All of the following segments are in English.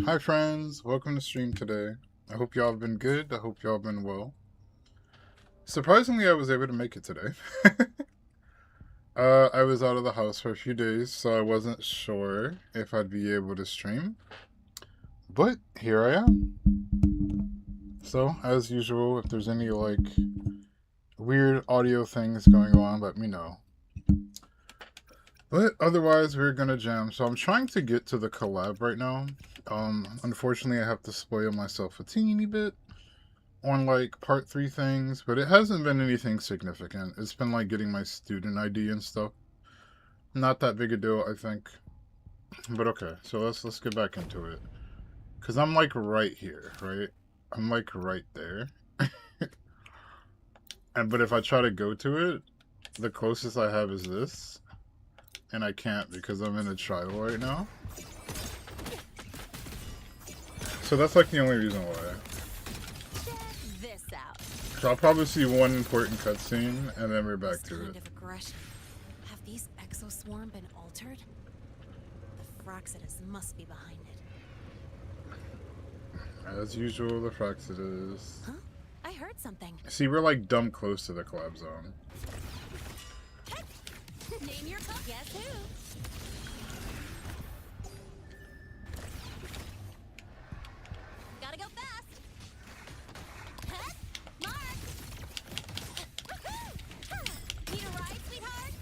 Hi friends, welcome to stream today. I hope y'all have been good. I hope y'all have been well. Surprisingly, I was able to make it today. I was out of the house for a few days, so I wasn't sure if I'd be able to stream. But here I am. So, as usual, if there's any weird audio things going on, let me know. But otherwise, we're gonna jam. So I'm trying to get to the collab right now. Unfortunately, I have to spoil myself a teeny bit on part 3 things, but it hasn't been anything significant. It's been getting my student ID and stuff. Not that big a deal, I think. But okay, so let's get back into it. Cause I'm right here, right? I'm right there. But if I try to go to it, the closest I have is this. And I can't because I'm in a trial right now. So that's the only reason why. So I'll probably see one important cutscene, and then we're back to it. Have these exoswarm been altered? The Fraxidus must be behind it. As usual, the Fraxidus. Huh? I heard something. See, we're dumb close to the collab zone. Name your guess who? Gotta go fast. Mark. Need a ride, sweetheart?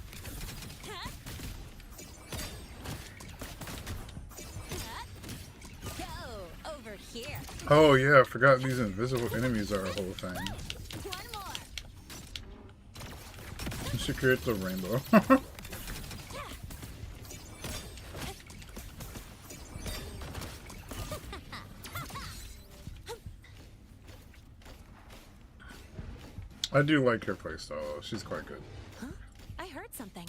Go over here. Oh yeah, I forgot these invisible enemies are a whole thing. One more. You should create the rainbow. I do like her playstyle. She's quite good. Huh? I heard something.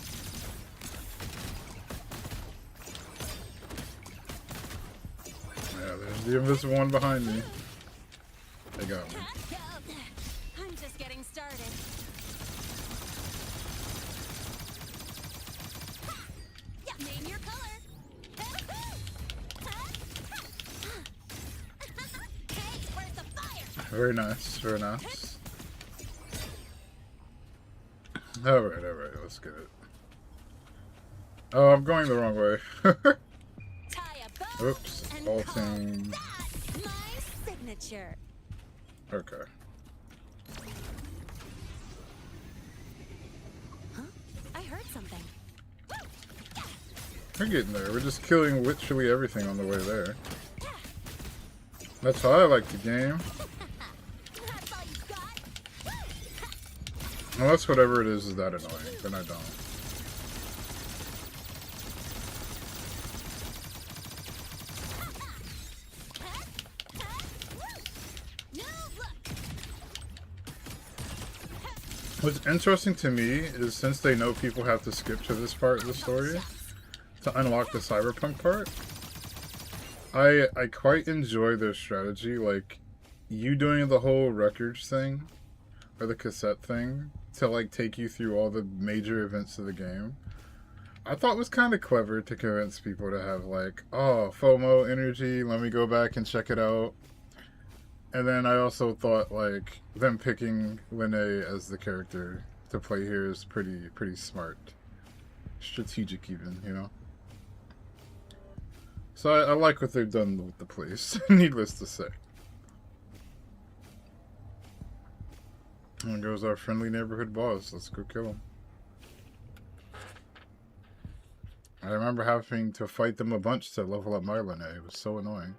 Yeah, there's the invisible one behind me. They got me. I'm just getting started. Name your color. Hey, where's the fire? Very nice, very nice. Alright, let's get it. Oh, I'm going the wrong way. Oops, halting. My signature. Okay. Huh? I heard something. We're getting there. We're just killing literally everything on the way there. That's how I like the game. Unless whatever it is that annoying, then I don't. What's interesting to me is since they know people have to skip to this part of the story to unlock the Cyberpunk part, I quite enjoy their strategy. You doing the whole records thing, or the cassette thing, to take you through all the major events of the game. I thought it was kind of clever to convince people to have oh, FOMO energy, let me go back and check it out. And then I also thought them picking Linnae as the character to play here is pretty smart. Strategic even, you know? So I like what they've done with the place, needless to say. There goes our friendly neighborhood boss. Let's go kill him. I remember having to fight them a bunch to level up my Linnae. It was so annoying.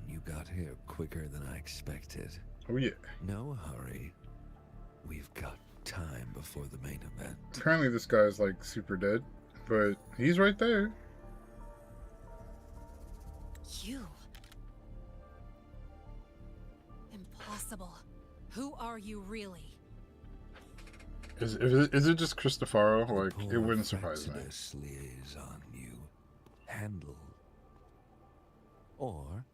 You got here quicker than I expected. Oh yeah. No hurry. We've got time before the main event. Apparently this guy's super dead, but he's right there. You. Impossible. Who are you really? Is it just Cristofaro? It wouldn't surprise me. Liaison you handle, or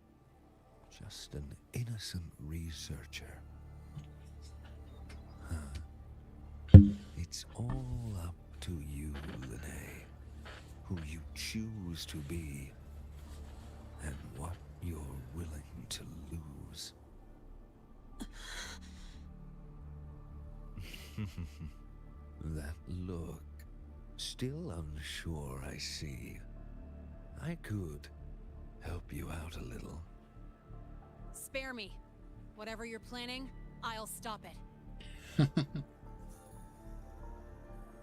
just an innocent researcher. It's all up to you, Lene. Who you choose to be, and what you're willing to lose. That look. Still unsure, I see. I could help you out a little. Spare me. Whatever you're planning, I'll stop it.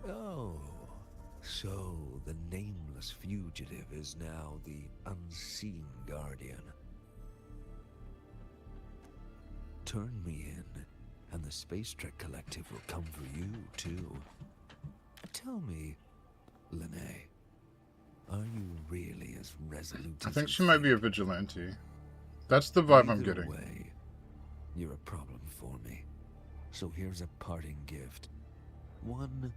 Oh, so the nameless fugitive is now the unseen guardian. Turn me in, and the Space Trek Collective will come for you, too. Tell me, Lene, are you really as resolute I as think you she might be a think? vigilante. That's the vibe I'm Either getting. way, you're a problem for me. So here's a parting gift. One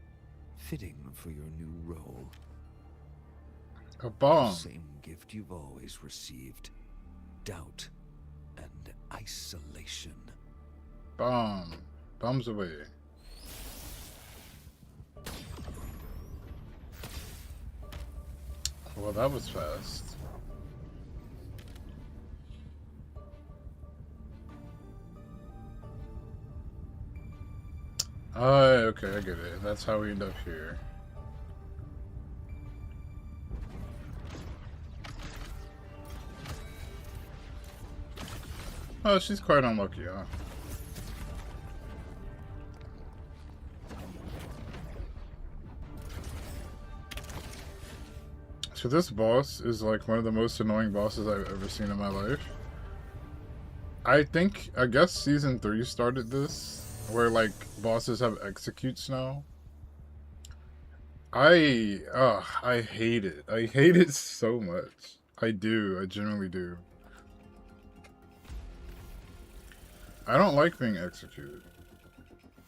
fitting for your new role. A bomb. Same gift you've always received. Doubt and isolation. Bomb. Bombs away. Well, that was fast. Oh, okay, I get it. That's how we end up here. Oh, she's quite unlucky, huh? So this boss is like one of the most annoying bosses I've ever seen in my life. I guess season 3 started this, where like bosses have executes now. I hate it. I hate it so much. I do. I genuinely do. I don't like being executed.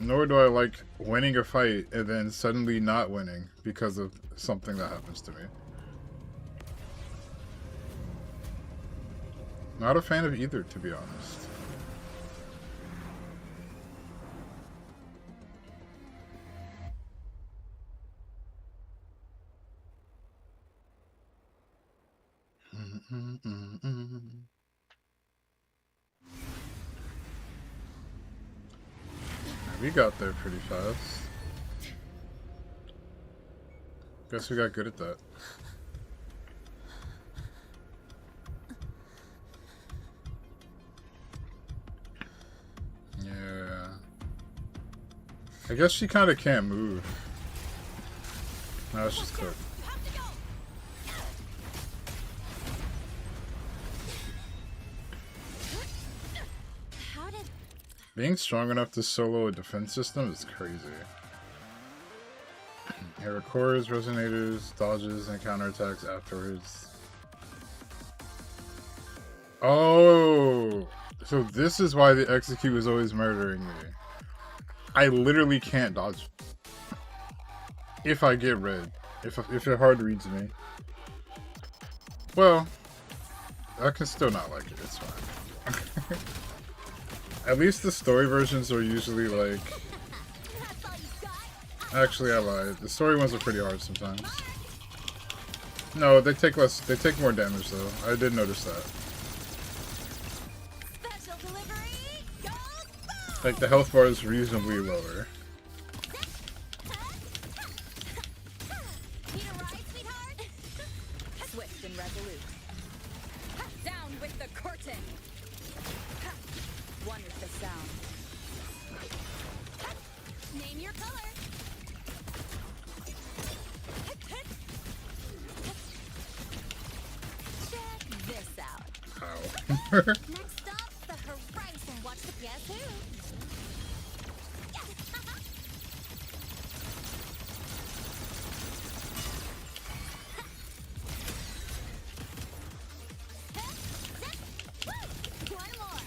Nor do I like winning a fight and then suddenly not winning because of something that happens to me. Not a fan of either, to be honest. We got there pretty fast. Guess we got good at that. Yeah. I guess she kind of can't move. No, she's cooked. How did... Being strong enough to solo a defense system is crazy. It records, resonators, dodges, and counterattacks afterwards. Oh! So this is why the execute was always murdering me. I literally can't dodge. If I get red. If it hard reads me. Well, I can still not like it, it's fine. At least the story versions are usually like... Actually, I lied. The story ones are pretty hard sometimes. No, they take less. They take more damage though. I did notice that. Special delivery, go boom! Like the health bar is reasonably lower. Need a ride, sweetheart? Swift and resolute. Down with the curtain. One is the sound. Name your color. Check this out. Ow. Next up, the horizon. Watch the guess who. One more.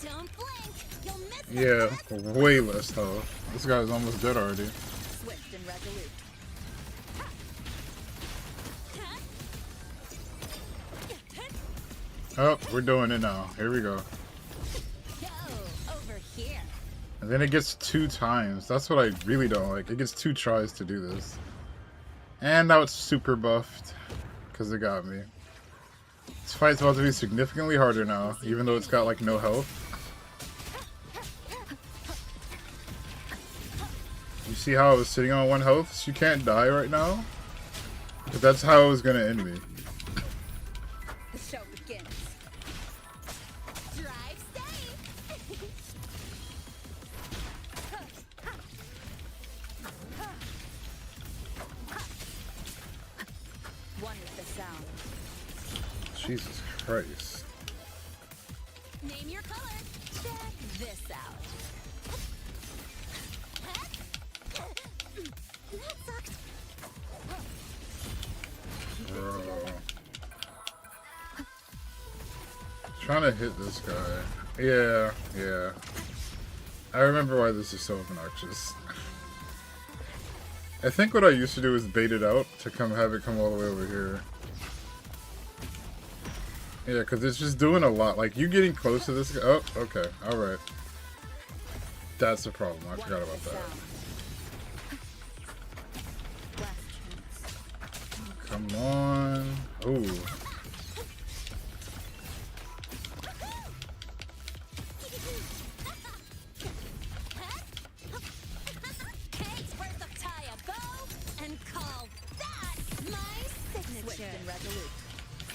Don't blink. You'll miss the Yeah, way less health. This guy's almost dead already. Swift and resolute. Oh, we're doing it now. Here we go. Go over here. And then it gets 2 times. That's what I really don't like. It gets 2 tries to do this. And now it's super buffed. Because it got me. This fight's about to be significantly harder now. Even though it's got like no health. You see how I was sitting on 1 health? She can't die right now. But that's how it was going to end me. The show begins. Drive safe. One with the sound. Jesus Christ. Name your color. Check this out. That sucked. Bro. Trying to hit this guy. Yeah. I remember why this is so obnoxious. I think what I used to do is bait it out to have it come all the way over here. Yeah, because it's just doing a lot. Like, you getting close to this guy. Oh, okay. Alright. That's the problem. I forgot about that. Come on. Ooh.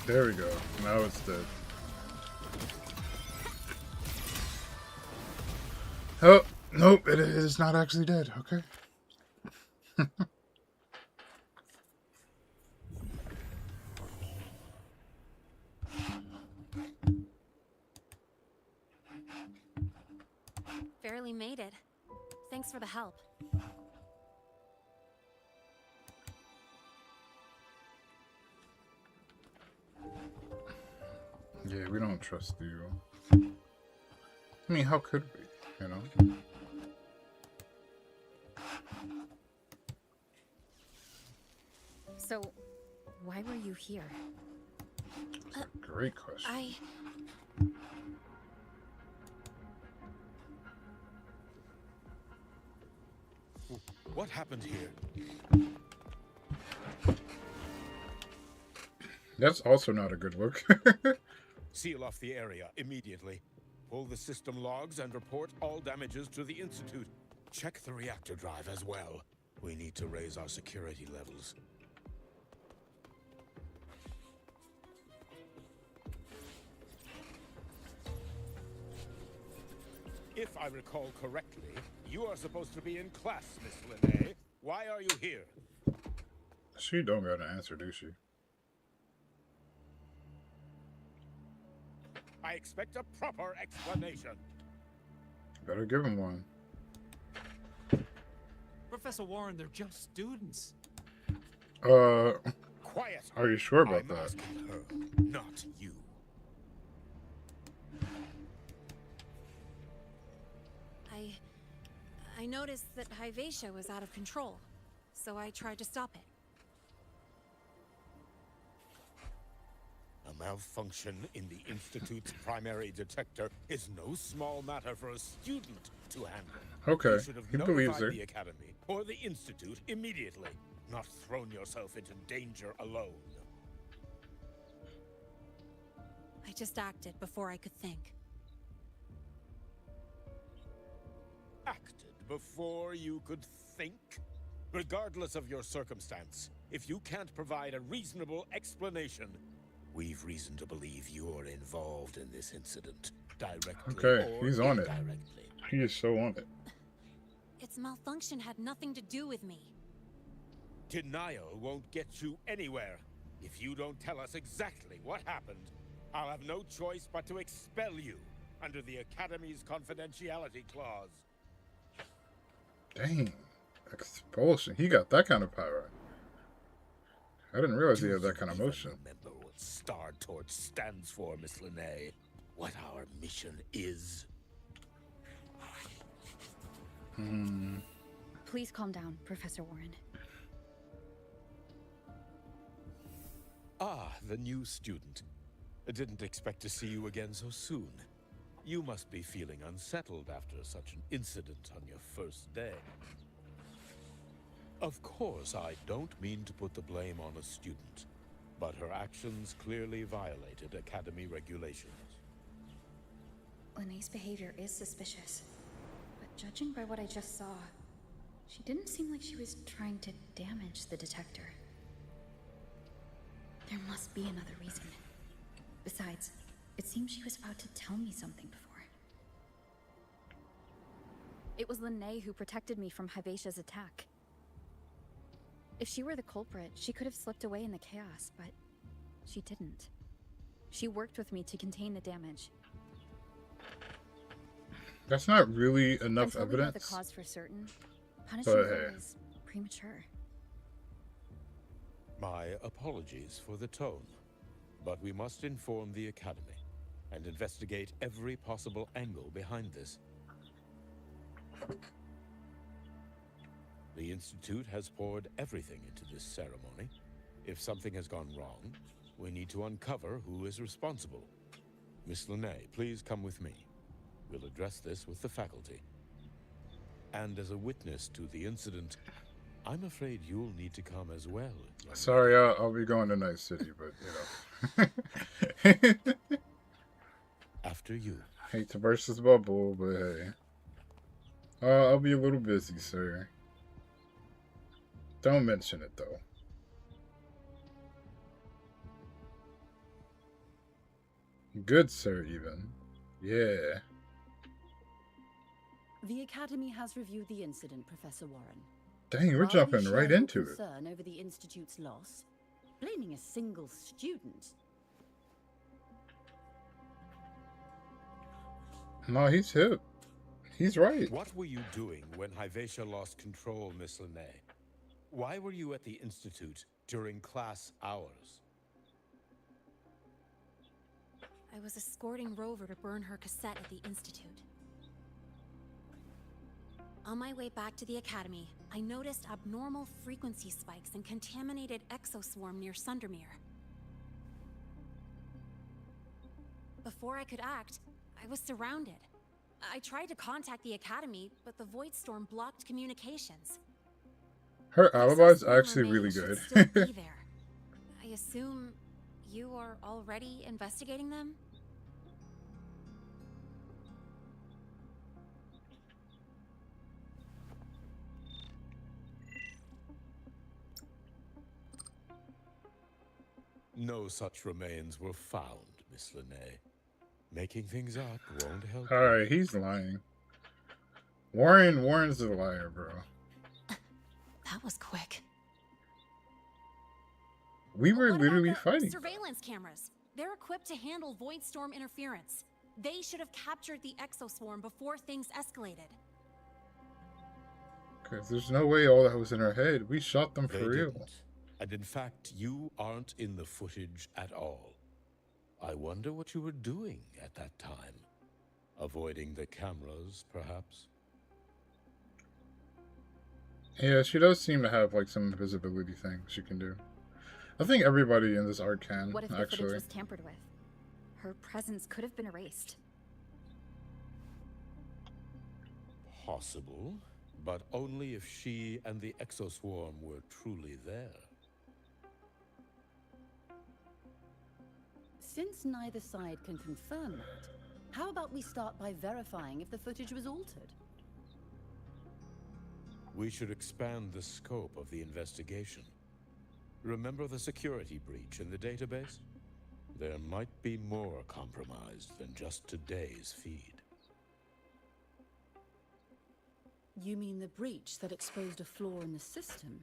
There we go. Now it's dead. Oh, nope. It is not actually dead. Okay. Barely made it. Thanks for the help. Yeah, we don't trust you. I mean, how could we, you know? So, why were you here? That's a great question. What happened here? That's also not a good look. Seal off the area immediately. Pull the system logs and report all damages to the Institute. Check the reactor drive as well. We need to raise our security levels. If I recall correctly, you are supposed to be in class, Miss Linnae. Why are you here? She don't got an answer, do she? I expect a proper explanation. Better give him one. Professor Warren, they're just students. Quiet. Are you sure about I'm that? asking her, not you. I noticed that Hyvatia was out of control, so I tried to stop it. A malfunction in the Institute's primary detector is no small matter for a student to handle. Okay, You should have he believes notified her. the Academy or the Institute immediately, not thrown yourself into danger alone. I just acted before I could think. Acted before you could think? Regardless of your circumstance, if you can't provide a reasonable explanation, we've reason to believe you're involved in this incident, directly Okay, or he's on it. indirectly. He is so on it. Its malfunction had nothing to do with me. Denial won't get you anywhere. If you don't tell us exactly what happened, I'll have no choice but to expel you under the Academy's confidentiality clause. Dang. Expulsion. He got that kind of power. I didn't realize he had that kind of motion. Remember what Star Torch stands for, Miss Linnae? What our mission is? Please calm down, Professor Warren. Ah, the new student. I didn't expect to see you again so soon. You must be feeling unsettled after such an incident on your first day. Of course, I don't mean to put the blame on a student, but her actions clearly violated Academy regulations. Linnea's behavior is suspicious, but judging by what I just saw, she didn't seem like she was trying to damage the detector. There must be another reason. Besides, it seemed she was about to tell me something before. It was Linnae who protected me from Hybatia's attack. If she were the culprit, she could have slipped away in the chaos, but she didn't. She worked with me to contain the damage. That's not really enough Until we know the evidence. cause for certain, punishing But her hey. is premature. My apologies for the tone, but we must inform the Academy and investigate every possible angle behind this. The Institute has poured everything into this ceremony. If something has gone wrong, we need to uncover who is responsible. Miss Linnae, please come with me. We'll address this with the faculty. And as a witness to the incident, I'm afraid you'll need to come as well. young Sorry, I'll be going to Night City, but you know. After you. Hate to burst this bubble, but hey. I'll be a little busy, sir. Don't mention it, though. Good, sir, even. Yeah. The Academy has reviewed the incident, Professor Warren. Dang, we're While we jumping share right your into it. concern over the Institute's loss, blaming a single student. No, he's hip. He's right. What were you doing when Hyvatia lost control, Miss Linnae? Why were you at the Institute during class hours? I was escorting Rover to burn her cassette at the Institute. On my way back to the Academy, I noticed abnormal frequency spikes and contaminated exoswarm near Sundermere. Before I could act, I was surrounded. I tried to contact the Academy, but the void storm blocked communications. Her alibi's Exoswarm actually really remains should good. still be there. I assume you are already investigating them? No such remains were found, Miss Linnae. Making things up won't help. Alright, he's lying. Warren's a liar, bro. That was quick. We were What about literally the fighting. surveillance cameras. They're equipped to handle void storm interference. They should have captured the exoswarm before things escalated. Because there's no way all that was in her head. We shot them for They real. didn't. And in fact, you aren't in the footage at all. I wonder what you were doing at that time. Avoiding the cameras, perhaps? Yeah, she does seem to have like some invisibility thing she can do. I think everybody in this arc can, What if the footage actually. was tampered with? Her presence could have been erased. Possible, but only if she and the exoswarm were truly there. Since neither side can confirm that, how about we start by verifying if the footage was altered? We should expand the scope of the investigation. Remember the security breach in the database? There might be more compromised than just today's feed. You mean the breach that exposed a flaw in the system?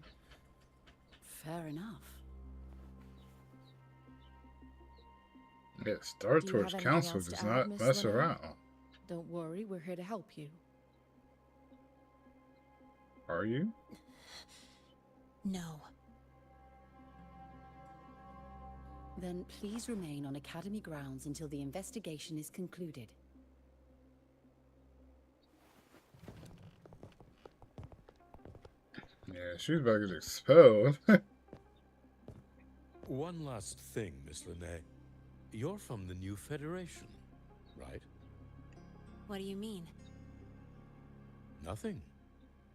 Fair enough. Yeah, Star Do you Torch have anything Council else to does add, not Miss mess Linnae? around. Don't worry, we're here to help you. Are you? No. Then please remain on Academy grounds until the investigation is concluded. Yeah, she was about to get expelled. One last thing, Miss Linnae. You're from the new Federation, right? What do you mean? Nothing.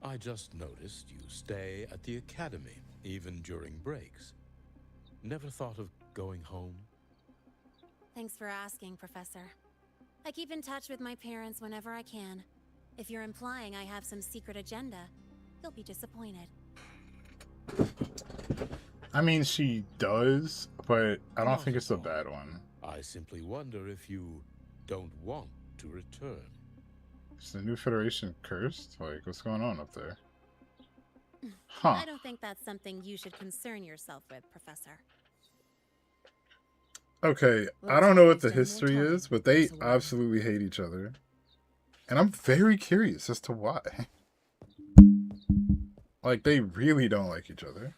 I just noticed you stay at the academy, even during breaks. Never thought of going home? Thanks for asking, Professor. I keep in touch with my parents whenever I can. If you're implying I have some secret agenda, you'll be disappointed. I mean, she does, but I don't Not think at it's a all. bad one. I simply wonder if you don't want to return. Is the new Federation cursed? Like, what's going on up there? Huh. I don't think that's something you should concern yourself with, Professor. Okay, I Looks don't know like what the we've done more history talking, is, but they Professor Warren. absolutely hate each other. And I'm very curious as to why. Like, they really don't like each other.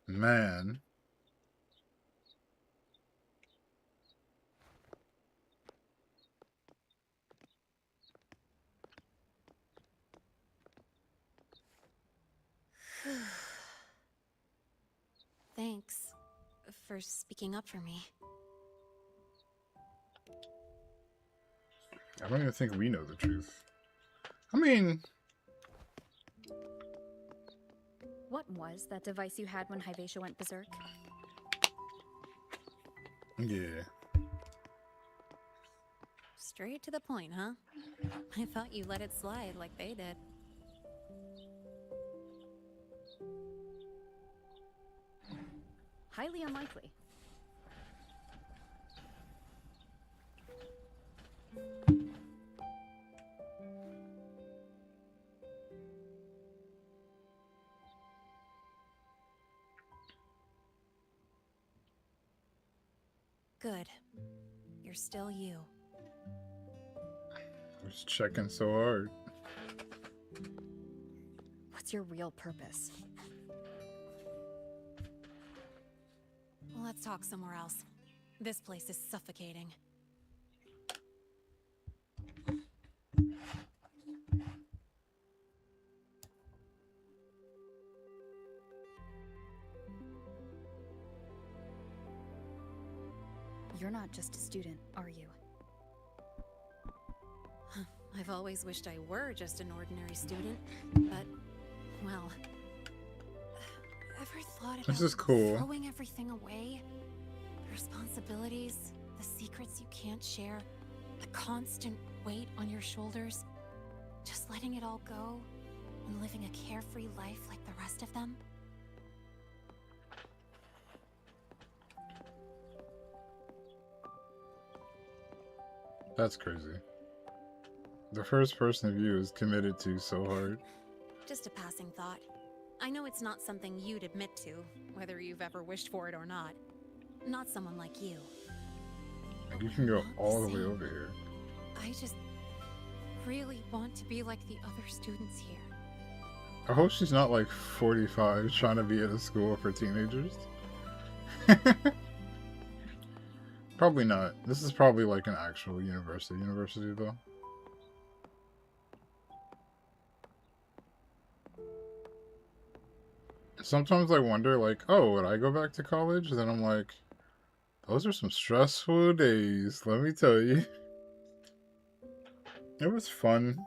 Man. Thanks for speaking up for me. I don't even think we know the truth. I mean, What was that device you had when Hyvatia went berserk? yeah. Straight to the point, huh? I thought you let it slide like they did. Highly unlikely. Good. You're still you. I was checking so hard. What's your real purpose? Let's talk somewhere else. This place is suffocating. You're not just a student, are you? I've always wished I were just an ordinary student, but, well... Ever thought about This is cool. throwing everything away? The responsibilities, the secrets you can't share, the constant weight on your shoulders? Just letting it all go and living a carefree life like the rest of them? That's crazy. The first person view is committed to so hard. Just a passing thought. I know it's not something you'd admit to, whether you've ever wished for it or not. Not someone like you. Like, you can go all the way over here. I just really want to be like the other students here. I hope she's not like 45 trying to be at a school for teenagers. Probably not. This is probably like an actual university though. Sometimes I wonder like, oh, would I go back to college? And then I'm like, those are some stressful days, let me tell you. It was fun.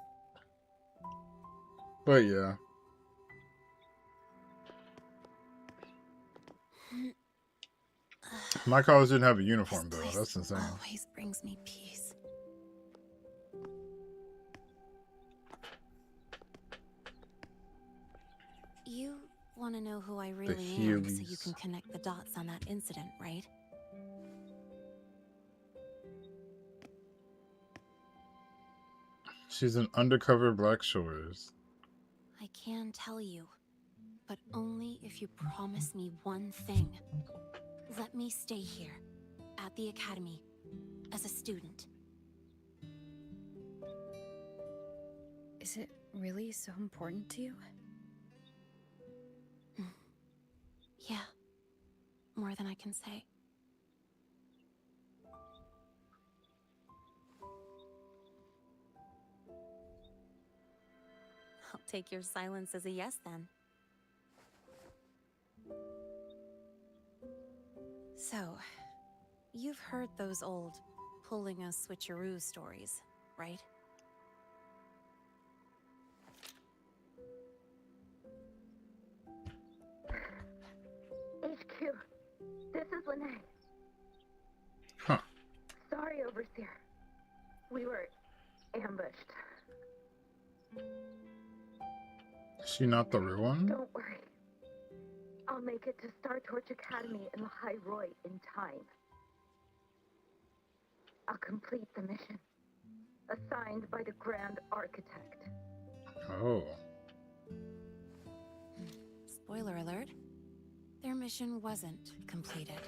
But yeah. My college didn't have a uniform though. This That's place insane. always brings me peace. You want to know who I really am so you Heelys. can connect the dots on that incident, right? She's an undercover Black Shores. I can tell you, but only if you promise me one thing. Let me stay here, at the academy, as a student. Is it really so important to you? Yeah, more than I can say. I'll take your silence as a yes then. So, you've heard those old pulling a switcheroo stories, right? HQ, this is Lene. Huh. Sorry, Overseer. We were ambushed. Is she not the real one? Don't worry. I'll make it to Star Torch Academy in High Roy in time. I'll complete the mission, assigned by the Grand Architect. Oh. Spoiler alert. Their mission wasn't completed.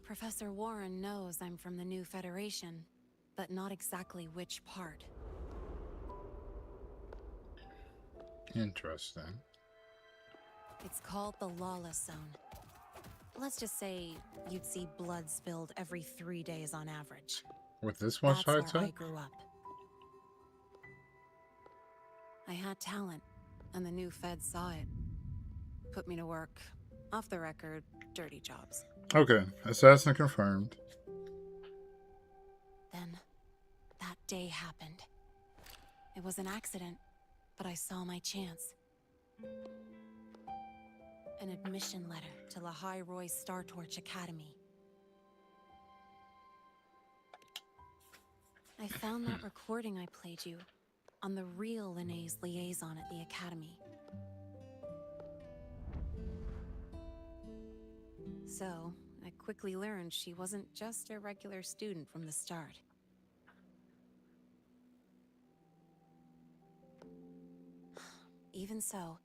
Professor Warren knows I'm from the new Federation, but not exactly which part. Interesting. It's called the Lawless Zone. Let's just say you'd see blood spilled every 3 days on average. With this much high That's where I tech? grew up. I had talent, and the new feds saw it. Put me to work, off the record, dirty jobs. Okay, assassin confirmed. Then, that day happened. It was an accident, but I saw my chance. An admission letter to High Roy Star Torch Academy. I found that recording I played you on the real Lene's liaison at the Academy. So, I quickly learned she wasn't just a regular student from the start. Even so,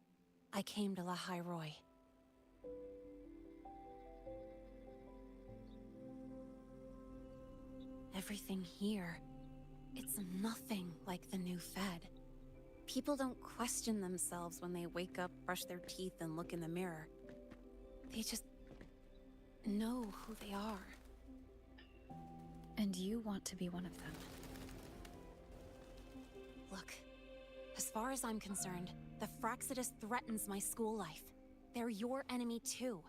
I came to High Roy. Everything here, it's nothing like the new Fed. People don't question themselves when they wake up, brush their teeth, and look in the mirror. They just know who they are. And you want to be one of them. Look, as far as I'm concerned, the Fraxidus threatens my school life. They're your enemy too.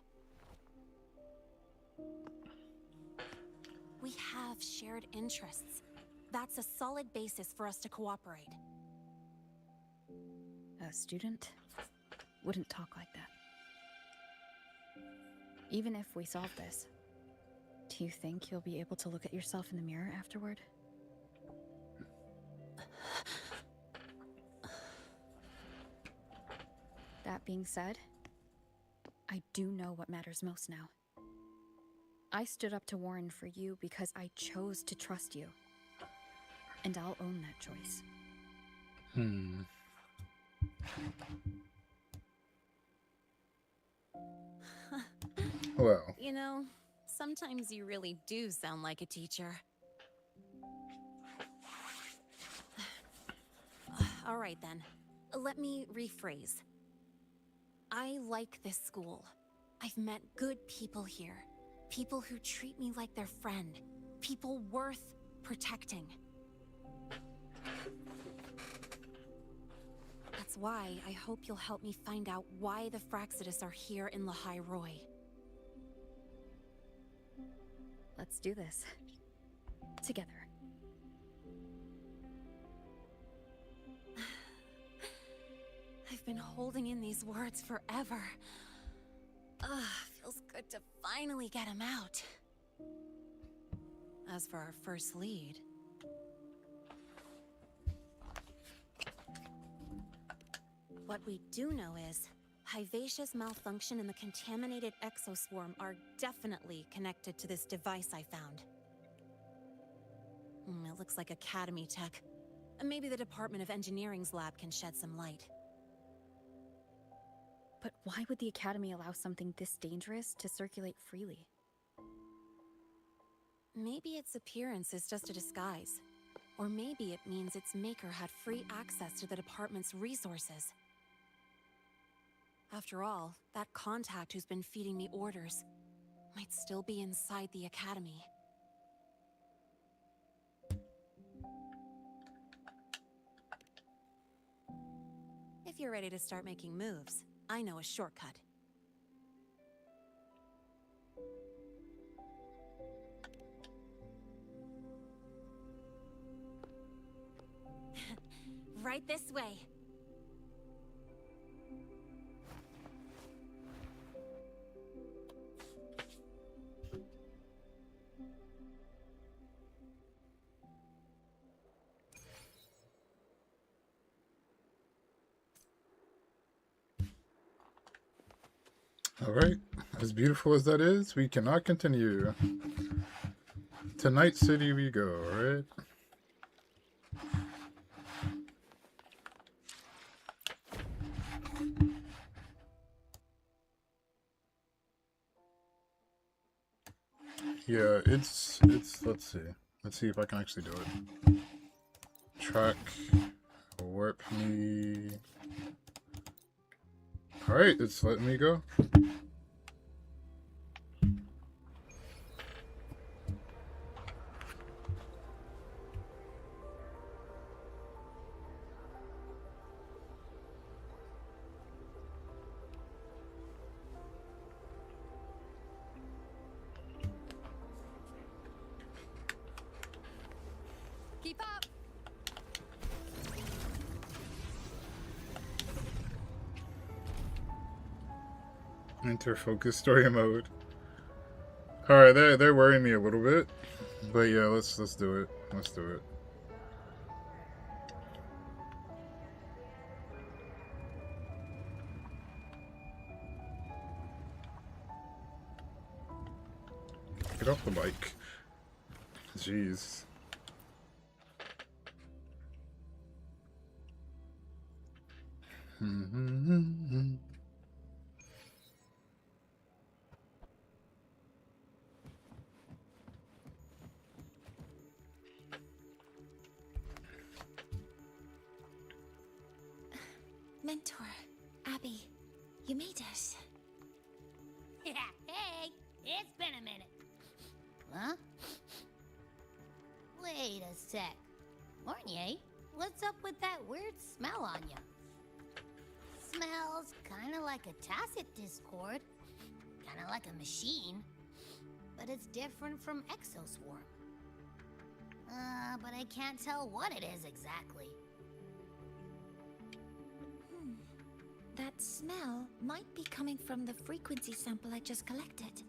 We have shared interests. That's a solid basis for us to cooperate. A student wouldn't talk like that. Even if we solve this, do you think you'll be able to look at yourself in the mirror afterward? That being said, I do know what matters most now. I stood up to Warren for you because I chose to trust you. And I'll own that choice. Well. You know, sometimes you really do sound like a teacher. All right then, let me rephrase. I like this school. I've met good people here. People who treat me like their friend. People worth protecting. That's why I hope you'll help me find out why the Fraxidus are here in High Roy. Let's do this. Together. I've been holding in these words forever. Feels good to finally get them out. As for our first lead... What we do know is, Hyvatia's malfunction and the contaminated exoswarm are definitely connected to this device I found. It looks like Academy tech. Maybe the Department of Engineering's lab can shed some light. But why would the Academy allow something this dangerous to circulate freely? Maybe its appearance is just a disguise. Or maybe it means its maker had free access to the department's resources. After all, that contact who's been feeding me orders might still be inside the Academy. If you're ready to start making moves, I know a shortcut. Right this way. Alright, as beautiful as that is, we cannot continue. To Night City we go, right? Yeah, it's, let's see. Let's see if I can actually do it. Track, warp me. Alright, it's letting me go. Keep up. Enter focus story mode. Alright, they're worrying me a little bit. But yeah, let's do it. Let's do it. Get off the bike. Jeez. Mentor, Abby, you made it. Yeah, hey, it's been a minute. Huh? Wait a sec. Mornier, what's up with that weird smell on you? Smells kinda like a tacit discord. Kinda like a machine. But it's different from Exoswarm. But I can't tell what it is exactly. That smell might be coming from the frequency sample I just collected.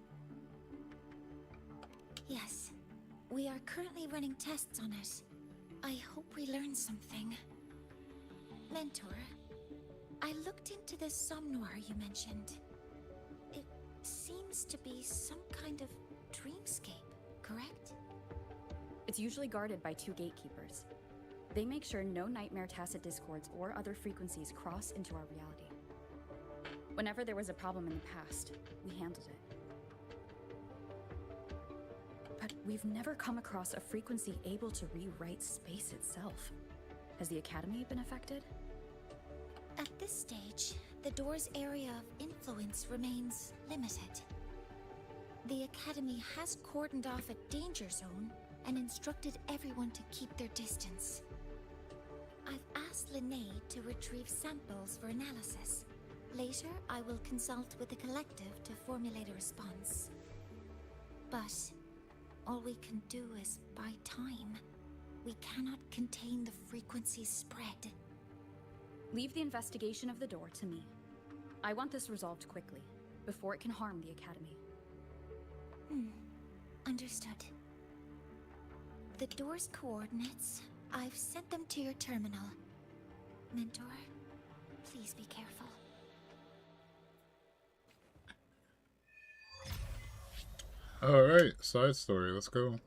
Yes, we are currently running tests on it. I hope we learn something. Mentor, I looked into the somnoir you mentioned. It seems to be some kind of dreamscape, correct? It's usually guarded by 2 gatekeepers. They make sure no nightmare tacit discords or other frequencies cross into our reality. Whenever there was a problem in the past, we handled it. But we've never come across a frequency able to rewrite space itself. Has the Academy been affected? At this stage, the door's area of influence remains limited. The Academy has cordoned off a danger zone and instructed everyone to keep their distance. I've asked Linnae to retrieve samples for analysis. Later, I will consult with the collective to formulate a response. But all we can do is buy time. We cannot contain the frequency spread. Leave the investigation of the door to me. I want this resolved quickly, before it can harm the Academy. Understood. The door's coordinates, I've sent them to your terminal. Mentor, please be careful. Alright, side story, let's go.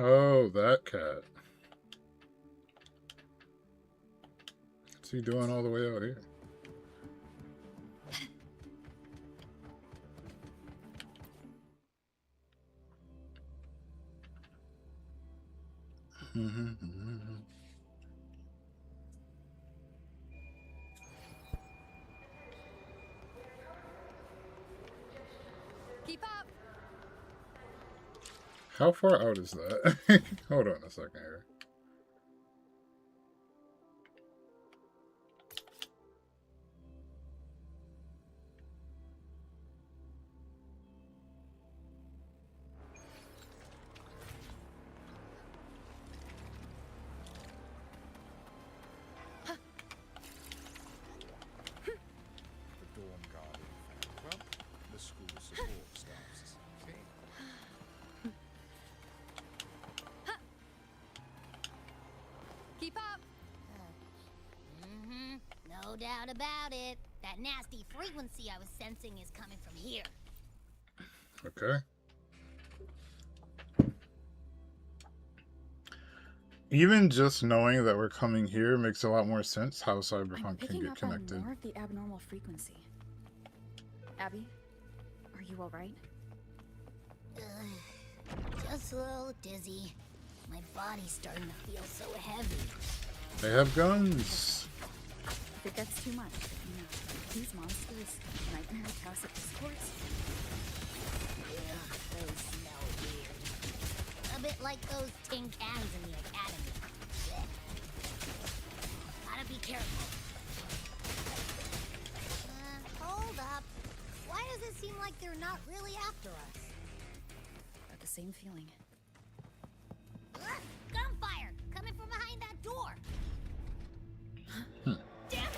Oh, that cat. What's he doing all the way out here? Keep up. How far out is that? Hold on a second here. The Dawn Guardian Fan Club, the school support staff's team. Keep up. No doubt about it. That nasty frequency I was sensing is coming from here. Okay. Even just knowing that we're coming here makes a lot more sense how I'm Cyberpunk can picking get up connected. on more of the abnormal frequency. Abby, are you all right? Just a little dizzy. My body's starting to feel so heavy. They have guns. If it gets too much, you know, these monsters, nightmare tacit discourse. Ugh, those smell weird. A bit like those tin cans in the academy. Blech. Gotta be careful. Hold up. Why does it seem like they're not really after us? Got the same feeling. Ugh, gunfire! Coming from behind that door! Damn it!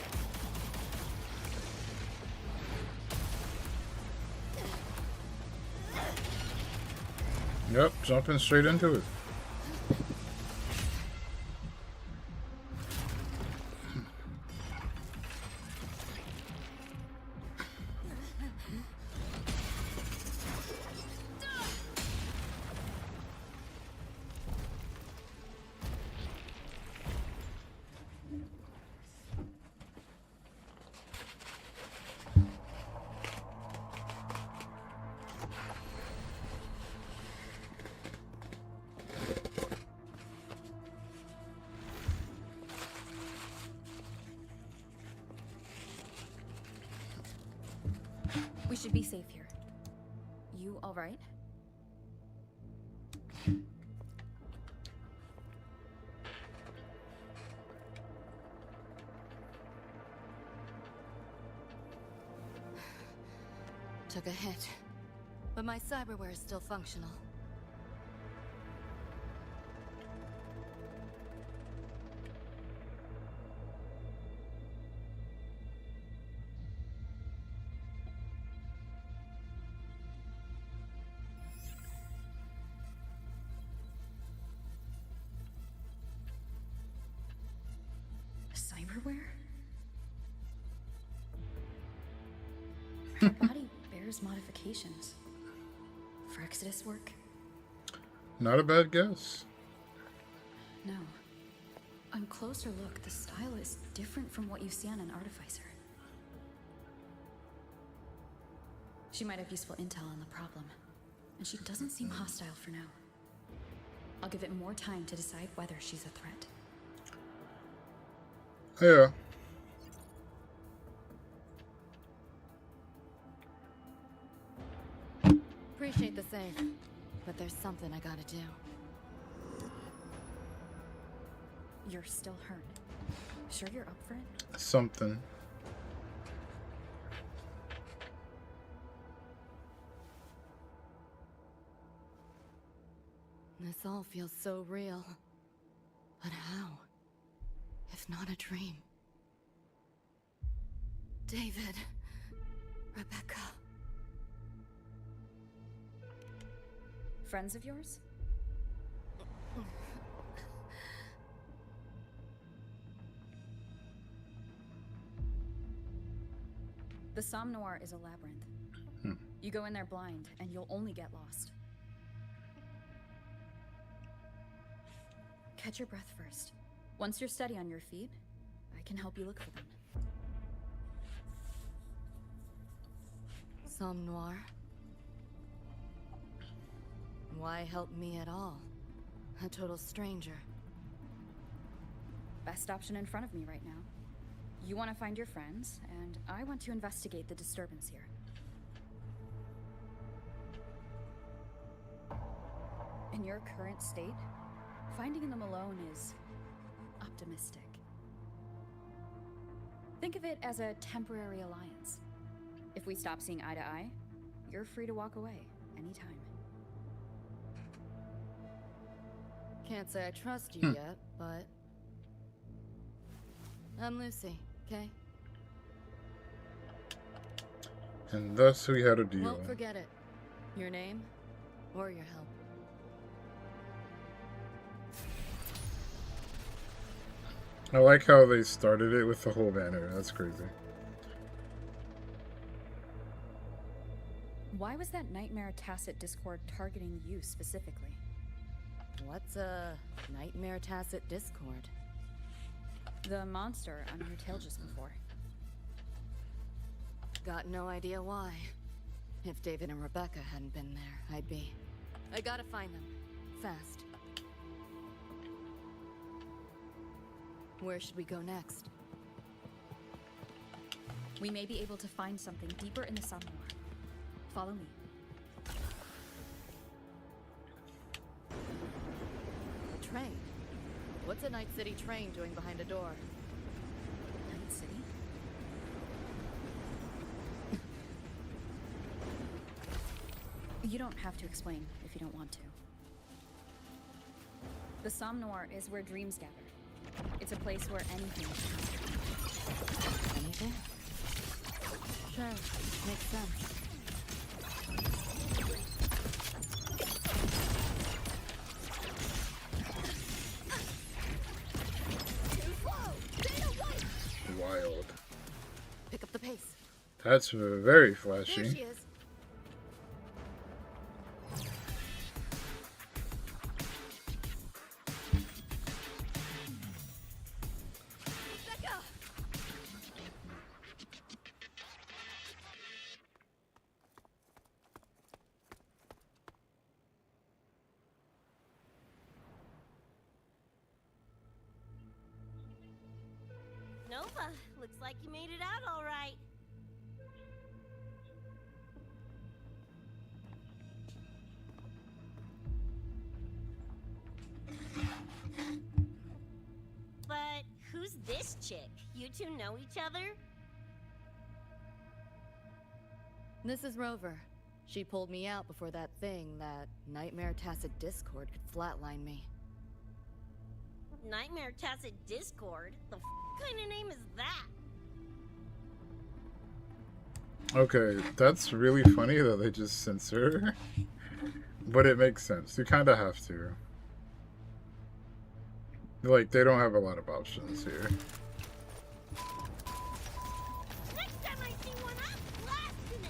Yep, jumping straight into it. We should be safe here. You all right? Took a hit, but my cyberware is still functional. Cyberware? Her body bears modifications. For Exodus work? Not a bad guess. No. On closer look, the style is different from what you see on an artificer. She might have useful intel on the problem, and she doesn't seem hostile for now. I'll give it more time to decide whether she's a threat. Yeah. Appreciate the save, but there's something I gotta do. You're still hurt. Sure you're up for it? Something. This all feels so real. But how? If not a dream. David. Rebecca. Friends of yours? The Somme Noir is a labyrinth. You go in there blind, and you'll only get lost. Catch your breath first. Once you're steady on your feet, I can help you look for them. Somme Noir? Why help me at all? A total stranger. best option in front of me right now. You want to find your friends, and I want to investigate the disturbance here. In your current state, finding them alone is optimistic. Think of it as a temporary alliance. If we stop seeing eye to eye, you're free to walk away anytime. Can't say I trust you yet, but... I'm Lucy, okay? And thus we had a deal. Won't forget it. Your name, or your help. I like how they started it with the whole banner. That's crazy. Why was that Nightmare Tacit Discord targeting you specifically? What's a Nightmare Tacit Discord? The monster on your tail just before. Got no idea why. If David and Rebecca hadn't been there, I'd be... I gotta find them. Fast. Where should we go next? We may be able to find something deeper in the Somnor. Follow me. A train? What's a Night City train doing behind a door? Night City? You don't have to explain if you don't want to. The Somnor is where dreams gather. It's a place where anything can happen. Anything? Sure, makes sense. Wild. Pick up the pace. That's very There flashy. she is. Becca! Nova, looks like you made it out all right. But who's this chick? You two know each other? This is Rover. She pulled me out before that thing, that Nightmare Tacit Discord, could flatline me. Nightmare Tacit Discord? The kind of name is that? Okay, that's really funny that they just censor her. But it makes sense. You kind of have to. Like, they don't have a lot of options here. Next time I see one, I'm blasting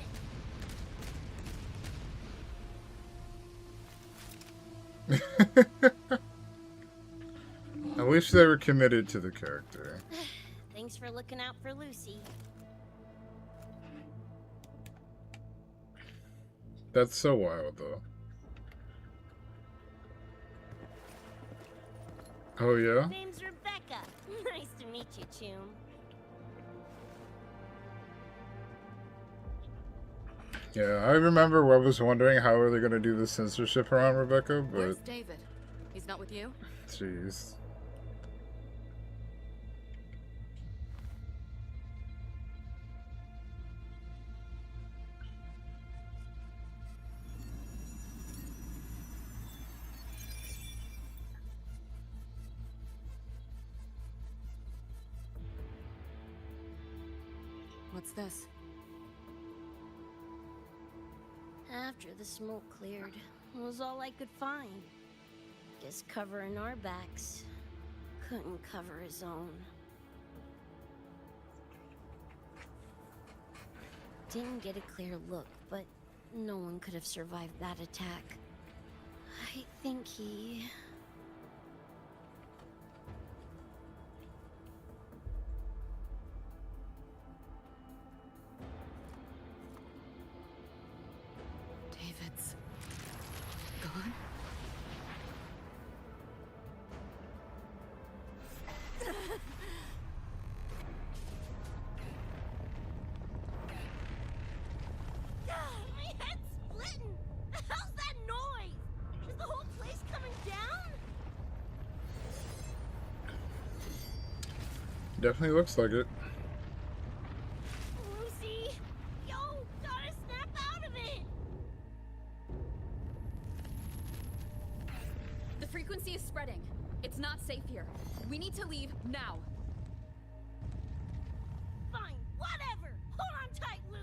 it! I wish they were committed to the character. Thanks for looking out for Lucy. That's so wild, though. Oh, yeah? Name's Rebecca. Nice to meet you, Chum. Yeah, I remember I was wondering how are they going to do the censorship around Rebecca, Where's but... David? He's not with you? Jeez. What's this? After the smoke cleared, it was all I could find. Guess covering our backs couldn't cover his own. Didn't get a clear look, but no one could have survived that attack. I think he... David's gone? Definitely looks like it. Lucy! Yo, gotta snap out of it! The frequency is spreading. It's not safe here. We need to leave now. Fine, whatever! Hold on tight, Luz!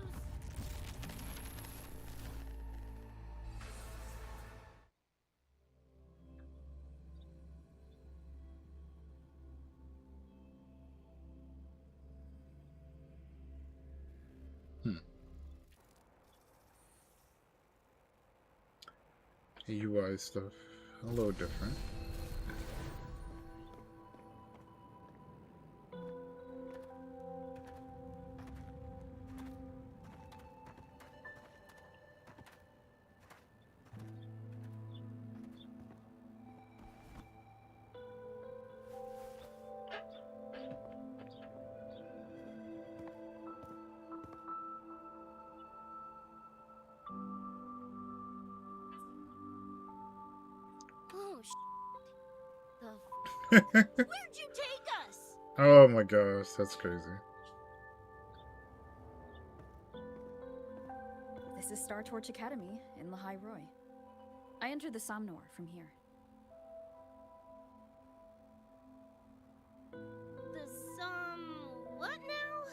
UI stuff. A little different. Oh, the Where'd you take us? Oh my gosh, that's crazy. This is Star Torch Academy in Lahai Roy. I entered the Somnor from here. What now?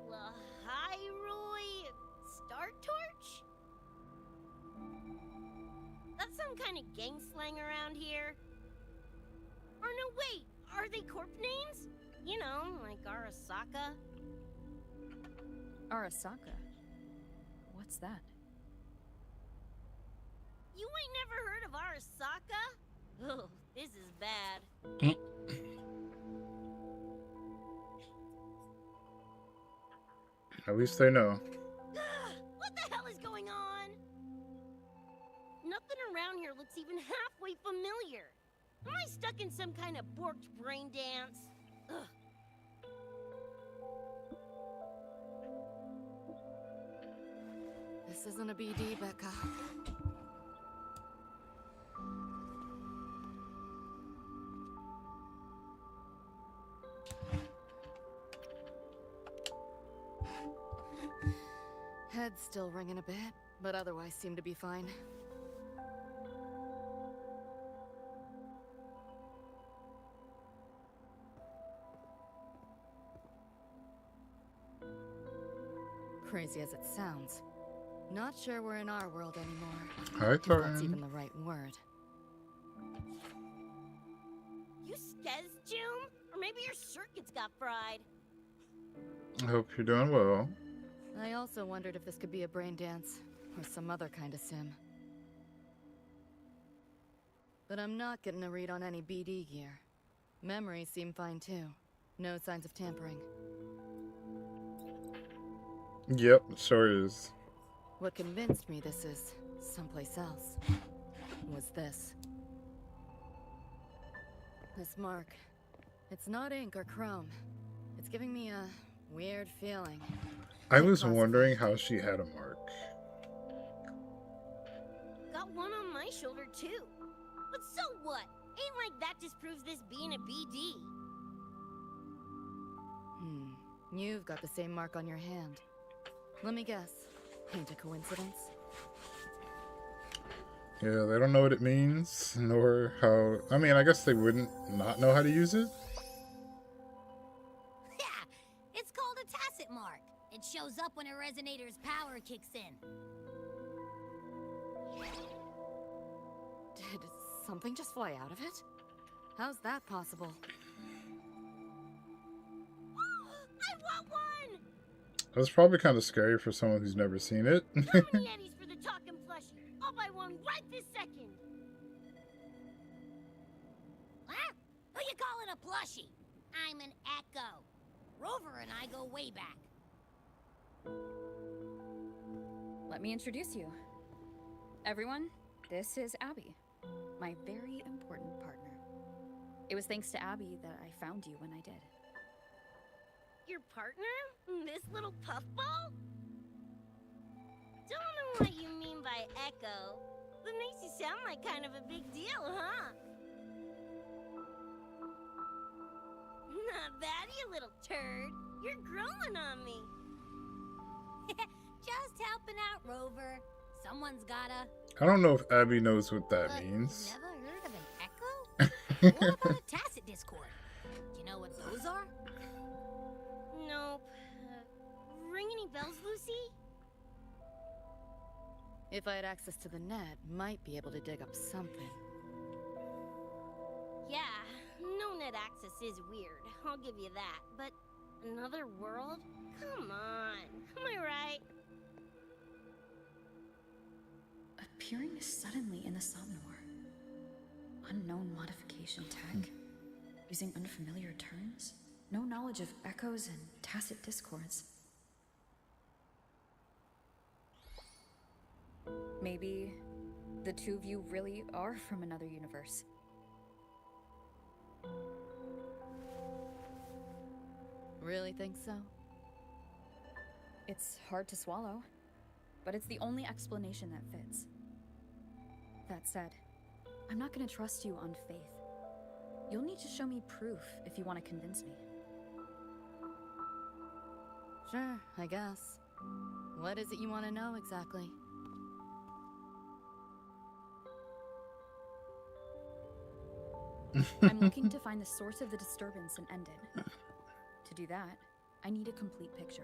Lahairoi Star Torch? That's some kind of gang slang around here. Or no, wait, are they corp names? You know, like Arasaka. Arasaka? What's that? You ain't never heard of Arasaka? Oh, this is bad. At least they know. What the hell is going on? Nothing around here looks even halfway familiar. Am I stuck in some kind of borked brain dance? Ugh. This isn't a BD, Becca. Head's still ringing a bit, but otherwise seem to be fine. Crazy as it sounds, not sure we're in our world anymore. Hi, If that's Taryn. even the right word. You skez, June? Or maybe your circuits got fried. I hope you're doing well. I also wondered if this could be a brain dance, or some other kind of sim. But I'm not getting a read on any BD gear. Memories seem fine too. No signs of tampering. Yep, sure is. What convinced me this is someplace else was this. This mark. It's not ink or chrome. It's giving me a weird feeling. I was wondering how she had a mark. Got one on my shoulder too. But so what? Ain't like that disproves this being a BD. You've got the same mark on your hand. Let me guess. Ain't a coincidence? Yeah, they don't know what it means, nor how... I mean, I guess they wouldn't not know how to use it. Yeah, it's called a tacit mark. It shows up when a resonator's power kicks in. Did something just fly out of it? How's that possible? I want one! That's probably kind of scary for someone who's never seen it. How many Eddies for the talking plushie? I'll buy one right this second. Huh? Who you calling a plushie? I'm an Echo. Rover and I go way back. Let me introduce you. Everyone, this is Abby, my very important partner. It was thanks to Abby that I found you when I did. Your partner? This little puffball? Don't know what you mean by Echo. That makes you sound like kind of a big deal, huh? Not bad, you little turd. You're growing on me. Just helping out, Rover. Someone's gotta. I don't know if Abby knows what that But means. never heard of an echo? What about a tacit discord? Do you know what those are? Nope. Ring any bells, Lucy? If I had access to the net, might be able to dig up something. Yeah, no net access is weird. I'll give you that. But another world? Come on. Am I right? Appearing suddenly in the Somnor. Unknown modification tech. Using unfamiliar terms. No knowledge of echoes and tacit discords. Maybe the two of you really are from another universe. Really think so? It's hard to swallow, but it's the only explanation that fits. That said, I'm not gonna trust you on faith. You'll need to show me proof if you want to convince me. Sure, I guess. What is it you want to know exactly? I'm looking to find the source of the disturbance and end it. To do that, I need a complete picture.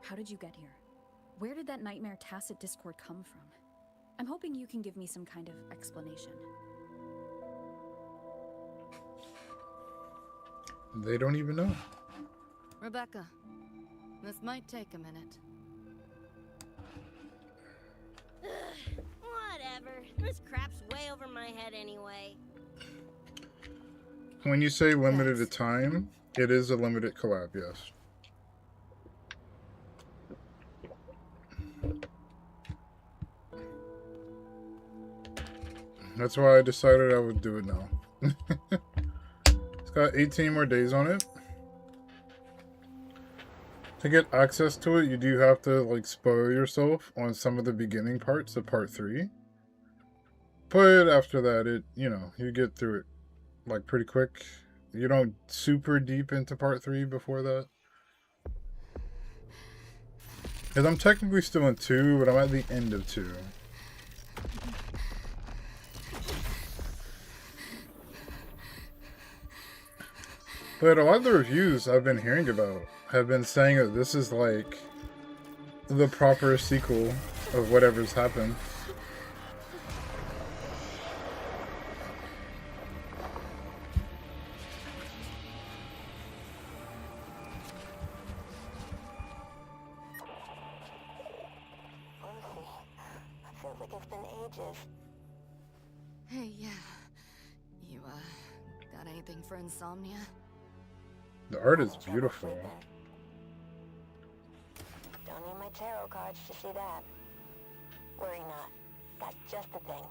How did you get here? Where did that nightmare tacit discord come from? I'm hoping you can give me some kind of explanation. They don't even know. Rebecca, this might take a minute. Whatever. This crap's way over my head anyway. When you say limited time, it is a limited collab, yes. That's why I decided I would do it now. It's got 18 more days on it. To get access to it, you do have to like spoil yourself on some of the beginning parts of part 3. But after that, it, you know, you get through it like pretty quick. You don't super deep into part 3 before that. Because I'm technically still in 2, but I'm at the end of 2. But a lot of the reviews I've been hearing about have been saying that this is like the proper sequel of whatever's happened. Feels like it's been ages. Hey, yeah. You, got anything for insomnia? The art is beautiful. Don't need my tarot cards to see that. Worry not. Got just the thing.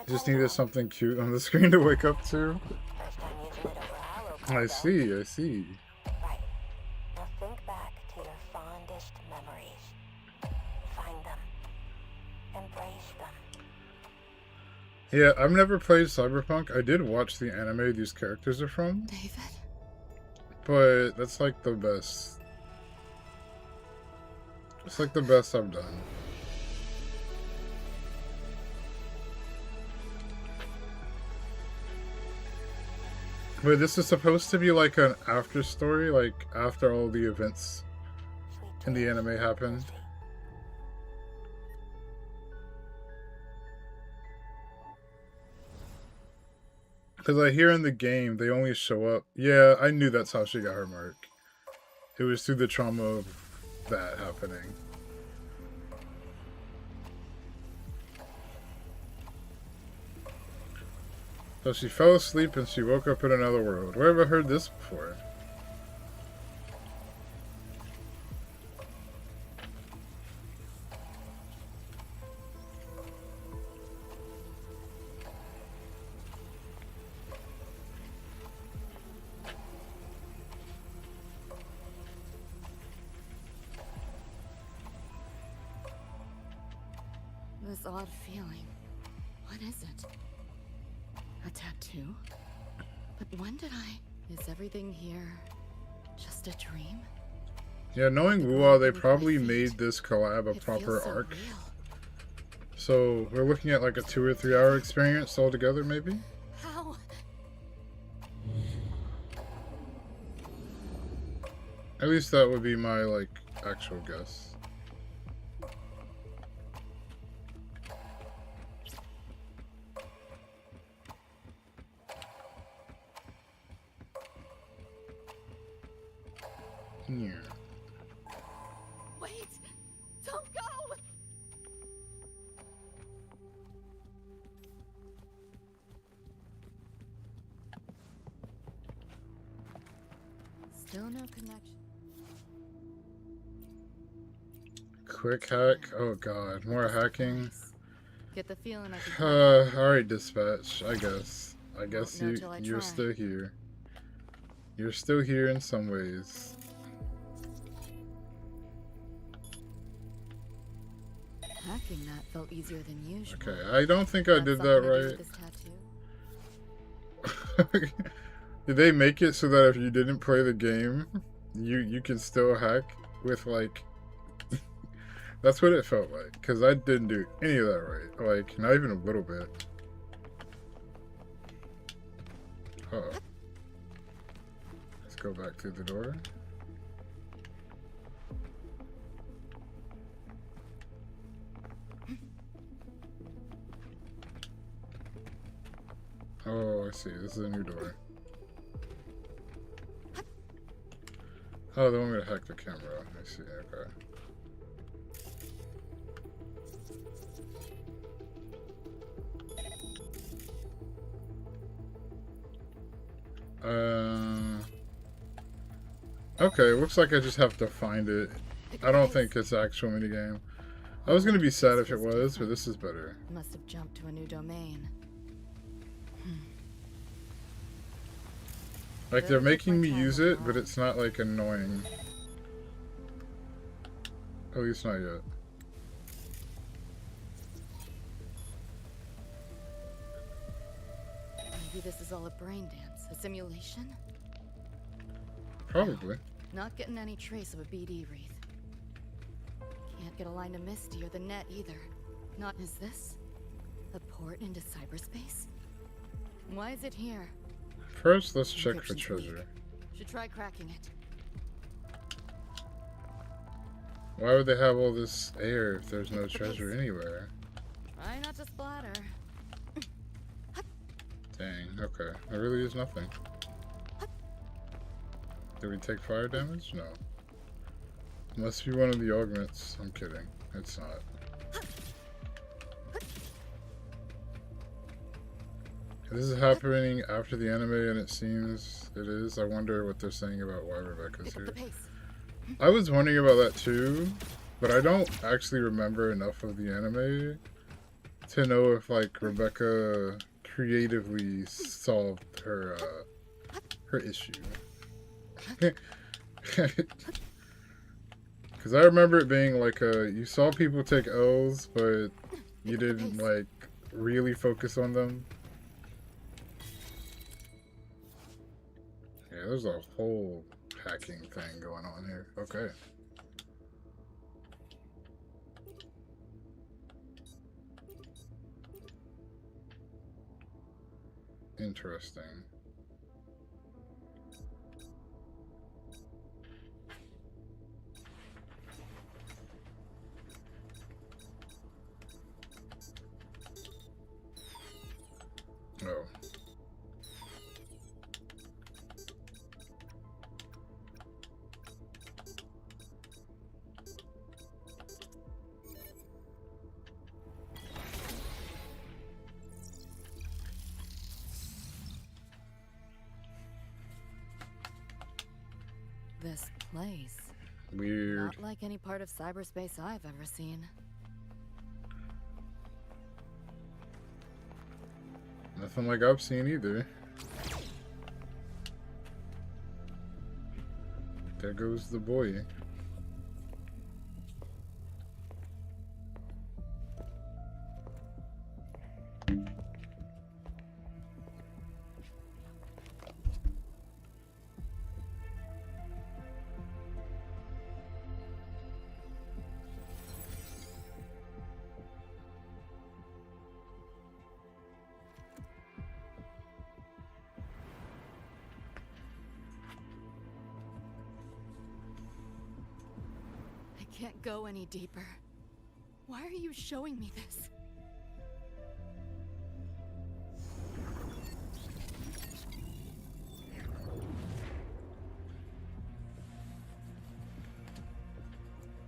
Just needed something cute on the screen to wake up to. First time using it over Hollow card, I though. see, I see. Right. Now think back to your fondest memories. Find them. Embrace them. Yeah, I've never played Cyberpunk. I did watch the anime these characters are from. David? But that's like the best. It's like the best I've done. But this is supposed to be like an after story, like after all the events in the anime happened. Because I hear in the game, they only show up. Yeah, I knew that's how she got her mark. It was through the trauma of that happening. So she fell asleep and she woke up in another world. Where have I heard this before? This odd feeling. What is it? A tattoo? But when did I... Is everything here just a dream? Yeah, knowing Wuwa, they probably made this collab a proper arc. Real. So we're looking at like a 2 or 3 hour experience altogether, maybe? How? At least that would be my, like, actual guess. Yeah. Wait! Don't go! Still no connection. Quick hack? Oh god, more hacking. Get the feeling I can. Alright, dispatch, I guess. I guess Won't know till I you're try. still here. You're still here in some ways. Hacking that felt easier than usual. Okay, I don't think I did that right. This tattoo? Did they make it so that if you didn't play the game, you can still hack with, like... That's what it felt like, because I didn't do any of that right. Like, not even a little bit. Uh-oh. Let's go back through the door. Oh, I see. This is a new door. Oh, they want me to hack the camera. I see. Okay. Okay, looks like I just have to find it. I don't think it's an actual minigame. I was gonna be sad if it was, but this is better. Must have jumped to a new domain. Like, they're making me use it, but it's not, like, annoying. At least not yet. Maybe this is all a brain dance, a simulation? Probably. Not getting any trace of a BD wreath. Can't get a line to Misty or the net either. Not... Is this a port into cyberspace? Why is it here? First, let's check for treasure. Should try cracking it. Why would they have all this air if there's no treasure anywhere? Try not to splatter. Dang, okay. There really is nothing. Did we take fire damage? No. Must be one of the augments. I'm kidding. It's not. This is happening after the anime, and it seems it is. I wonder what they're saying about why Rebecca's here. I was wondering about that too, but I don't actually remember enough of the anime to know if, like, Rebecca creatively solved her issue. Because I remember it being like you saw people take L's, but you didn't, like, really focus on them. Yeah, there's a whole hacking thing going on here. Okay. Interesting. Oh. This place. Weird. Not like any part of cyberspace I've ever seen. Nothing like I've seen either. There goes the boy. can't go any deeper. Why are you showing me this?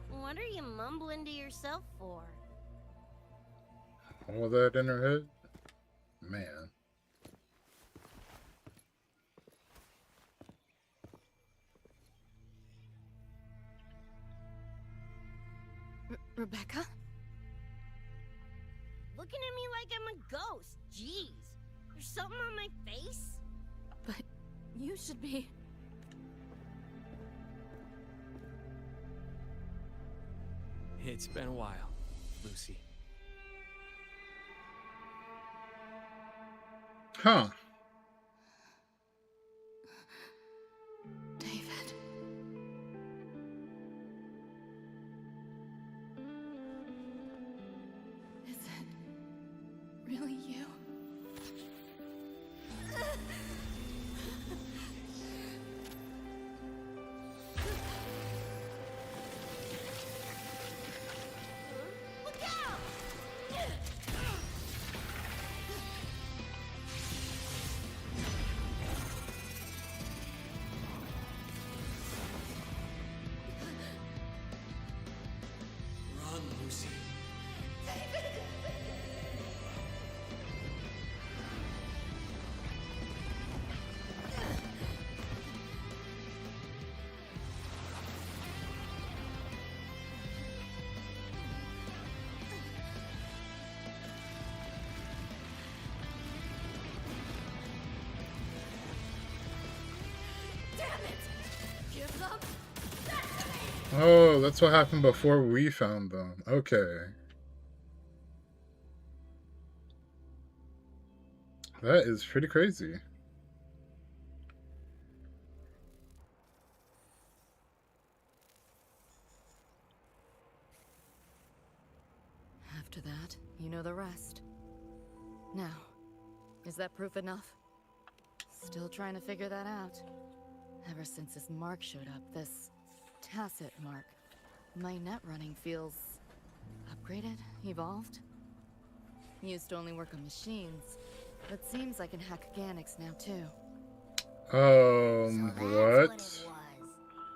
What are you mumbling to yourself for? All that in her head? Man. Rebecca? Looking at me like I'm a ghost. Jeez. There's something on my face? But you should be... It's been a while, Lucy. Huh. David. Is it really you? Look out! Run, Lucy. Give them? Oh, that's what happened before we found them. Okay. That is pretty crazy. After that, you know the rest. Now, is that proof enough? Still trying to figure that out. Ever since this mark showed up, this tacit mark, my net running feels upgraded, evolved. Used to only work on machines, but seems I can hack organics now too. So that's what it What? was.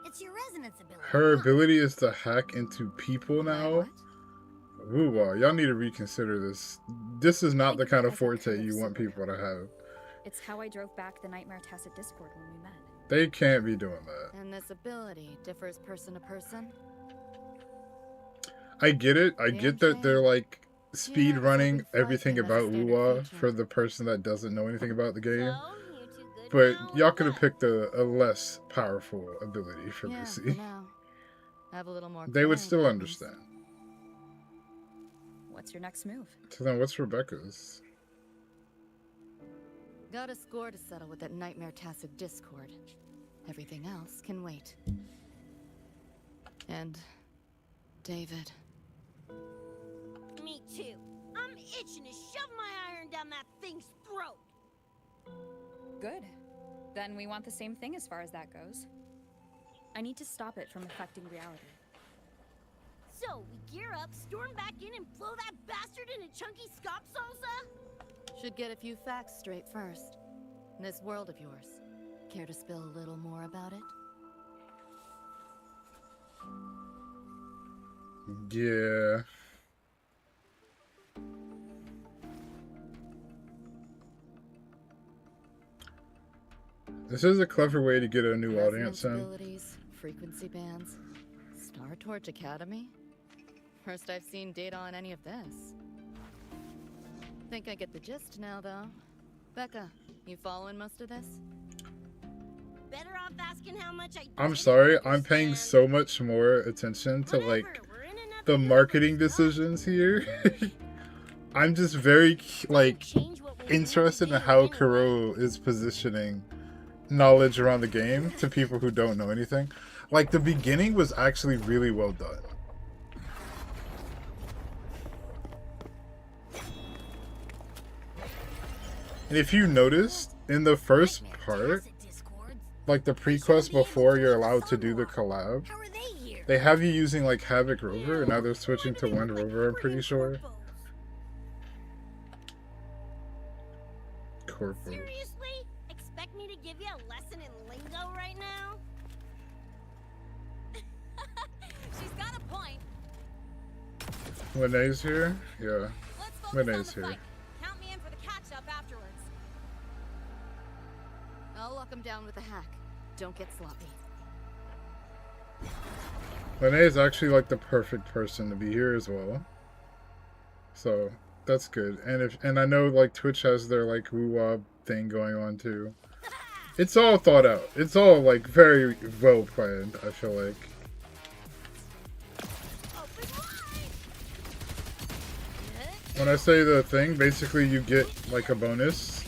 It's your resonance ability. Her huh? ability is to hack into people My now? what? Wuwa, y'all need to reconsider this. This is not the Think kind of of it as a forte kind you of want people to superpower. have. It's how I drove back the Nightmare Tacit Discord when we met. They can't be doing that. And this ability differs person to person? I get it. I Damn get that they're shame. like Yeah, speed I was running hoping flight everything came as a about standard Wuwa feature. for the person that doesn't know anything about the game. So, you two good But now, y'all or could have what? picked a less powerful ability for Yeah, for Lucy. now. Have a little more They would caring, still that understand. What's your next move? So then what's Rebecca's? means. Got a score to settle with that Nightmare Tacit Discord. Everything else can wait. And... David. Me too. I'm itching to shove my iron down that thing's throat. Good. Then we want the same thing as far as that goes. I need to stop it from affecting reality. So, we gear up, storm back in, and blow that bastard into chunky scop salsa? Should get a few facts straight first. This world of yours. Care to spill a little more about it? Yeah. This is a clever way to get a new audience Resonance in. abilities, frequency bands, Star Torch Academy. First I've seen data on any of this. Think I get the gist now, though. Becca, you following most of this? Better off asking how much I I'm didn't sorry, I'm paying understand. so much more attention to Whatever, like we're in another the marketing universe, huh? decisions here. I'm just very like Change what we need to interested in do how anyway. Kuro is positioning knowledge around the game to people who don't know anything. Like the beginning was actually really well done. And if you noticed in the first Nightmare part, Tacit Discords. like the pre-quest before you're allowed to do the collab, How are they here? They have you using like Havoc Rover, and now they're switching to Wind Rover, I'm pretty sure. Corpo. Seriously? Expect me to give you a lesson in lingo right now? She's got a point. Linnea's here? Yeah. Let's focus Linnea's on the here. fight. Count me in for the catch-up afterwards. I'll lock him down with a hack. Don't get sloppy. Linnea is actually like the perfect person to be here as well. So that's good. And I know like Twitch has their like Wuwa thing going on too. It's all thought out. It's all like very well planned, I feel like. When I say the thing, basically you get like a bonus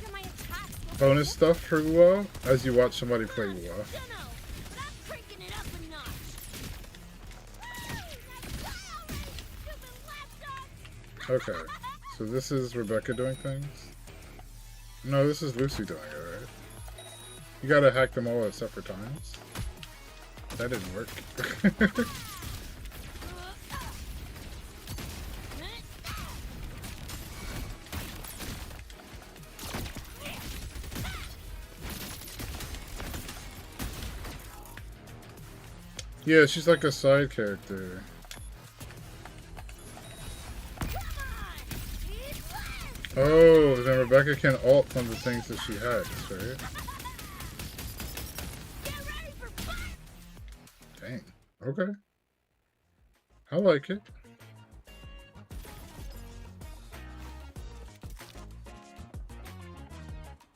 stuff for Wuwa as you watch somebody play Wuwa. Okay, so this is Rebecca doing things? No, this is Lucy doing it, right? You gotta hack them all at separate times. That didn't work. Yeah, she's like a side character. Oh, then Rebecca can ult from the things that she hacks, right? Dang. Okay. I like it.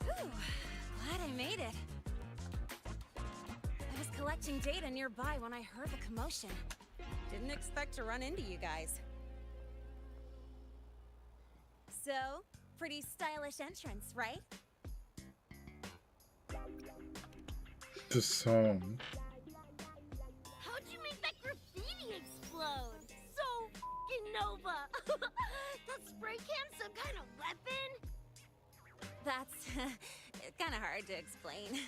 Glad I made it. I was collecting data nearby when I heard the commotion. Didn't expect to run into you guys. So, pretty stylish entrance, right? The song. How'd you make that graffiti explode? So f***ing Nova! That spray can some kind of weapon? That's kind of hard to explain.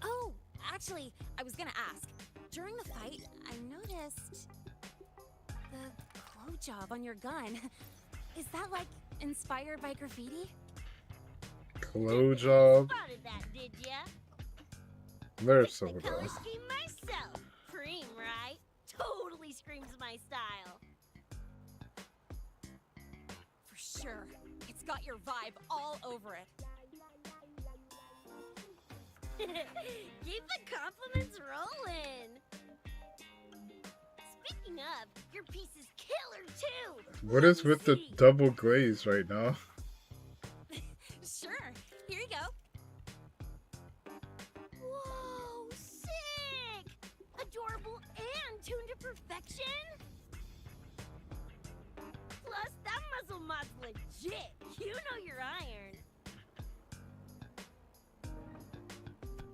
Oh, actually, I was gonna ask. During the fight, I noticed the glow job on your gun. Is that like inspired by graffiti? Glow job. Spotted that, did ya? There's The so color else. scheme myself. Cream, right? Totally screams my style. For sure. It's got your vibe all over it. Keep the compliments rolling. Speaking of, your piece is killer too. What is with the double glaze right now? Sure. Here you go. Whoa, sick! Adorable and tuned to perfection. Plus, that muzzle mod's legit. You know your iron.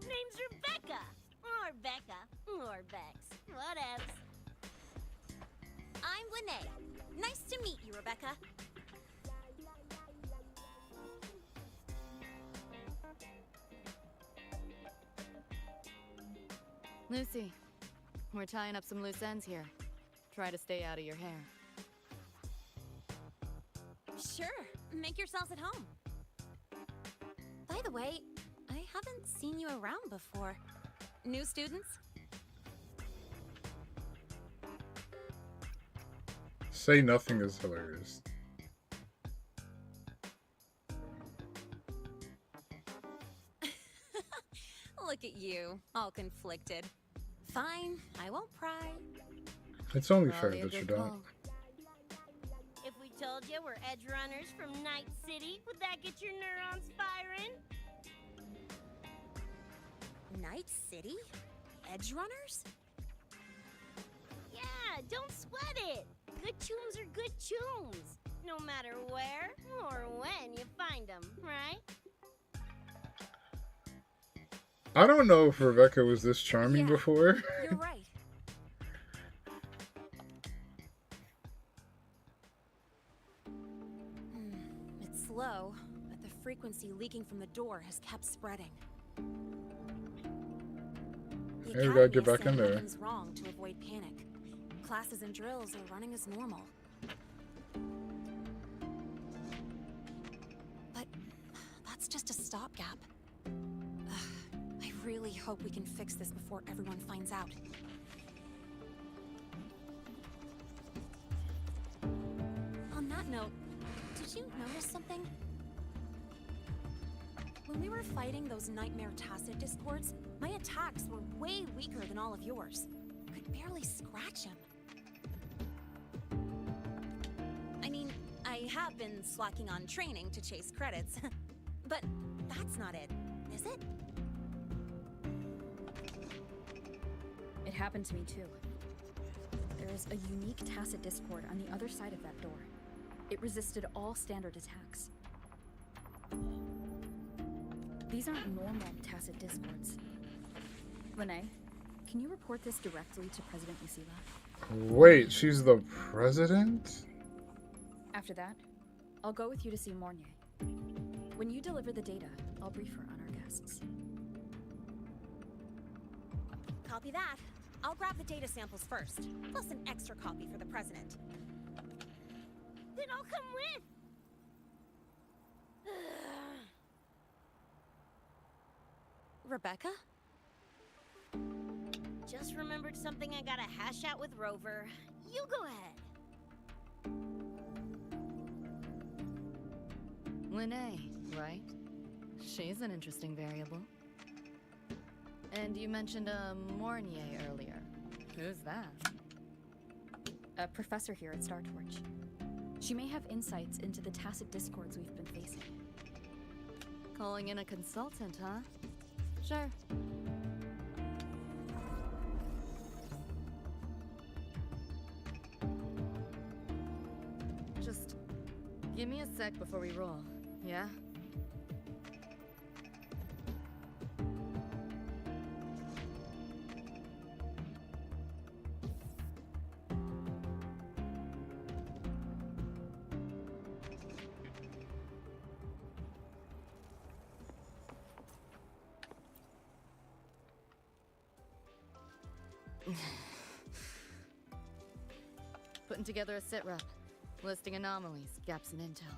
Name's Rebecca. Or Becca. Or Bex. Whatevs. I'm Linnea. Nice to meet you, Rebecca. Lucy, we're tying up some loose ends here. Try to stay out of your hair. Sure. Make yourselves at home. By the way, I haven't seen you around before. New students? Say nothing is hilarious. Look at you, all conflicted. Fine, I won't pry. It's only fair Probably a that you good don't. call. If we told you we're edge runners from Night City, would that get your neurons firing? Night City? Edge runners? Yeah, don't sweat it. Good tunes are good tunes, no matter where or when you find them, right? I don't know if Rebecca was this charming Yeah, before. You're right. It's slow, but the frequency leaking from the door has kept spreading. The Hey, we gotta Academy get is back in saying there. nothing's wrong to avoid panic. Classes and drills are running as normal. But that's just a stopgap. I really hope we can fix this before everyone finds out. On that note, did you notice something? When we were fighting those nightmare tacit discords, my attacks were way weaker than all of yours. Could barely scratch him. I mean, I have been slacking on training to chase credits, but that's not it, is it? It happened to me too. There is a unique tacit discord on the other side of that door. It resisted all standard attacks. These aren't normal tacit discords. Lene, can you report this directly to President Lucila? Wait, she's the president? After that, I'll go with you to see Mornier. When you deliver the data, I'll brief her on our guests. Copy that. I'll grab the data samples first, plus an extra copy for the president. Then I'll come with! Rebecca? Just remembered something I gotta hash out with Rover. You go ahead. Lene, right? She's an interesting variable. And you mentioned a Mornier earlier. Who's that? A professor here at StarTorch. She may have insights into the tacit discords we've been facing. Calling in a consultant, huh? Sure. Just give me a sec before we roll, yeah? Putting together a sit rep, listing anomalies, gaps in intel.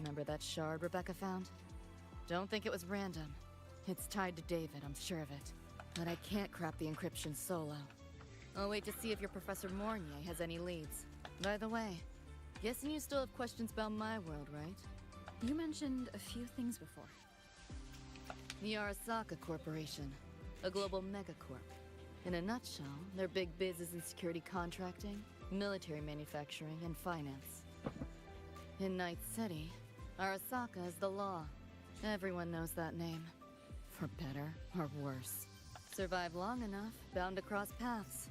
Remember that shard Rebecca found? Don't think it was random. It's tied to David, I'm sure of it. But I can't crack the encryption solo. I'll wait to see if your Professor Mornier has any leads. By the way, guessing you still have questions about my world, right? You mentioned a few things before. The Arasaka Corporation, a global megacorp. In a nutshell, their big biz is in security contracting, military manufacturing, and finance. In Night City, Arasaka is the law. Everyone knows that name. For better or worse. Survive long enough, bound to cross paths.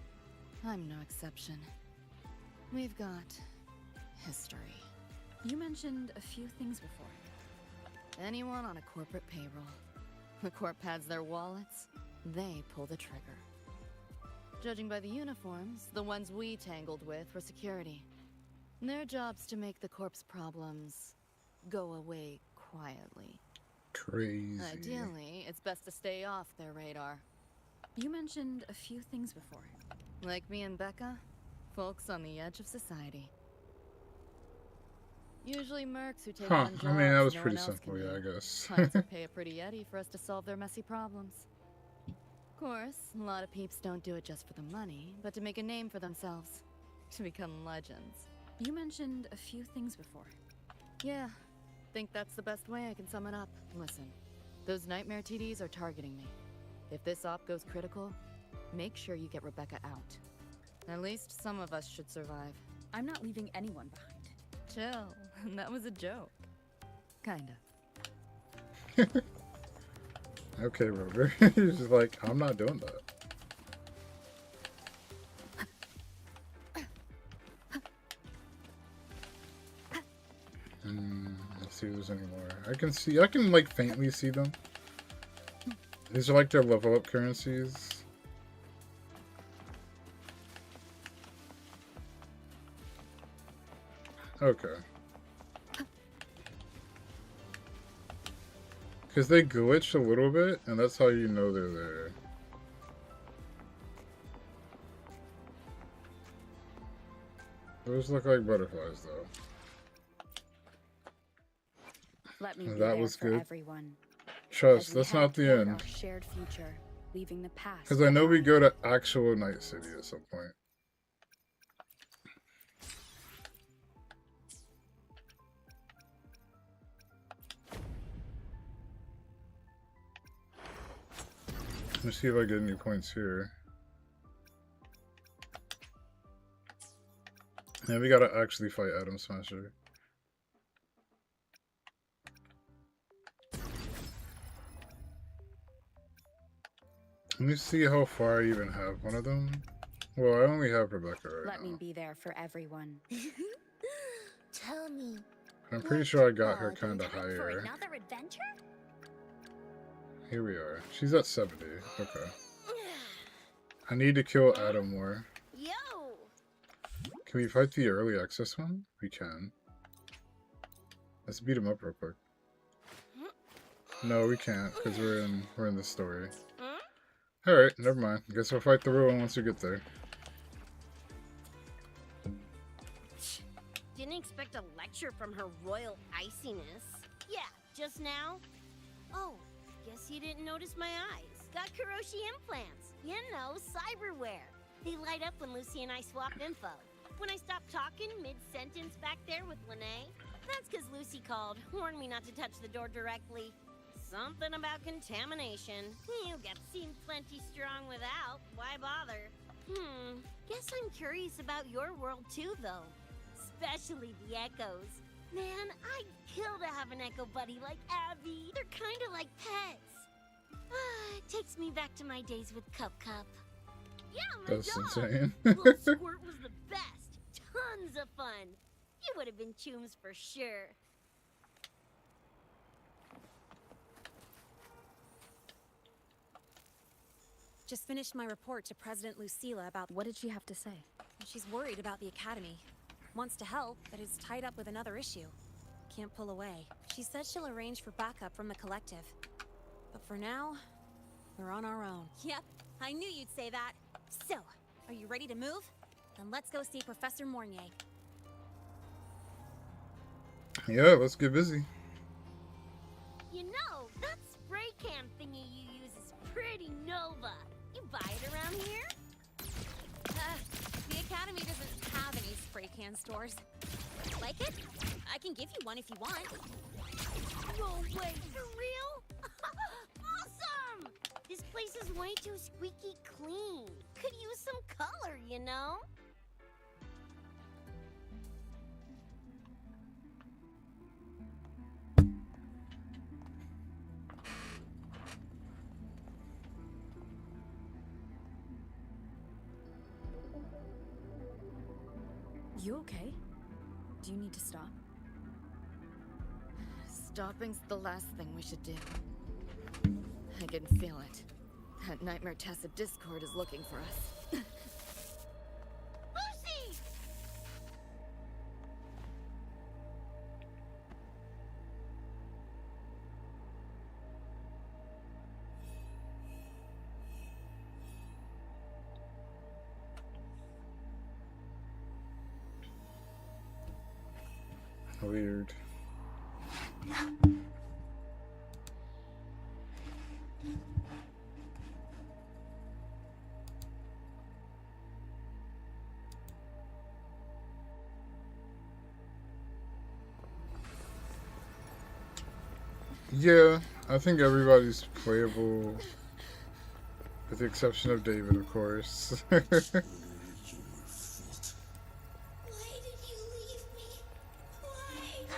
I'm no exception. We've got history. You mentioned a few things before. Anyone on a corporate payroll. The corp pads their wallets, they pull the trigger. Judging by the uniforms, the ones we tangled with were security. Their job's to make the corp's problems go away quietly. Crazy. Ideally, it's best to stay off their radar. You mentioned a few things before. Like me and Becca, folks on the edge of society. Usually mercs who take on jobs I mean, that was no pretty one else simple, can yeah, do. I guess. Clients will pay a pretty eddy for us to solve their messy problems. Of course, a lot of peeps don't do it just for the money, but to make a name for themselves. To become legends. You mentioned a few things before. Yeah, think that's the best way I can sum it up. Listen, those nightmare TDs are targeting me. If this op goes critical, make sure you get Rebecca out. At least some of us should survive. I'm not leaving anyone behind. Chill, that was a joke. Kinda. Okay, Rover. He's just like, I'm not doing that. Let's see if there's any more. I can like faintly see them. These are like their level up currencies. Okay. Because they glitch a little bit, and that's how you know they're there. Those look like butterflies, though. Let me And be that there was for good. everyone. Trust, as we that's head not the toward end. Our shared future, leaving the past. Because I know we behind. go to actual Night City at some point. Let me see if I get any points here. Yeah, we gotta actually fight Atom Smasher. Let me see how far I even have one of them. Well, I only have Rebecca right Let now. me be there for everyone. Tell me. I'm pretty sure I got her are kind they of time for higher. another adventure? Here we are. She's at 70. Okay. I need to kill Adam more. Yo! Can we fight the early access one? We can. Let's beat him up real quick. No, we can't, because we're in the story. Alright, never mind. Guess we'll fight the real one once we get there. Didn't expect a lecture from her royal iciness. Yeah, just now. Oh, guess you didn't notice my eyes. Got Kuroshi implants. You know, cyberware. They light up when Lucy and I swap info. When I stopped talking mid-sentence back there with Lene, that's because Lucy called, warned me not to touch the door directly. Something about contamination. You get seemed plenty strong without. Why bother? Guess I'm curious about your world too, though. Especially the echoes. Man, I'd kill to have an echo buddy like Abby. They're kind of like pets. It takes me back to my days with Cup Cup. Yeah, my That's dog. insane. Little Squirt was the best. Tons of fun. You would have been chooms for sure. Just finished my report to President Lucilla about What did she have to say? she's worried about the Academy. Wants to help, but is tied up with another issue. Can't pull away. She said she'll arrange for backup from the collective. But for now, we're on our own. Yep, I knew you'd say that. So, are you ready to move? Then let's go see Professor Mornier. Yeah, let's get busy. You know, that spray can thingy you use is pretty Nova. You buy it around here? The Academy doesn't have any spray can stores. Like it? I can give you one if you want. No way, for real? Awesome! This place is way too squeaky clean. Could use some color, you know? You okay? Do you need to stop? Stopping's the last thing we should do. I can feel it. That nightmare Tacit Discord is looking for us. Lucy! Weird. Yeah, I think everybody's playable, with the exception of David, of course. Why did you leave me? Why?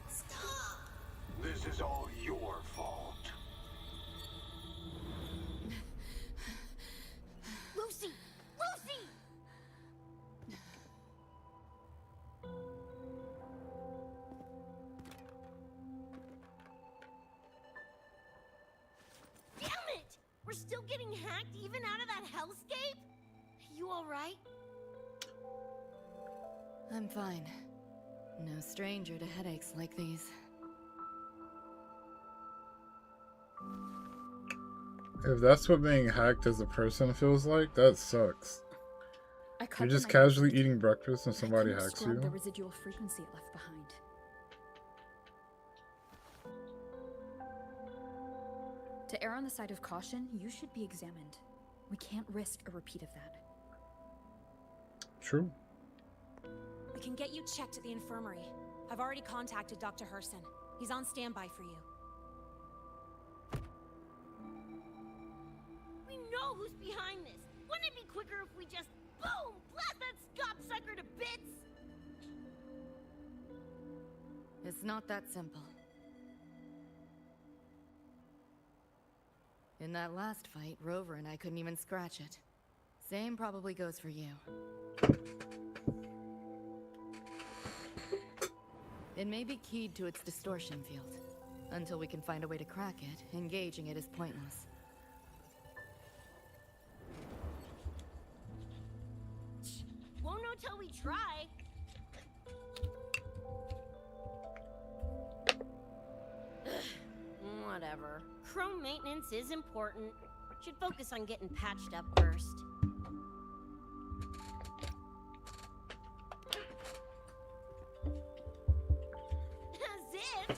Stop! This is all your fault. Lucy! Lucy! Damn it! We're still getting hacked even out of that hellscape? You alright? I'm fine. No stranger to headaches like these. If that's what being hacked as a person feels like, that sucks. I cut You're the just knife casually into- eating breakfast and I somebody couldn't hacks scrub you. the residual frequency it left behind. To err on the side of caution, you should be examined. We can't risk a repeat of that. True. We can get you checked at the infirmary. I've already contacted Dr. Herson. He's on standby for you. We know who's behind this. Wouldn't it be quicker if we just, boom, blast that gobsucker to bits? It's not that simple. In that last fight, Rover and I couldn't even scratch it. Same probably goes for you. It may be keyed to its distortion field. Until we can find a way to crack it, engaging it is pointless. Won't know till we try. Whatever. Chrome maintenance is important. Should focus on getting patched up first. As if.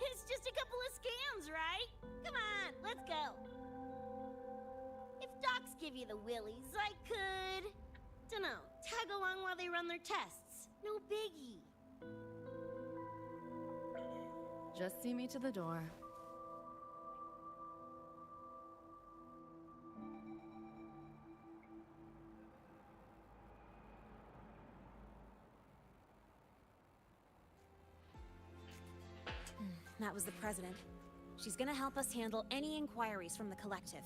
It's just a couple of scans, right? Come on, let's go. If docs give you the willies, I could... dunno, tag along while they run their tests. No biggie. Just see me to the door. That was the president. She's gonna help us handle any inquiries from the collective.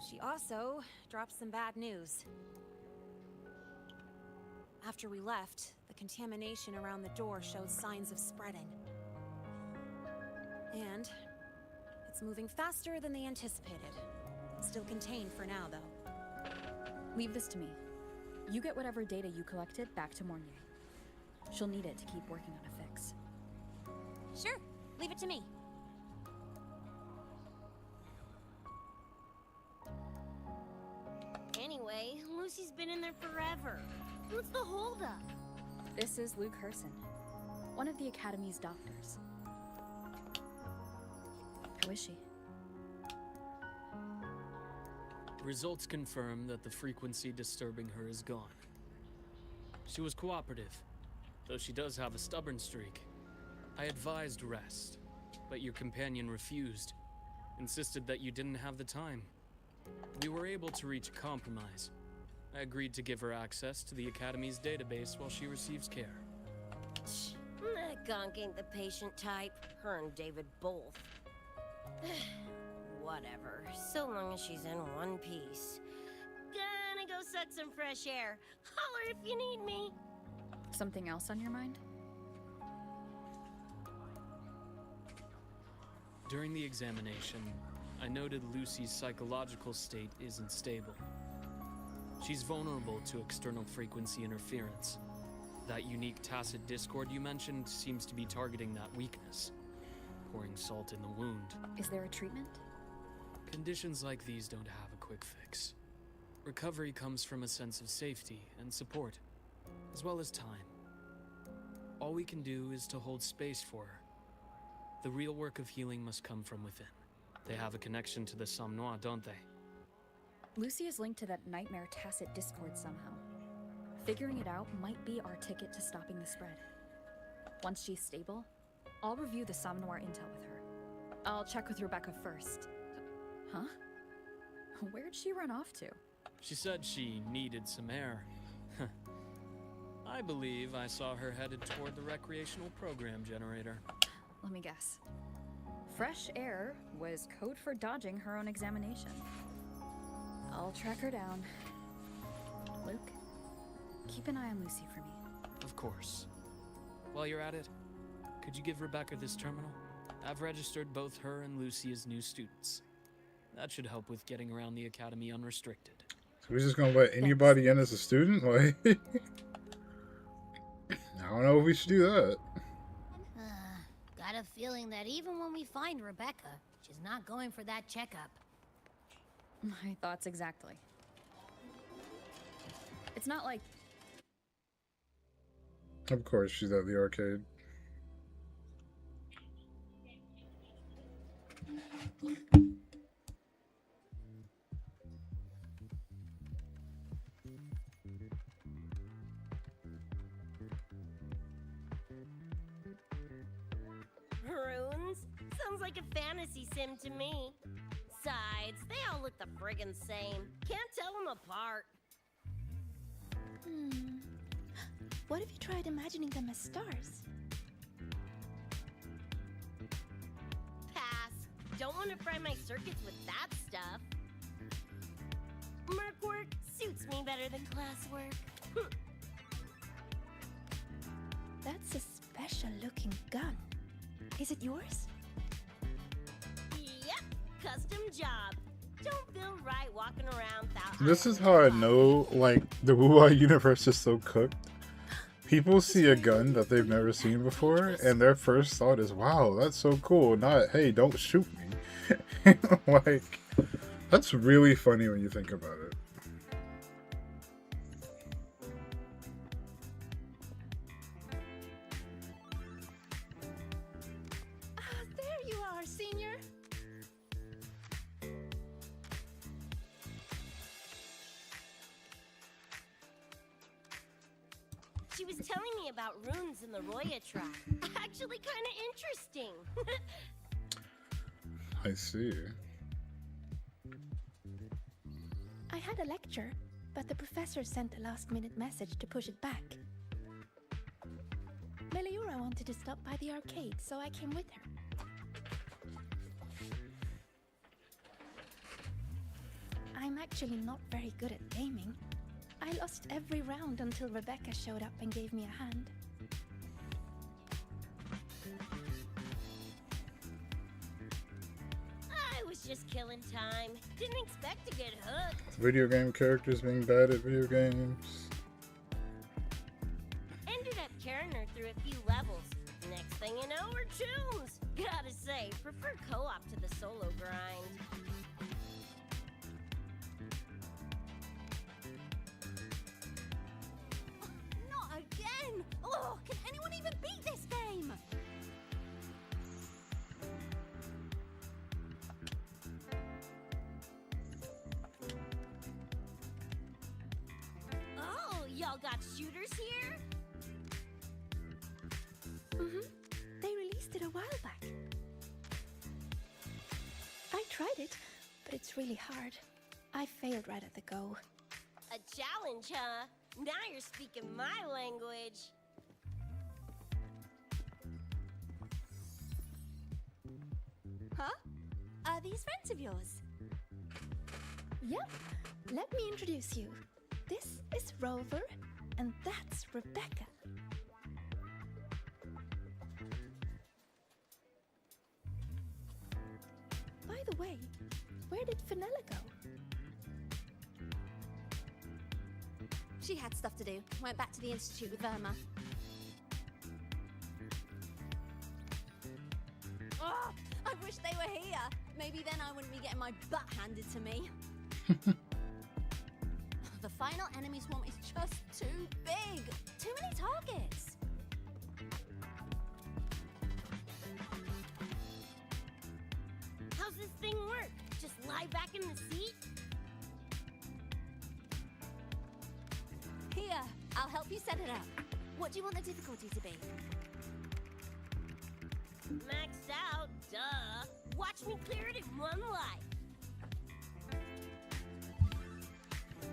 She also dropped some bad news. After we left, the contamination around the door showed signs of spreading. And it's moving faster than they anticipated. Still contained for now, though. Leave this to me. You get whatever data you collected back to Mornier. She'll need it to keep working on a fix. Sure, leave it to me. Anyway, Lucy's been in there forever. What's the holdup? This is Luke Herson, one of the Academy's doctors. How is she? Results confirm that the frequency disturbing her is gone. She was cooperative, though she does have a stubborn streak. I advised rest, but your companion refused, insisted that you didn't have the time. We were able to reach a compromise. I agreed to give her access to the Academy's database while she receives care. That gonk ain't the patient type. Her and David both. Whatever, so long as she's in one piece. Gonna go suck some fresh air. Holler if you need me. Something else on your mind? During the examination, I noted Lucy's psychological state isn't stable. She's vulnerable to external frequency interference. That unique tacit discord you mentioned seems to be targeting that weakness, pouring salt in the wound. Is there a treatment? Conditions like these don't have a quick fix. Recovery comes from a sense of safety and support, as well as time. All we can do is to hold space for her. The real work of healing must come from within. They have a connection to the Somme Noir, don't they? Lucy is linked to that nightmare tacit discord somehow. Figuring it out might be our ticket to stopping the spread. Once she's stable, I'll review the Somme Noir intel with her. I'll check with Rebecca first. Huh? Where'd she run off to? She said she needed some air. I believe I saw her headed toward the recreational program generator. Let me guess. Fresh air was code for dodging her own examination. I'll track her down. Luke, keep an eye on Lucy for me. Of course. While you're at it, could you give Rebecca this terminal? I've registered both her and Lucy as new students. That should help with getting around the Academy unrestricted. So we're just gonna let anybody in as a student? Like, I don't know if we should do that. Got a feeling that even when we find Rebecca, She's not going for that checkup. My thoughts exactly. It's not like Of course, she's at the arcade. Runes? Sounds like a fantasy sim to me. Besides, they all look the friggin' same. Can't tell them apart. What if you tried imagining them as stars? Pass. Don't want to fry my circuits with that stuff. Merc work suits me better than classwork. That's a special looking gun. Is it yours? Yep, custom job. Don't feel right walking around without. This is how I know, like, the Wuwa universe is so cooked. People see a gun that they've never seen before, and their first thought is, wow, that's so cool. Not, hey, don't shoot me. Like, that's really funny when you think about it. There you are, Senior. She was telling me about runes in the Roya tribe. Actually, kind of interesting. I see. I had a lecture, but the professor sent a last-minute message to push it back. Meliora wanted to stop by the arcade, so I came with her. I'm actually not very good at gaming. I lost every round until Rebecca showed up and gave me a hand. I was just killing time. Didn't expect to get hooked. Video game characters being bad at video games. Ended up carrying her through a few levels. Next thing you know, we're chums. Gotta say, prefer co-op to the solo grind. Not again! Oh, can anyone even beat this game? Oh, y'all got shooters here? They released it a while back. I tried it, but it's really hard. I failed right at the go. A challenge, huh? Now you're speaking my language. Huh? Are these friends of yours? Yep. Let me introduce you. This is Rover, and that's Rebecca. By the way, where did Fenella go? She had stuff to do. Went back to the Institute with Verma. Oh, I wish they were here. Maybe then I wouldn't be getting my butt handed to me. The final enemy swarm is just too big. Too many targets. How's this thing work? Just lie back in the seat? Here, I'll help you set it up. What do you want the difficulty to be? Maxed out, duh. Watch me clear it in one life.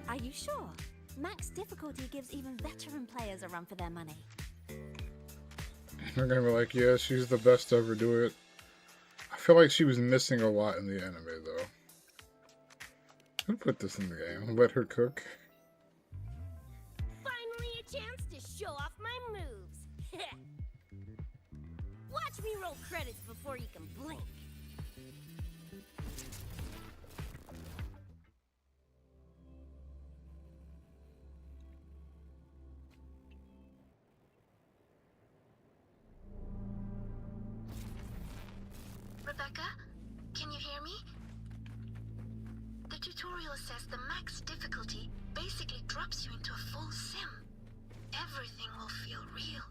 Are you sure? Max difficulty gives even veteran players a run for their money. They're gonna be like, yeah, she's the best to ever do it. I feel like she was missing a lot in the anime, though. Who put this in the game? Let her cook? Finally a chance to show off my moves. Watch me roll credits before you can blink. Rebecca, can you tutorial says the max difficulty basically drops you into a full sim. Everything will feel real.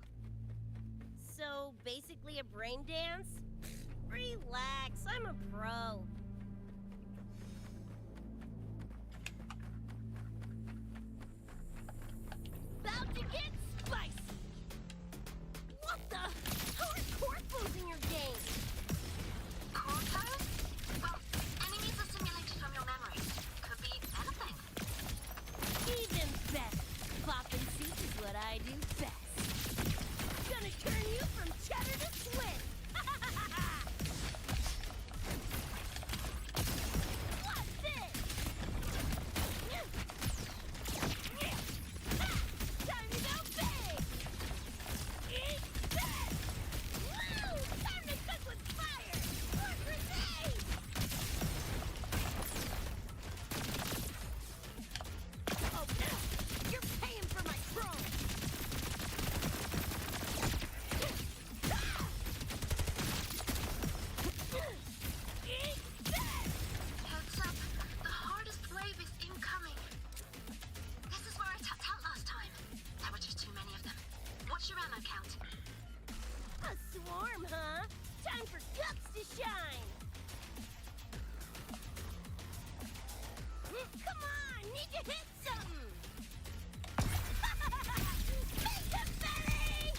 So, basically a brain dance? Relax, I'm a pro. About to get spicy! What the? How are corpos in your game? Corpos? Well, enemies are simulated from your memory. Could be anything. Even better. Bopping seats is what I do best. Gonna turn you from cheddar to Swiss. What's this? Time to go big. Eat this. Woo! Time to cook with fire. More grenades. Oh no! You're paying for my chrome! Eat this! Heads up, the hardest wave is incoming. This is where I tapped out last time. There were just too many of them. What's your ammo count? A swarm, huh? Time for guts to shine! Come on! Need to hit something! Big confetti!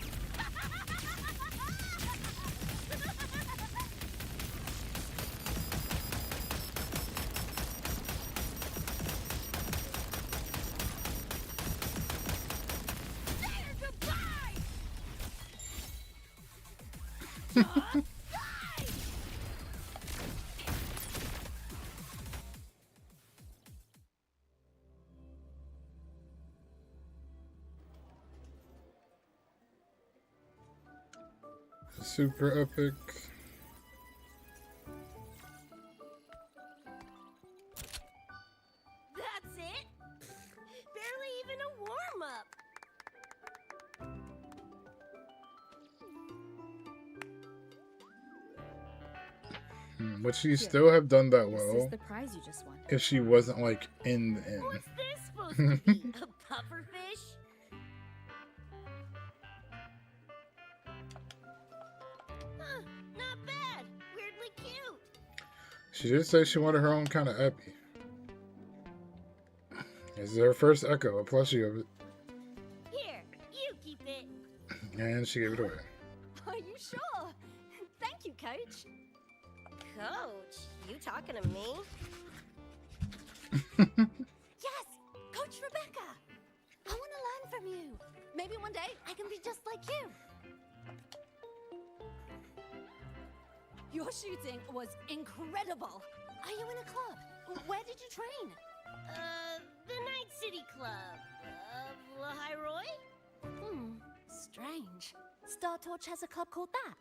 There, goodbye! Die! Super epic. That's it? Barely even a warm-up. Would she still have done that This is well the prize you just won. if she wasn't like in the end? What's this supposed to be? A pufferfish? Huh, not bad. Weirdly cute. She did say she wanted her own kind of epi. This is her first Echo, a plushie of it, Here, you keep it. and she gave it away. Are you sure? Thank you, Coach. Coach, you talking to me? Yes, Coach Rebecca. I want to learn from you. Maybe one day I can be just like you. Your shooting was incredible. Are you in a club? Where did you train? The Night City Club. Lahiroy? Strange. Star Torch has a club called that.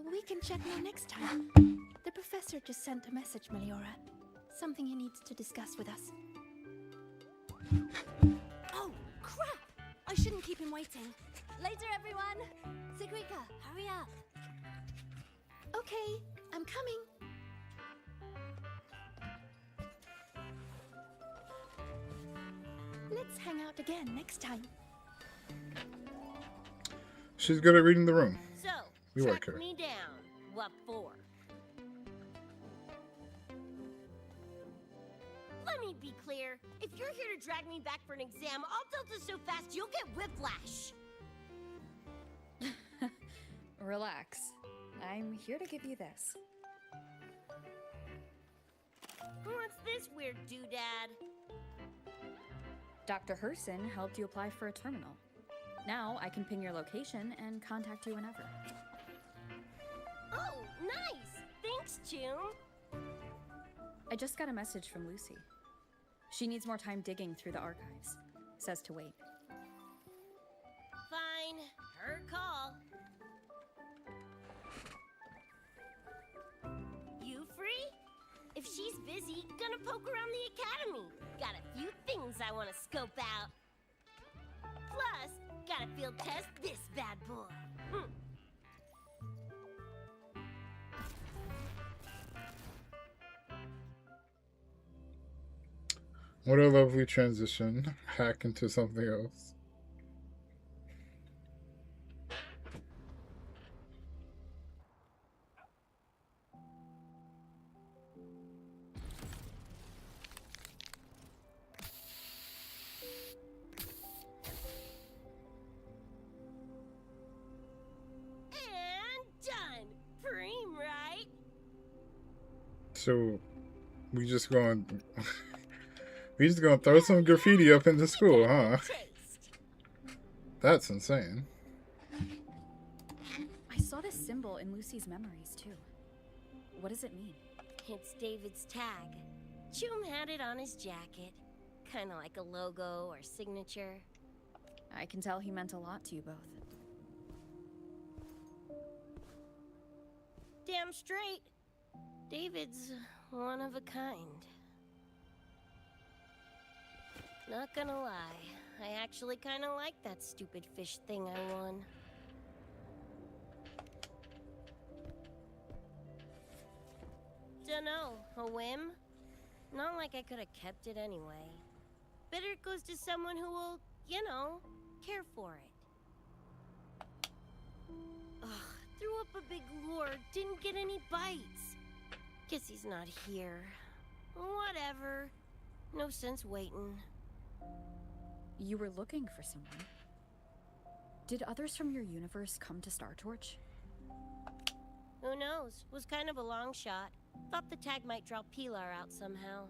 We can check now next time. The professor just sent a message, Meliora. Something he needs to discuss with us. Oh, crap! I shouldn't keep him waiting. Later, everyone. Sigrika, hurry up. Okay, I'm coming. Let's hang out again next time. She's good at reading the room. So, We like track her. me down. What for? Let me be clear. If you're here to drag me back for an exam, I'll tilt it so fast you'll get whiplash. Relax. I'm here to give you this. What's this weird doodad? Dr. Herson helped you apply for a terminal. Now I can ping your location and contact you whenever. Oh, nice! Thanks, June. I just got a message from Lucy. She needs more time digging through the archives. Says to wait. Fine. Her call. You free? If she's busy, gonna poke around the academy. Got a few things I want to scope out. Plus, gotta field test this bad boy. What a lovely transition. Hack into something else. And done. Preem, right? So we just going we just gonna throw some graffiti up into school, huh? That's insane. I saw this symbol in Lucy's memories, too. What does it mean? It's David's tag. Chum had it on his jacket. Kind of like a logo or signature. I can tell he meant a lot to you both. Damn straight. David's one of a kind. Not gonna lie, I actually kinda like that stupid fish thing I won. Dunno, a whim? Not like I could've kept it anyway. Better it goes to someone who will, you know, care for it. Ugh, threw up a big lure, didn't get any bites. Guess he's not here. Whatever. No sense waiting. You were looking for someone. Did others from your universe come to Star Torch? Who knows? Was kind of a long shot. Thought the tag might draw Pilar out somehow.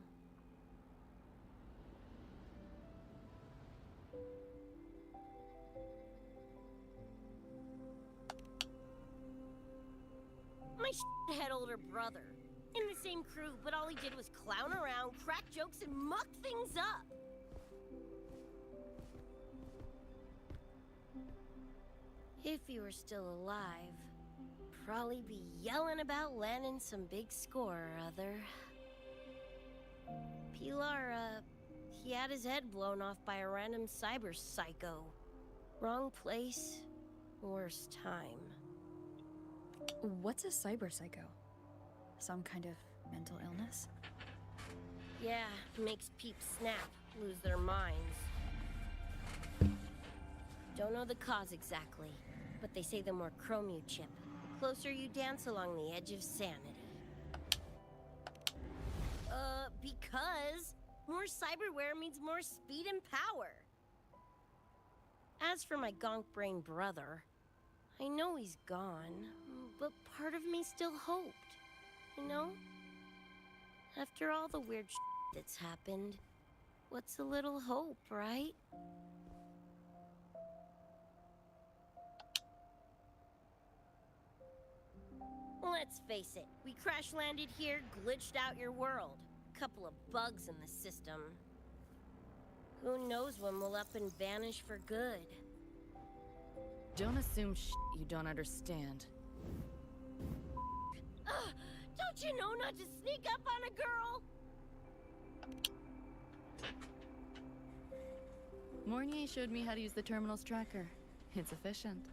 My head older brother. In the same crew, but all he did was clown around, crack jokes, and muck things up. If he were still alive, probably be yelling about landing some big score or other. Pilar, he had his head blown off by a random cyber psycho. Wrong place, worst time. What's a cyber psycho? Some kind of mental illness? Yeah, makes peeps snap, lose their minds. Don't know the cause exactly, but they say the more chrome you chip, the closer you dance along the edge of sanity. Because more cyberware means more speed and power. As for my gonk brain brother, I know he's gone, but part of me still hoped, you know? After all the weird shit that's happened, what's a little hope, right? Let's face it, we crash-landed here, glitched out your world. Couple of bugs in the system. Who knows when we'll up and vanish for good? Don't assume you don't understand. Don't you know not to sneak up on a girl? Mornier showed me how to use the terminal's tracker. It's efficient.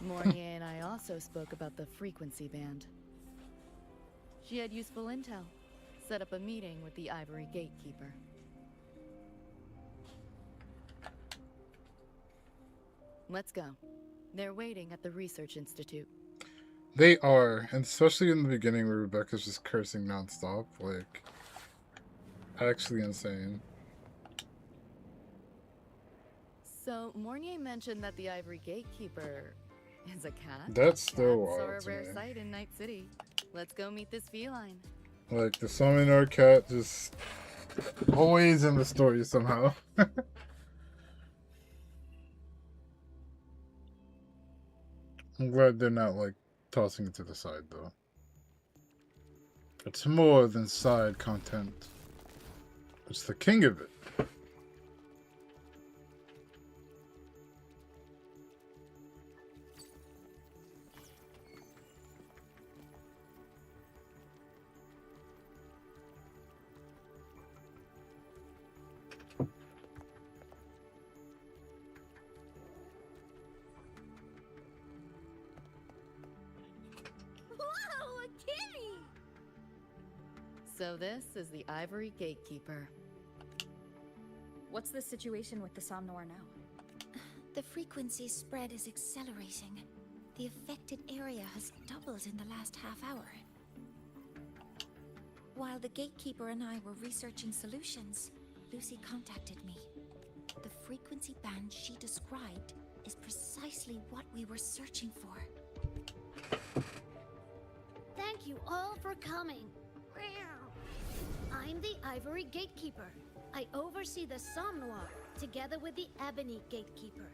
Mornier and I also spoke about the frequency band. She had useful intel. Set up a meeting with the Ivory Gatekeeper. Let's go. They're waiting at the Research Institute. They are, and especially in the beginning where Rebecca's just cursing nonstop, like, actually insane. So, Mornier mentioned that the Ivory Gatekeeper is a cat? That's still Cats wild are a to rare me. sight in Night City. Let's go meet this feline. Like, the summoner cat just always in the story somehow. I'm glad they're not, like, tossing it to the side, though. It's more than side content. It's the king of it. Whoa, a kitty! So this is the Ivory Gatekeeper. What's the situation with the Somnoir now? The frequency spread is accelerating. The affected area has doubled in the last half hour. While the gatekeeper and I were researching solutions, Lucy contacted me. The frequency band she described is precisely what we were searching for. Thank you all for coming. I'm the Ivory Gatekeeper. I oversee the Somnoir, together with the Ebony Gatekeeper.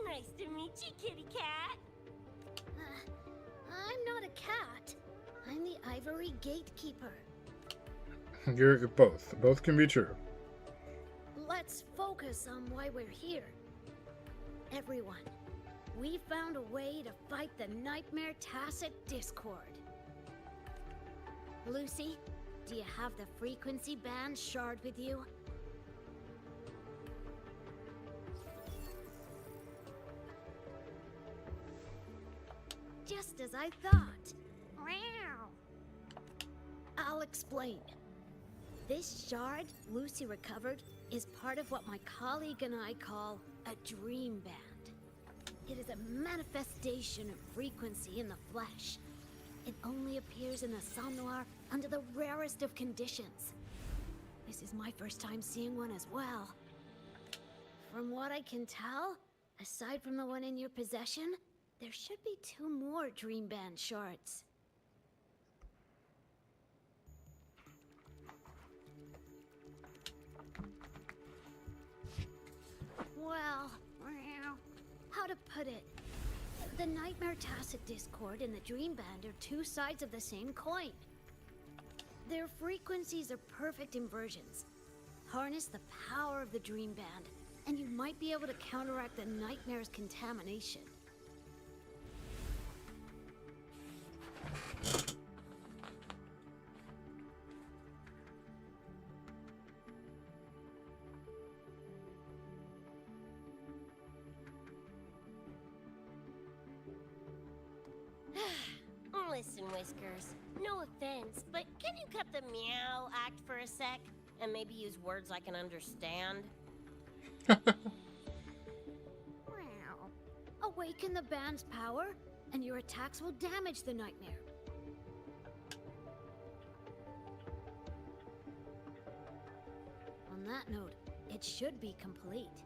Nice to meet you, kitty cat. I'm not a cat. I'm the Ivory Gatekeeper. You're both. Both can be true. Let's focus on why we're here. Everyone, we found a way to fight the Nightmare Tacit Discord. Lucy, do you have the frequency band shard with you? Just as I thought. I'll explain. This shard Lucy recovered is part of what my colleague and I call a dream band. It is a manifestation of frequency in the flesh. It only appears in the Somnoir under the rarest of conditions. This is my first time seeing one as well. From what I can tell, aside from the one in your possession, there should be 2 more dream band shards. Well, how to put it? The Nightmare Tacit Discord and the Dream Band are 2 sides of the same coin. Their frequencies are perfect inversions. Harness the power of the Dream Band, and you might be able to counteract the Nightmare's contamination. Listen, Whiskers, no offense, but can you cut the meow act for a sec? And maybe use words I can understand? Awaken the band's power, and your attacks will damage the Nightmare. On that note, it should be complete.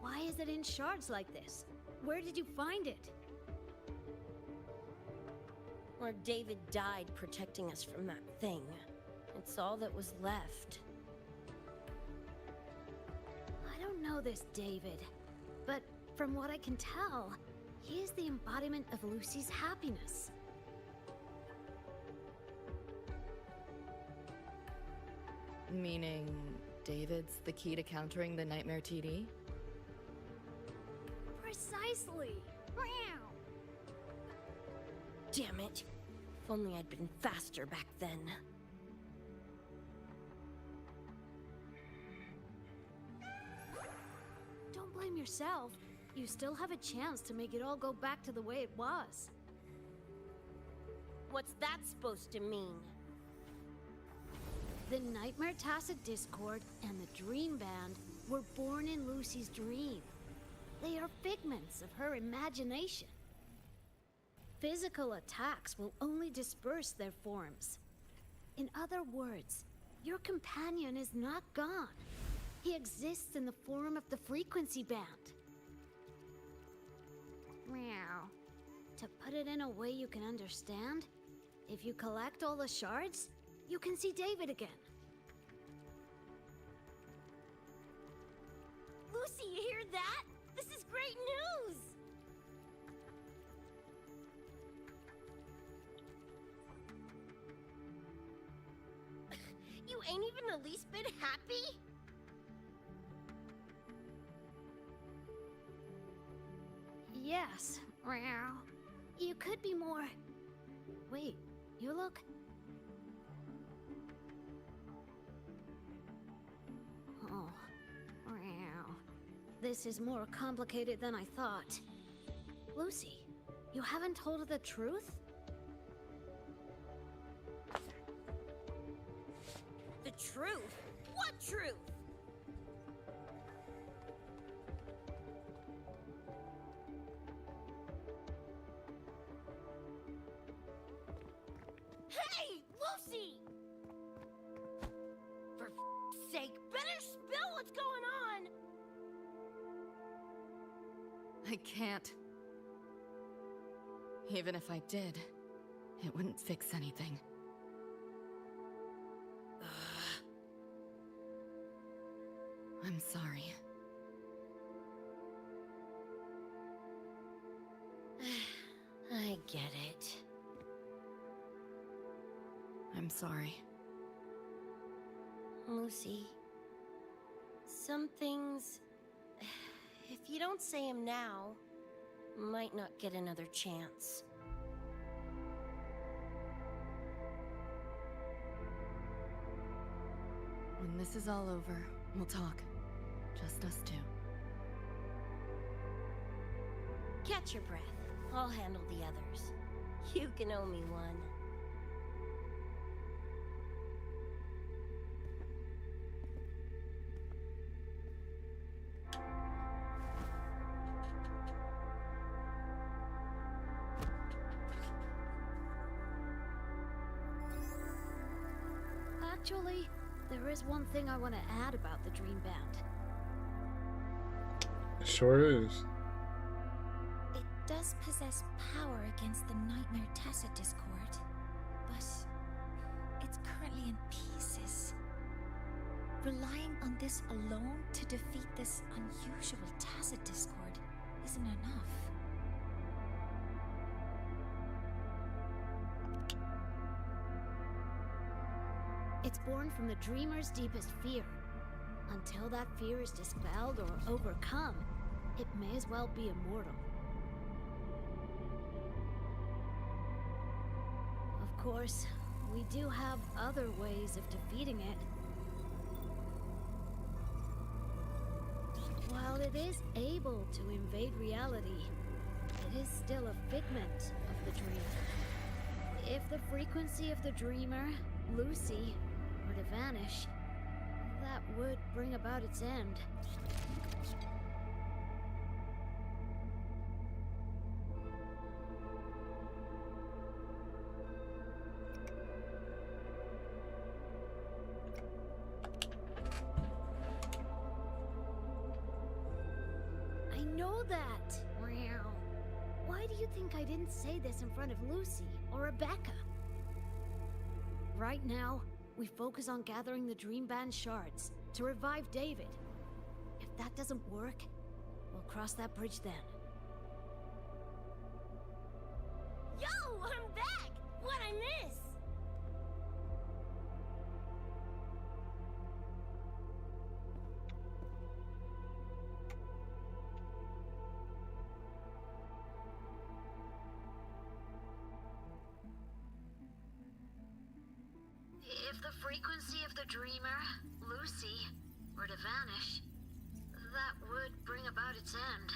Why is it in shards like this? Where did you find it? Where David died protecting us from that thing. It's all that was left. I don't know this David, but from what I can tell, he is the embodiment of Lucy's happiness. Meaning, David's the key to countering the Nightmare TD? Precisely! Damn it. If only I'd been faster back then. Don't blame yourself. You still have a chance to make it all go back to the way it was. What's that supposed to mean? The Nightmare Tacit Discord and the Dream Band were born in Lucy's dream. They are figments of her imagination. Physical attacks will only disperse their forms. In other words, your companion is not gone. He exists in the form of the frequency band. Meow. To put it in a way you can understand, if you collect all the shards, you can see David again. Lucy, you hear that? This is great news! You ain't even the least bit happy? Yes. Meow. You could be more... Wait, you look... Oh. Meow. This is more complicated than I thought. Lucy, you haven't told her the truth? The truth? What truth? I can't. Even if I did, it wouldn't fix anything. I'm sorry. I get it. I'm sorry. Lucy, some things, if you don't say them now, might not get another chance. When this is all over, we'll talk. Just us two. Catch your breath. I'll handle the others. You can owe me one. Actually, there is one thing I want to add about the Dream Band. It sure is. It does possess power against the Nightmare Tacit Discord, but it's currently in pieces. Relying on this alone to defeat this unusual Tacit Discord isn't enough. It's born from the dreamer's deepest fear. Until that fear is dispelled or overcome, it may as well be immortal. Of course, we do have other ways of defeating it. While it is able to invade reality, it is still a figment of the dreamer. If the frequency of the dreamer, Lucy, were to vanish, that would bring about its end. I know that. Why do you think I didn't say this in front of Lucy or Rebecca? Right now, we focus on gathering the Dream Band shards to revive David. If that doesn't work, we'll cross that bridge then. Yo, I'm back! What'd I miss? If the frequency of the dreamer, Lucy, were to vanish, that would bring about its end.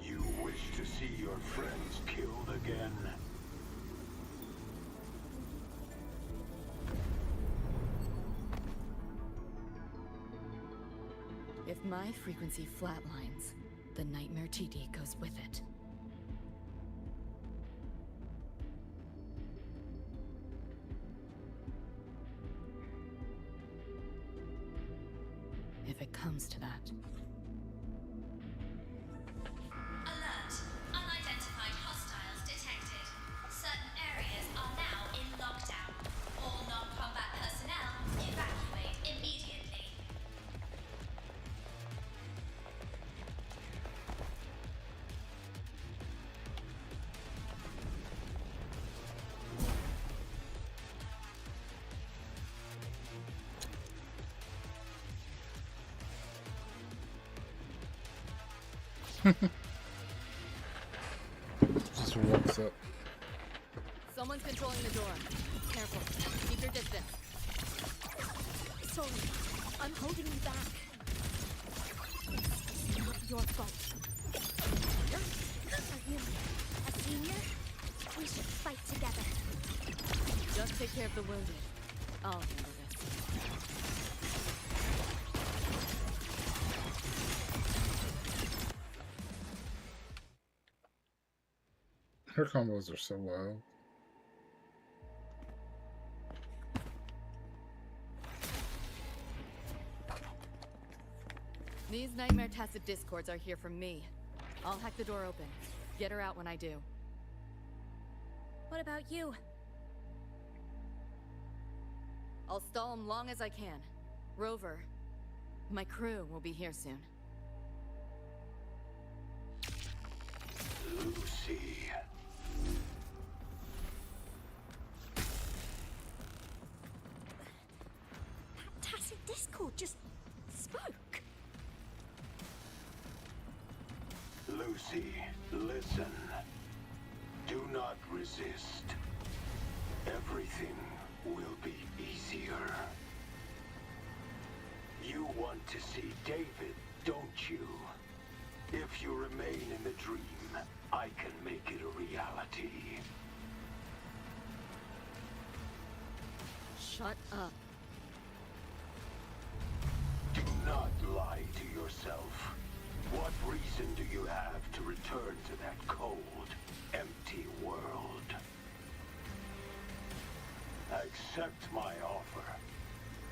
You wish to see your friends killed again? If my frequency flatlines, the Nightmare TD goes with it. If it comes to that. Alert! Unidentified hostiles detected. Certain areas are now in lockdown. All non-combat personnel evacuate immediately. Just walks up. Someone's controlling the door. Careful. Keep your distance. Sorry, I'm holding you back. It's not your fault. Are you a senior? We should fight together. take care of the wounded. I'll handle this. Her combos are so wild. These Nightmare Tacit Discords are here from me. I'll hack the door open. Get her out when I do. What about you? I'll stall them long as I can. Rover, my crew will be here soon. Lucy. That tacit discord just spoke. Lucy, listen. Do not resist. Everything will be easier. You want to see David, don't you? If you remain in the dream, I can make it a reality. Shut up. Do not lie to yourself. What reason do you have to return to that cold, empty world? Accept my offer.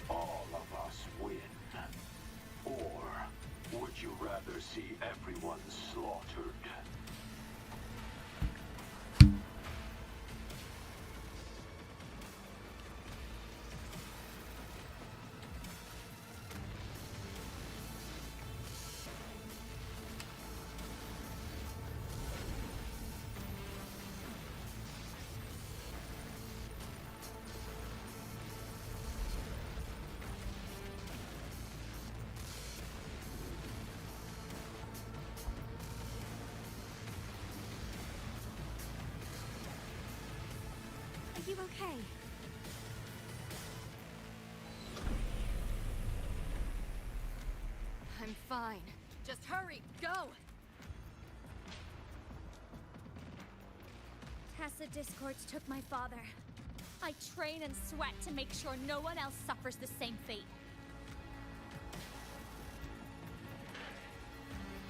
All of us win. Or would you rather see everyone slaughtered? Are you okay? I'm fine. Just hurry, go! Tacit discords took my father. I train and sweat to make sure no one else suffers the same fate.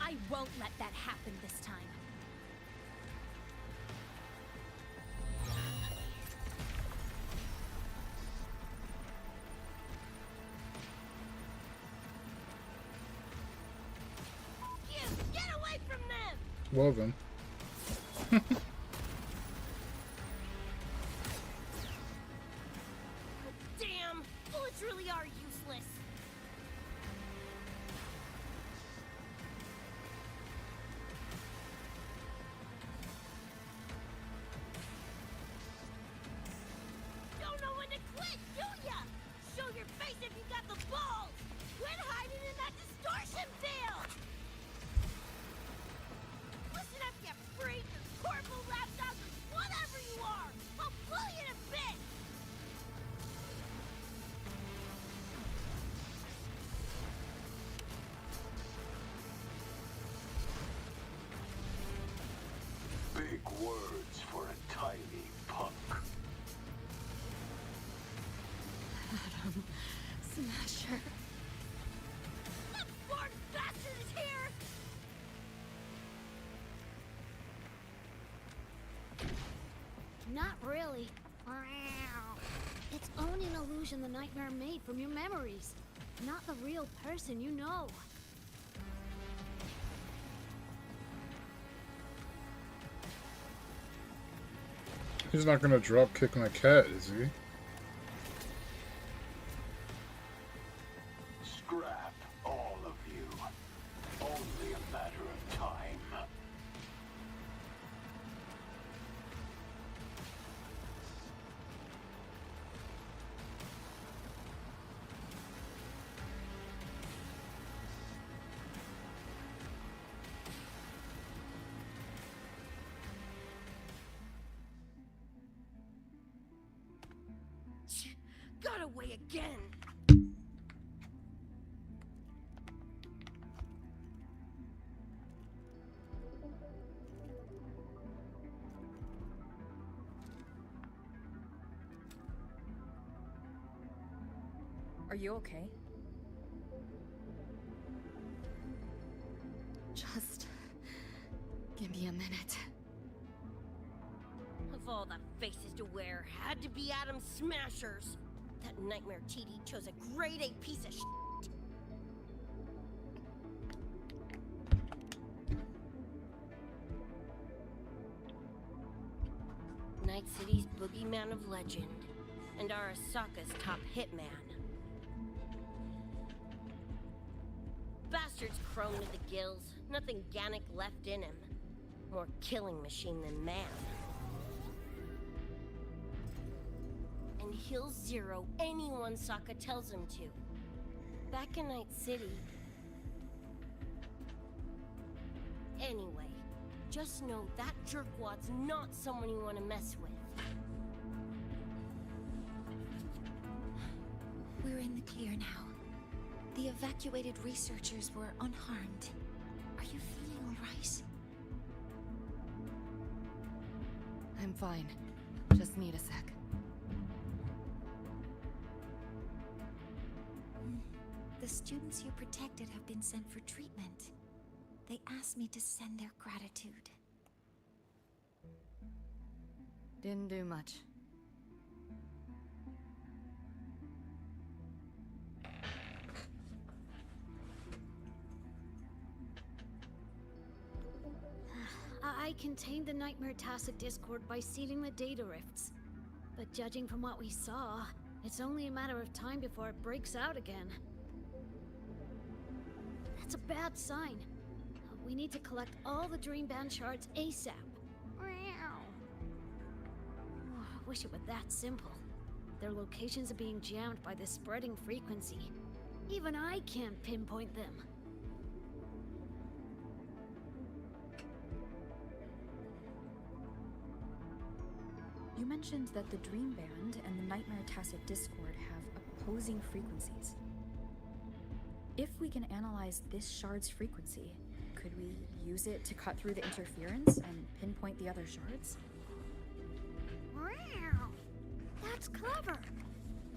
I won't let that happen this time. Get away from them! Well then. Damn! Bullets really are useless. Don't know when to quit, do ya? Show your face if you got the balls! Quit hiding in that distortion field! Listen up, you freak, or corporal lapdog, or whatever you are! I'll pull you to bits! Big words for a tiny punk. Adam, Smasher. That born bastard is here! Not really. It's only an illusion the nightmare made from your memories. Not the real person you know. He's not gonna drop kick my cat, is he? Scrap, all of you. Only a matter of time. Got away again! Are you okay? Just give me a minute. Of all the faces to wear, had to be Adam Smashers. That nightmare TD chose a grade A piece of shit. Night City's boogeyman of legend, and Arasaka's top hitman. Bastard's chrome to the gills, nothing Gannic left in him. More killing machine than man. And he'll zero anyone Sokka tells him to. Back in Night City... Anyway, just know that jerkwad's not someone you want to mess with. We're in the clear now. The evacuated researchers were unharmed. Are you feeling all right? I'm fine. Just need a sec. The students you protected have been sent for treatment. They asked me to send their gratitude. Didn't do much. I contained the Nightmare Tacit Discord by sealing the data rifts. But judging from what we saw, it's only a matter of time before it breaks out again. That's a bad sign. We need to collect all the Dreamband shards ASAP. Wish it were that simple. Their locations are being jammed by the spreading frequency. Even I can't pinpoint them. You mentioned that the Dreamband and the Nightmare Tacit Discord have opposing frequencies. If we can analyze this shard's frequency, could we use it to cut through the interference and pinpoint the other shards? Wow, that's clever.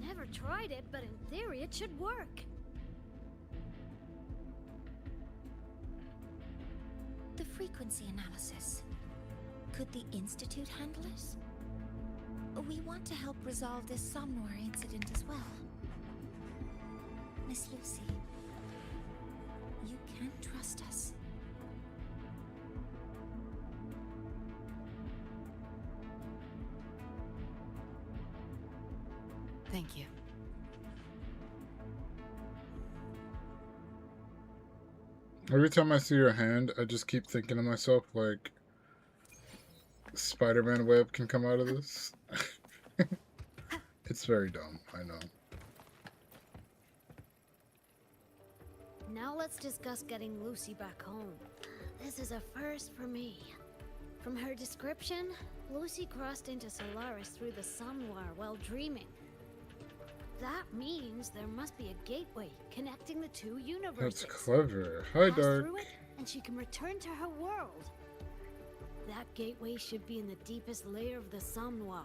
Never tried it, but in theory it should work. The frequency analysis. Could the Institute handle it? We want to help resolve this Somnor incident as well. Miss Lucy, you can trust us. Thank you. Every time I see your hand, I just keep thinking to myself, like, Spider-Man web can come out of this. It's very dumb, I know. Now let's discuss getting Lucy back home. This is a first for me. From her description, Lucy crossed into Solaris through the Somnoir while dreaming. That means there must be a gateway connecting the two universes. That's clever. Hi, Pass Dark. through it, and she can return to her world. That gateway should be in the deepest layer of the Somnoir,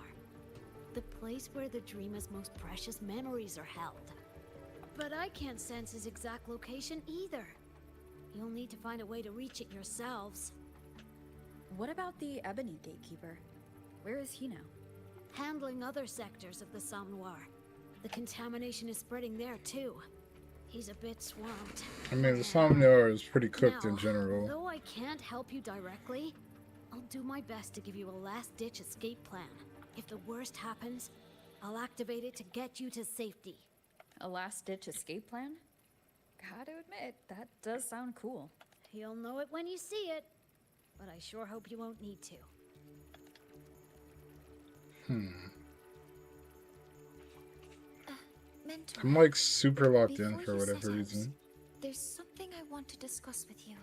the place where the dreamer's most precious memories are held. But I can't sense his exact location either. You'll need to find a way to reach it yourselves. What about the Ebony Gatekeeper? Where is he now? Handling other sectors of the Somnoir. The contamination is spreading there too. He's a bit swamped. I mean, the Somniar is pretty cooked in Now, general. though I can't help you directly, I'll do my best to give you a last-ditch escape plan. If the worst happens, I'll activate it to get you to safety. A last-ditch escape plan? Gotta admit, that does sound cool. You'll know it when you see it, but I sure hope you won't need to. Mentor, I'm like super locked in before for you whatever set out, reason. there's something I want to discuss with you.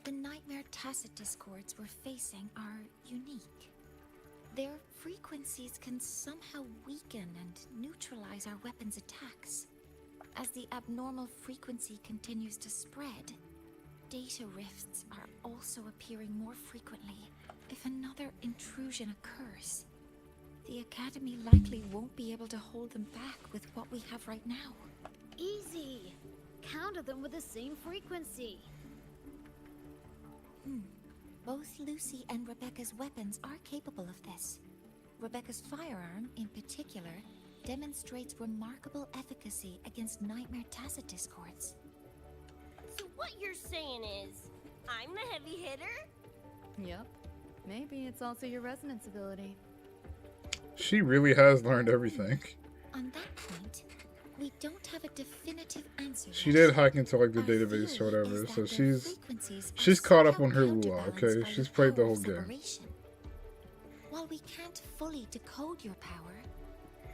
The Nightmare Tacit Discords we're facing are unique. Their frequencies can somehow weaken and neutralize our weapons' attacks. As the abnormal frequency continues to spread, data rifts are also appearing more frequently if another intrusion occurs. The Academy likely won't be able to hold them back with what we have right now. Easy. Counter them with the same frequency. Both Lucy and Rebecca's weapons are capable of this. Rebecca's firearm, in particular, demonstrates remarkable efficacy against Nightmare Tacit discords. So what you're saying is, I'm the heavy hitter? Yep. Maybe it's also your resonance ability. She really has learned everything. On that point, we don't have a definitive answer She yet. did hack into like the database or whatever, so she's caught up on her Wuwa, okay? She's played the whole game. While we can't fully decode your power,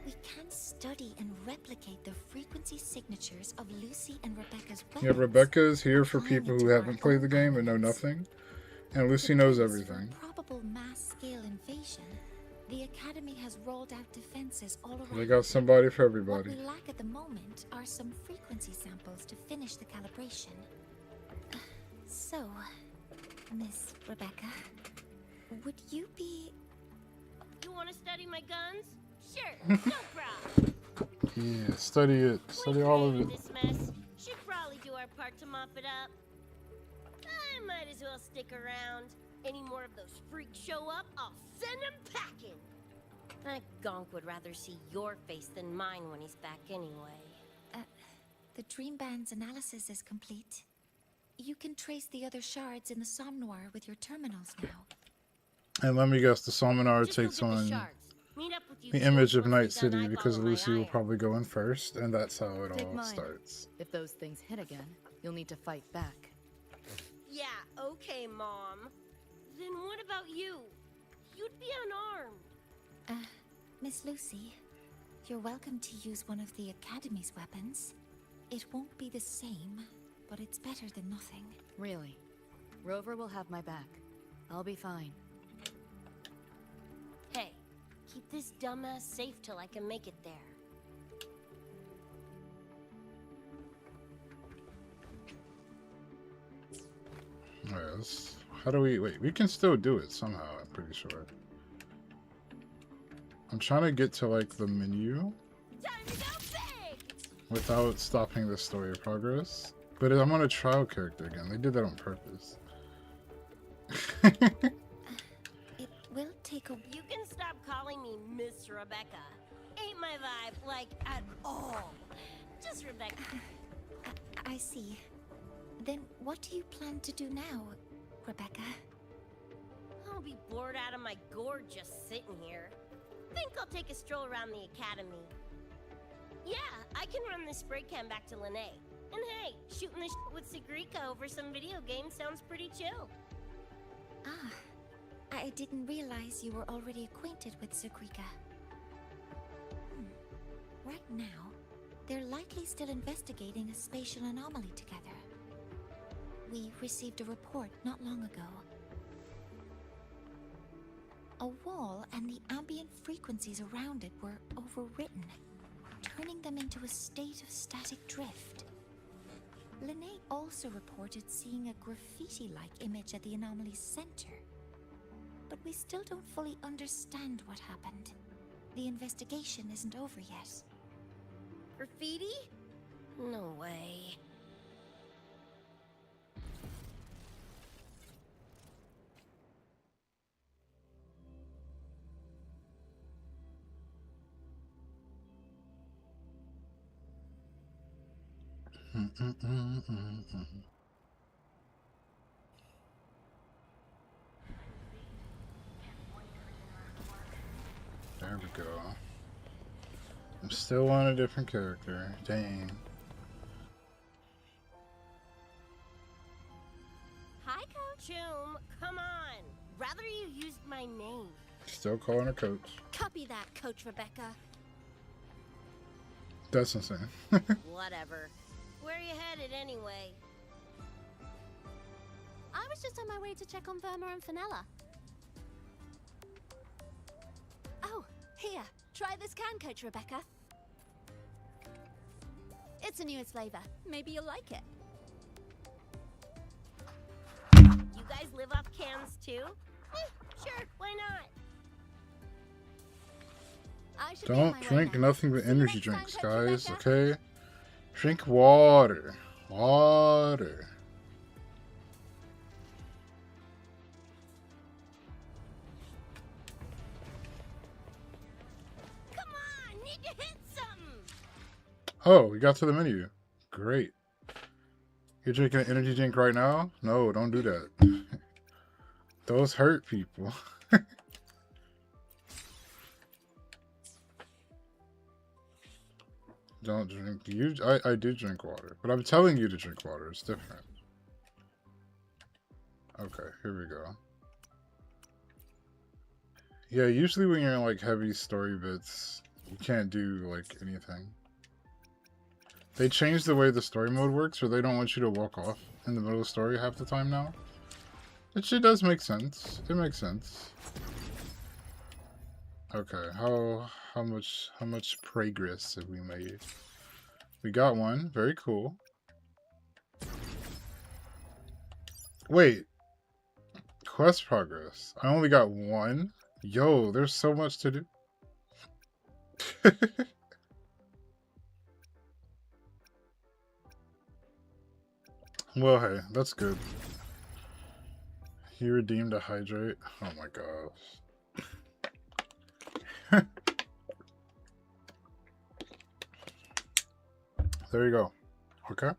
we can study and replicate the frequency signatures of Lucy and Rebecca's weapons. Yeah, Rebecca is here for people who haven't played the game and know nothing, and Lucy knows everything. Probable mass-scale invasion. The Academy has rolled out defenses all around. They got somebody for everybody. What we lack at the moment are some frequency samples to finish the calibration. So, Miss Rebecca, would you be... You want to study my guns? Sure, no problem. Yeah, study it. Study all of it. This mess. Should probably do our part to mop it up. I might as well stick around. Any more of those freaks show up, I'll send them packing. That gonk would rather see your face than mine when he's back anyway. The Dream Band's analysis is complete. You can trace the other shards in the Somnoir with your terminals now. And let me guess, the Salmonar Just go takes get the on shards. Meet up with you the two image of once we're Night done City because eyeballing Lucy my will iron. probably go in first, and that's how it Take all mine. starts. If those things hit again, you'll need to fight back. Yeah, okay, Mom. Then what about you? You'd be unarmed. Miss Lucy, you're welcome to use one of the Academy's weapons. It won't be the same, but it's better than nothing. Really. Rover will have my back. I'll be fine. Hey, keep this dumbass safe till I can make it there. Yes. How do we... Wait, we can still do it somehow, I'm pretty sure. I'm trying to get to, like, the menu without stopping the story progress. But I'm on a trial character again. They did that on purpose. It will take a... You can stop calling me Miss Rebecca. Ain't my vibe, like, at all. Just Rebecca. I see. Then what do you plan to do now, Rebecca? I'll be bored out of my gourd just sitting here. Think I'll take a stroll around the academy. Yeah, I can run this spray can back to Lene. And hey, shooting the shit with Sigrika over some video games sounds pretty chill. Ah, I didn't realize you were already acquainted with Sigrika. Right now, they're likely still investigating a spatial anomaly together. We received a report not long ago. A wall and the ambient frequencies around it were overwritten, turning them into a state of static drift. Lene also reported seeing a graffiti-like image at the anomaly's center. But we still don't fully understand what happened. The investigation isn't over yet. Graffiti? No way. There we go. I'm still on a different character. Dang. Hi, Coach. Choom, come on. Rather you used my name. Still calling her coach. Copy that, Coach Rebecca. That's insane. Whatever. Where are you headed anyway? I was just on my way to check on Verma and Fenella. Oh, here. Try this can, Coach Rebecca. It's the newest flavor. Maybe you'll like it. You guys live off cans too? Sure, why not? I should be on Don't my way drink now. nothing but See you energy next time, drinks, Country guys, Becca. okay? Drink water. Water. Come on, need to hit something. Oh, we got to the menu. Great. You're drinking an energy drink right now? No, don't do that. Those hurt people. Don't drink. I do drink water, but I'm telling you to drink water. It's different. Okay, here we go. Yeah, usually when you're in like heavy story bits, you can't do like anything. They changed the way the story mode works, or they don't want you to walk off in the middle of the story half the time now. Which it does make sense. It makes sense. Okay, how much progress have we made? We got one. Very cool. Wait. Quest progress. I only got one? Yo, there's so much to do. Well, hey, that's good. He redeemed a hydrate. Oh my gosh. There you go. Okay.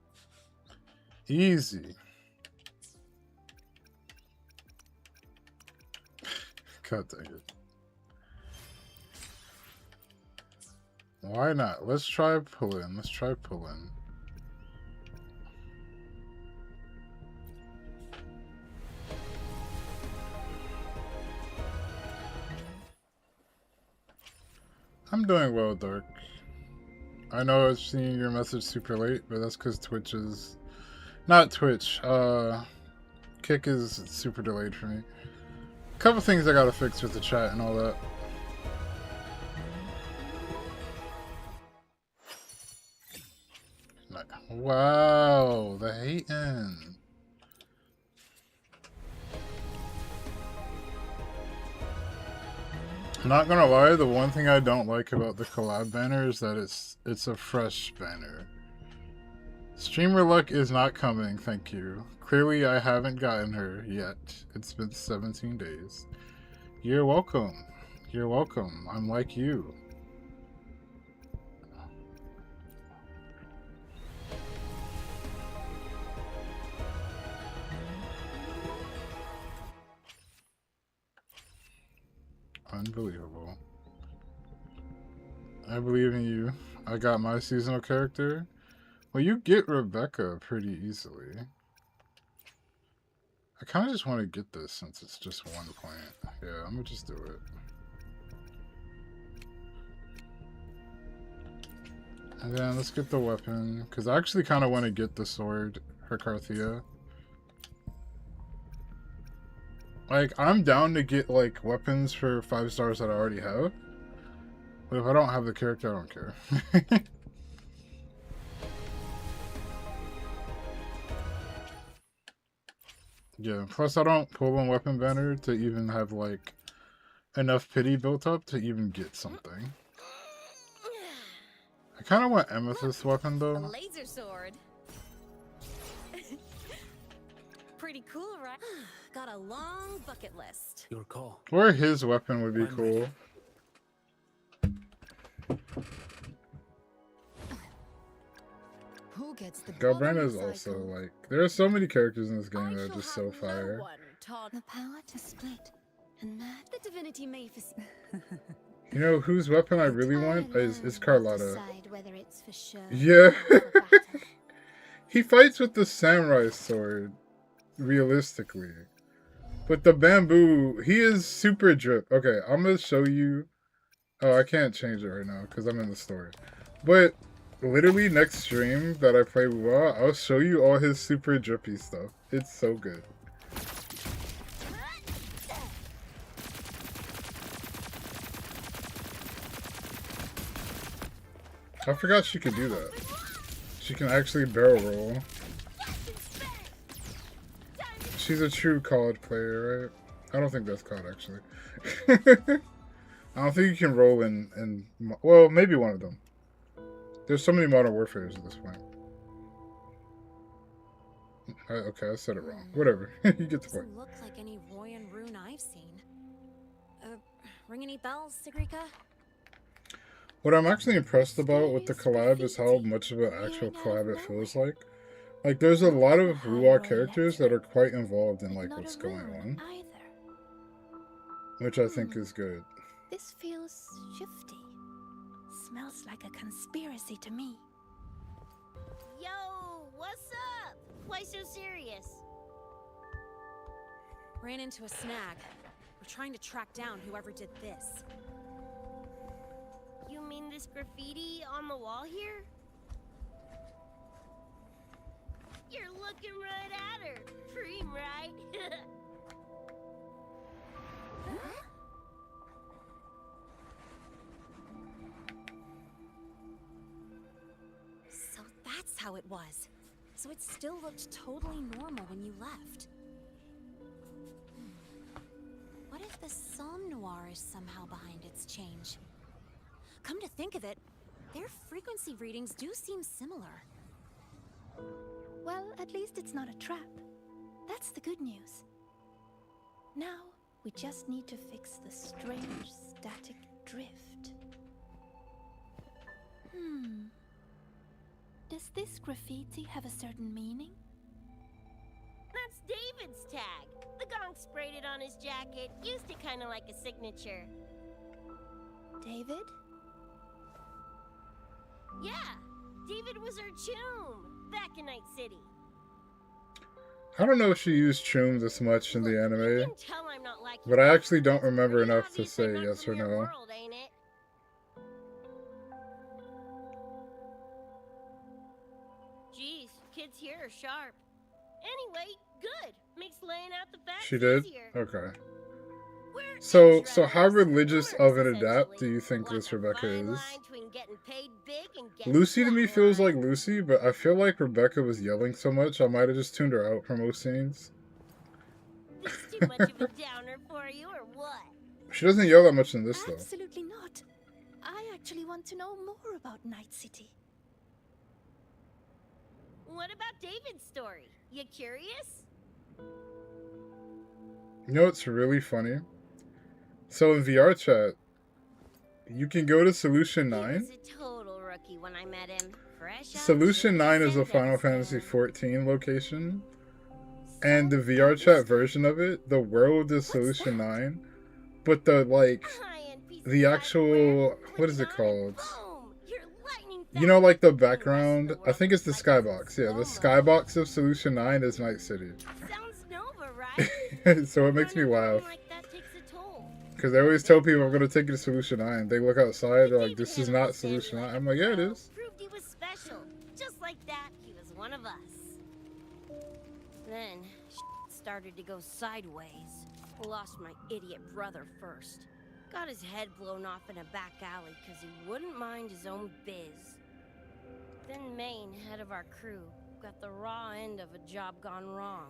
Easy. God dang it. Why not? Let's try pull-in. Let's try pull-in. I'm doing well, Dark. I know I was seeing your message super late, but that's because Twitch is... Not Twitch. Kick is super delayed for me. Couple things I gotta fix with the chat and all that. Wow, the hatin'. Not gonna lie, the one thing I don't like about the collab banner is that it's a fresh banner. Streamer luck is not coming, thank you. Clearly I haven't gotten her yet. It's been 17 days. You're welcome. You're welcome. I'm like you. Unbelievable. I believe in you. I got my seasonal character. Well, you get Rebecca pretty easily. I kind of just want to get this since it's just one plant. Yeah, I'm gonna just do it. And then let's get the weapon, because I actually kind of want to get the sword, Hercarthia. Like, I'm down to get, like, weapons for 5 stars that I already have. But if I don't have the character, I don't care. Yeah, plus I don't pull on weapon banner to even have, like, enough pity built up to even get something. I kind of want Amethyst weapon, A though. laser sword. Pretty cool, right? Got a long bucket list. Your call. Or his weapon would be cool. Who gets the Galbrana is also, like... There are so many characters in this game that are just so fire. The power to split and match. The divinity may You know whose weapon I really want is Carlotta. Decide whether it's for show Yeah. He fights with the samurai sword, realistically. But the bamboo, he is super drip. Okay, I'm gonna show you. Oh, I can't change it right now because I'm in the story. But literally next stream that I play Wuwa, I'll show you all his super drippy stuff. It's so good. I forgot she could do that. She can actually barrel roll. She's a true COD player, right? I don't think that's COD, actually. I don't think you can roll in well, maybe one of them. There's so many Modern Warfares at this point. Okay, I said it wrong. Whatever. You get the point. Doesn't look like any Roy and Rune I've seen. Ring any bells, Sigrika? What I'm actually impressed about with the collab is how much of an actual collab it feels like. Like, there's a lot of Wuwa characters that are quite involved in, like, what's going on. Which I think is good. This feels shifty. Smells like a conspiracy to me. Yo, what's up? Why so serious? Ran into a snag. We're trying to track down whoever did this. You mean this graffiti on the wall here? You're looking right at her. Cream, right? So that's how it was. So it still looked totally normal when you left. What if the Somme Noir is somehow behind its change? Come to think of it, their frequency readings do seem similar. Well, at least it's not a trap. That's the good news. Now, we just need to fix the strange static drift. Does this graffiti have a certain meaning? That's David's tag. The gonk sprayed it on his jacket. Used it kind of like a signature. David? Yeah, David was our choom back in Night City. I don't know if she used Choom this much in the You anime, can tell I'm not like but I actually don't remember enough to say yes or no. world, ain't it? Jeez, kids here are sharp. Anyway, good. Makes laying out the facts She did? easier. Okay. We're So how religious of an adept do you think this Rebecca is? line between getting paid big and getting Lucy to me feels flatlined. like Lucy, but I feel like Rebecca was yelling so much I might have just tuned her out from most scenes. This too much of a downer for you, or what? She doesn't yell that much in this though. Absolutely not. I actually want to know more about Night City. What about David's story? You curious? You know what's really funny? So in VR chat, you can go to Solution He 9. was a total rookie when I met him. Fresh out Solution of 9 is a Final Fantasy XIV location. And the VR chat version of it, the world is Solution 9. But the, like, the actual, what is it called? You know, like the background, I think it's the skybox. Yeah, the skybox of Solution 9 is Night City. Sounds Nova, right? So it makes me laugh. Like that takes a toll. Because they always tell people I'm going to take you to Solution 9. They look outside, they're like, this is not Solution 9. I'm like, yeah, it is. Proved he was special. Just like that, he was one of us. Then, started to go sideways. Lost my idiot brother first. Got his head blown off in a back alley because he wouldn't mind his own biz. Then Maine, head of our crew, got the raw end of a job gone wrong.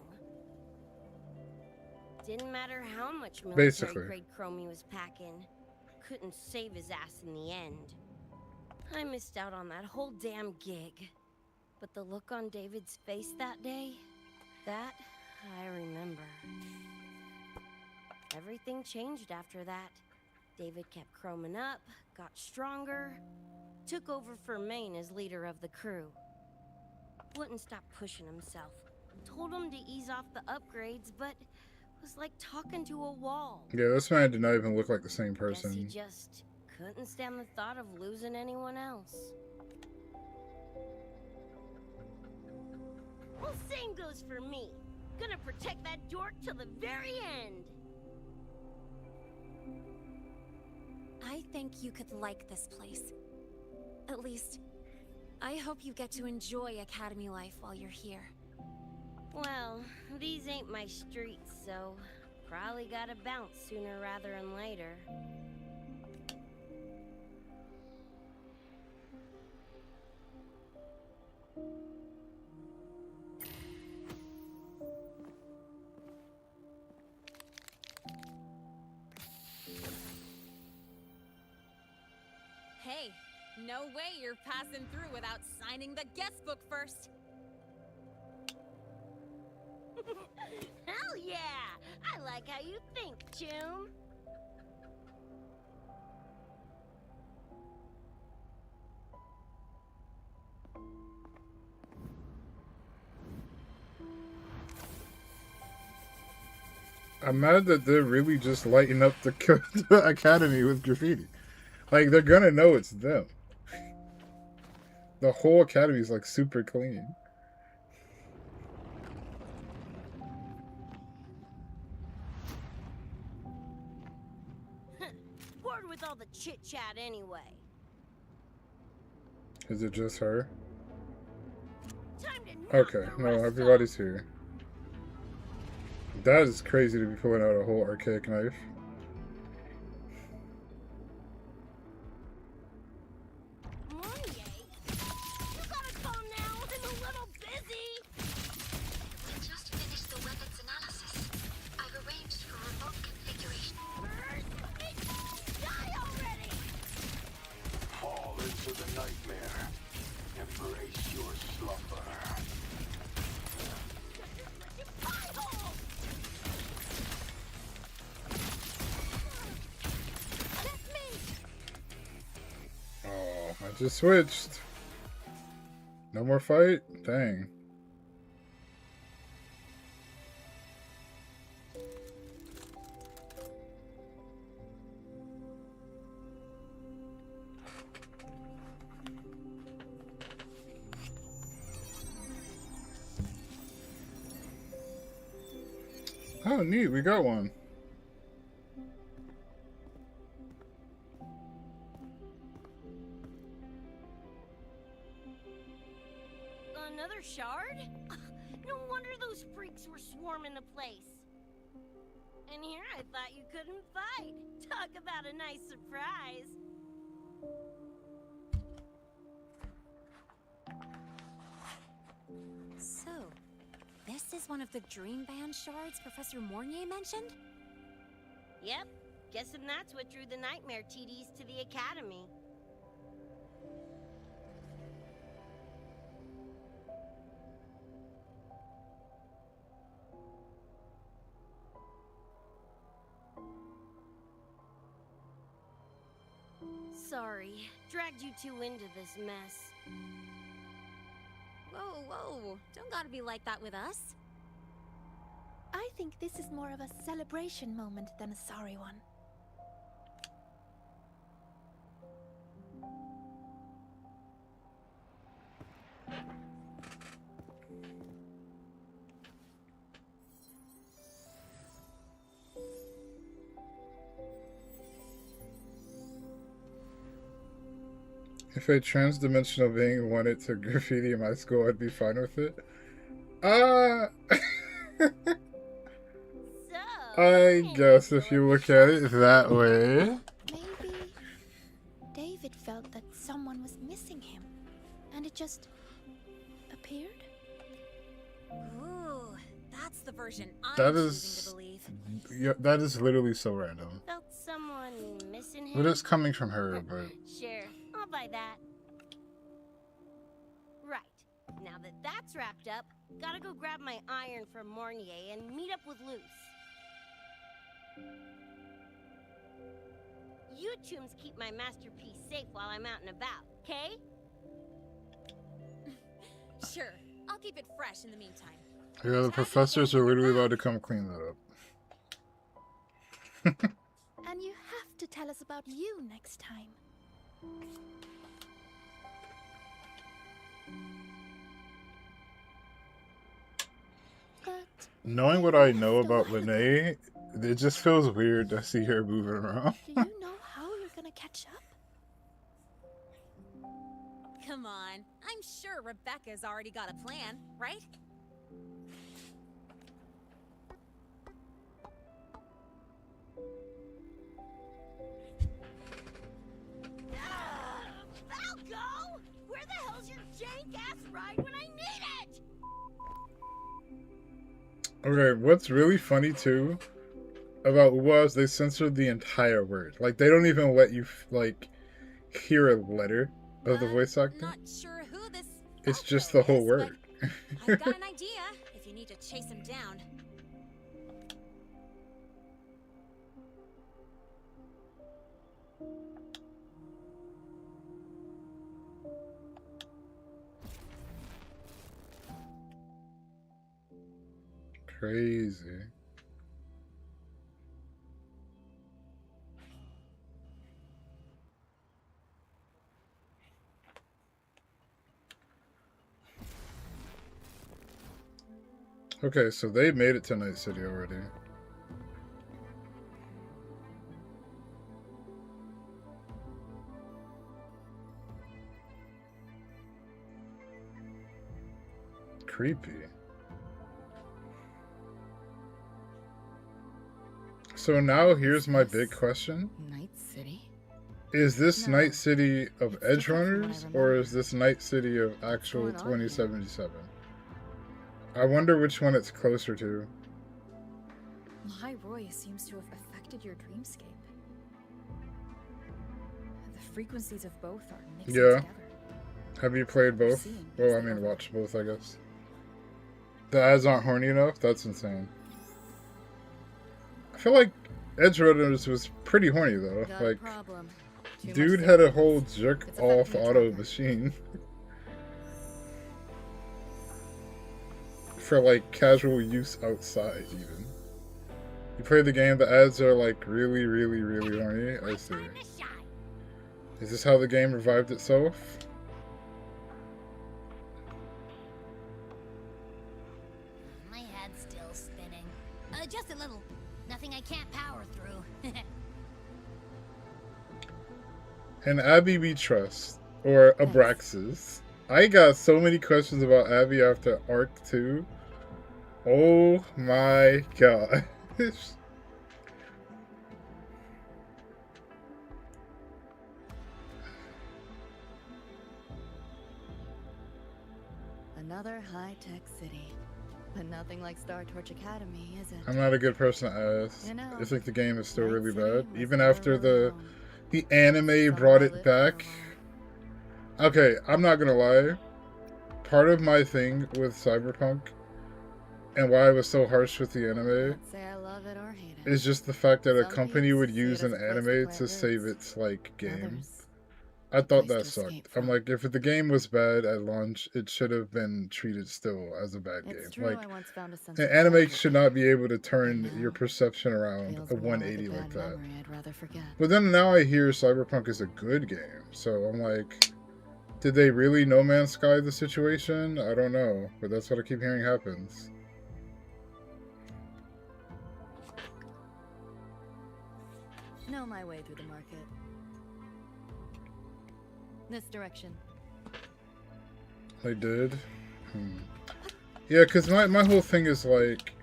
Didn't matter how much military-grade chrome he was packing. Couldn't save his ass in the end. I missed out on that whole damn gig. But the look on David's face that day, that I remember. Everything changed after that. David kept chroming up, got stronger, took over for Maine as leader of the crew. Wouldn't stop pushing himself. Told him to ease off the upgrades, but was like talking to a wall. Yeah, this man did not even look like the same Guess he person. just couldn't stand the thought of losing anyone else. Well, same goes for me. Gonna protect that dork till the very end. I think you could like this place. At least, I hope you get to enjoy academy life while you're here. Well, these ain't my streets, so probably gotta bounce sooner rather than later. No way you're passing through without signing the guest book first. Hell yeah! I like how you think, Choom. I'm mad that they're really just lighting up the the academy with graffiti. Like, they're gonna know it's them. The whole academy is like super clean. Bored with all the chit chat anyway. Is it just her? Time to knock Okay, the no, rust everybody's here. That is crazy to be pulling out a whole archaic knife. Just finished the weapons analysis. I've arranged for remote configuration. Die already! Fall into the nightmare. Embrace your slumber. Oh, I just switched. No more fight? Dang. Oh, neat. We got one. Another shard? No wonder those freaks were swarming the place. And here I thought you couldn't fight. Talk about a nice surprise. So, this is one of the Dream Band shards Professor Mornier mentioned? Yep. Guessing that's what drew the nightmare TDs to the academy. Sorry, dragged you two into this mess. Whoa, whoa. Don't gotta be like that with us. I think this is more of a celebration moment than a sorry one. If a trans-dimensional being wanted to graffiti in my school, I'd be fine with it. I guess if you look at it that way. Maybe David felt that someone was missing him, and it just appeared? Ooh, that's the version I'm That choosing is, to believe. yeah, that is literally so random. Felt someone missing him? But it's coming from her, but Sure, I'll buy that. Right. Now that that's wrapped up, gotta go grab my iron from Mornier and meet up with Luce. You chooms keep my masterpiece safe while I'm out and about, okay? Sure, I'll keep it fresh in the meantime. yeah, the professors are literally allowed to come clean that up. And you have to tell us about you next time. But Knowing what I know about Lene, it just feels weird to see her moving around. do you know how you're gonna catch up? Come on, I'm sure Rebecca's already got a plan, right? Falco! Where the hell's your jank-ass ride when I need it? Okay, what's really funny too about Wuwa is they censored the entire word. Like, they don't even let you like hear a letter. of the voice acting. Not sure who this It's just the whole is, word. but I've got an idea if you need to chase him down. Crazy. Okay, so they made it to Night City already. Creepy. So now here's my big question. Night City? Is this No, Night City of it's Edge different from what I Runners, or remember. is this Night City of actual going on here? 2077? I wonder which one it's closer to. High Roy seems to have affected your dreamscape. The frequencies of both are mixing Yeah. together. Have you played both? Seeing Well, as I they mean, are. watched both, I guess. The ads aren't horny enough? That's insane. I feel like Edge Runners was pretty horny, though. Got a Like, problem. Too much dude had a sickness. whole jerk It's off affecting the auto tracker. machine. For like casual use outside, even. You play the game, the ads are like really, really, really horny. I see. Is this how the game revived itself? My head's still spinning. Just a little. Nothing I can't power through. And Abby we trust. Or Abraxas. I got so many questions about Abby after Arc 2. Oh my god. Another high-tech city. But nothing like Star Torch Academy, is it? I'm not a good person to ask. You know, I think the game is still Night really City bad. was Even never after really the home. anime brought it back. Okay, I'm not gonna lie. Part of my thing with Cyberpunk and why I was so harsh with the anime Can't say I love it or hate it. is just the fact that a Some company peeps would see it use as an a place to anime plant to save roots. its like game. Others, I thought place that to sucked. escape I'm from. like, if the game was bad at launch, it should have been treated still as a bad It's game. true, Like, I once found a sense an of anime comfort should there. not be able to turn But your now, perception around feels a more like a 180 like bad that. memory I'd rather forget. But then now I hear Cyberpunk is a good game, so I'm like, did they really No Man's Sky the situation? I don't know, but that's what I keep hearing happens. Know my way through the market. This direction. I did. Yeah, because my whole thing is like,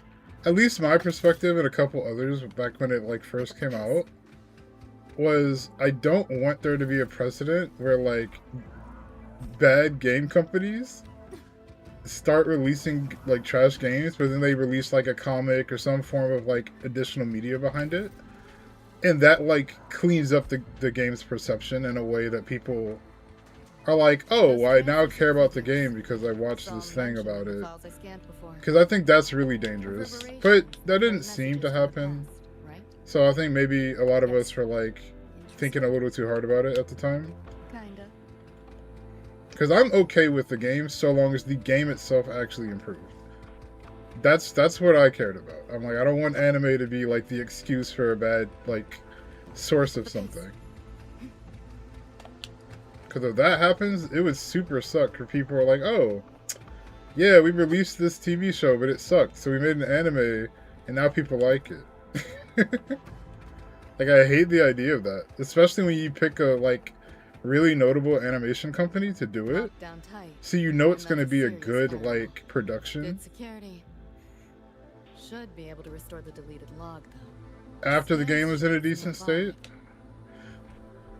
at least my perspective and a couple others back when it like first came out, was I don't want there to be a precedent where like bad game companies start releasing like trash games, but then they release like a comic or some form of like additional media behind it, and that like cleans up the game's perception in a way that people are like, oh, I now care about the game because I watched this thing about it. Files I scanned before. Because I think that's really dangerous. But that didn't seem to happen. Right? So I think maybe a lot of us were like thinking a little too hard about it at the time. Kinda. Because I'm okay with the game so long as the game itself actually improved. That's what I cared about. I'm like, I don't want anime to be like the excuse for a bad like source of something. Because if that happens, it would super suck for people who are like, oh, yeah, we released this TV show, but it sucked. So we made an anime, and now people like it. Like, I hate the idea of that. Especially when you pick a, like, really notable animation company to do it. Down tight. So you know it's And going to that's be a serious good, now. like, production. Good security. Should be able to restore the deleted log, though. After the game was in a decent state.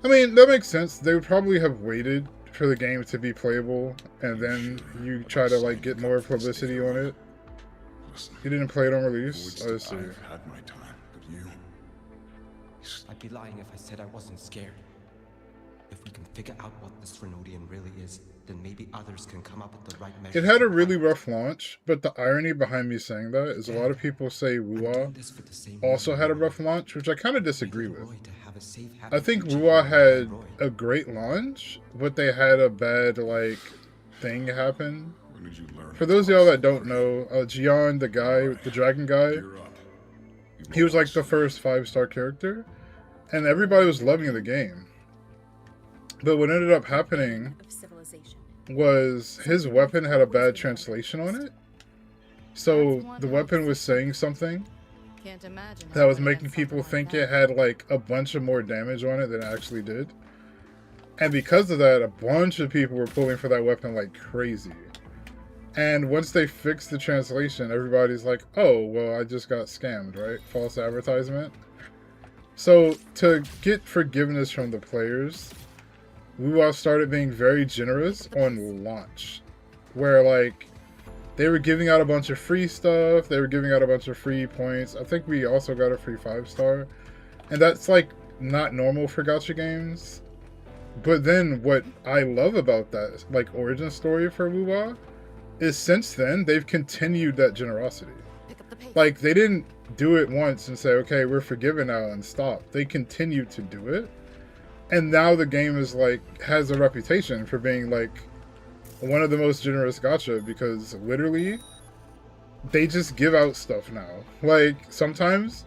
I mean, that makes sense. They would probably have waited for the game to be playable, and then you try to, like, get more publicity on it. You didn't play it on release? I see. I've had my time, but you... I'd be lying if I said I wasn't scared. If we can figure out what this Renodian really is, then maybe others can come up with the right It measures. had a really rough launch, but the irony behind me saying that is a lot of people say Wuwa also had a rough launch, which I kind of disagree with. I think Wuwa had a great launch, but they had a bad, like, thing happen. For those of y'all that don't know, Jian, the guy, the dragon guy, he was like the first 5-star character, and everybody was loving the game. But what ended up happening was his weapon had a bad translation on it. So the weapon was saying something that was making people think it had like a bunch of more damage on it than it actually did. And because of that, a bunch of people were pulling for that weapon like crazy. And once they fixed the translation, everybody's like, oh, well, I just got scammed, right? False advertisement. So to get forgiveness from the players, Wuwa started being very generous on launch, where like they were giving out a bunch of free stuff, they were giving out a bunch of free points. I think we also got a free 5-star, and that's like not normal for gacha games. But then what I love about that like origin story for Wuwa is since then they've continued that generosity. Like they didn't do it once and say, okay, we're forgiven now and stop. They continued to do it. And now the game is like has a reputation for being like one of the most generous gacha, because literally they just give out stuff now. Like sometimes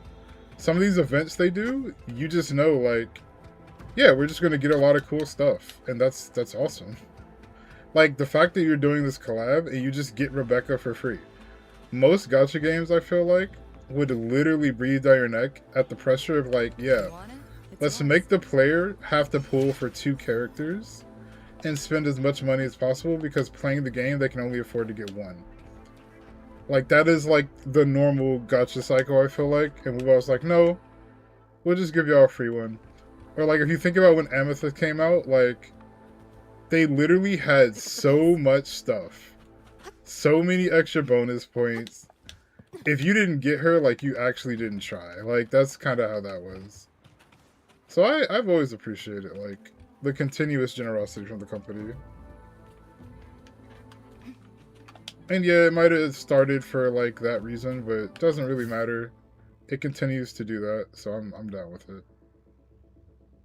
some of these events they do, you just know like, yeah, we're just gonna get a lot of cool stuff, and that's awesome. Like the fact that you're doing this collab and you just get Rebecca for free. Most gacha games I feel like would literally breathe down your neck at the pressure of like, yeah, let's make the player have to pull for 2 characters and spend as much money as possible, because playing the game they can only afford to get 1. Like that is like the normal gacha cycle I feel like, and we was like, no, we'll just give y'all a free one. Or like if you think about when Amethyst came out, like they literally had so much stuff, so many extra bonus points. If you didn't get her, like you actually didn't try. Like that's kind of how that was. So I've always appreciated like the continuous generosity from the company. And yeah, it might have started for like that reason, but it doesn't really matter. It continues to do that, so I'm down with it.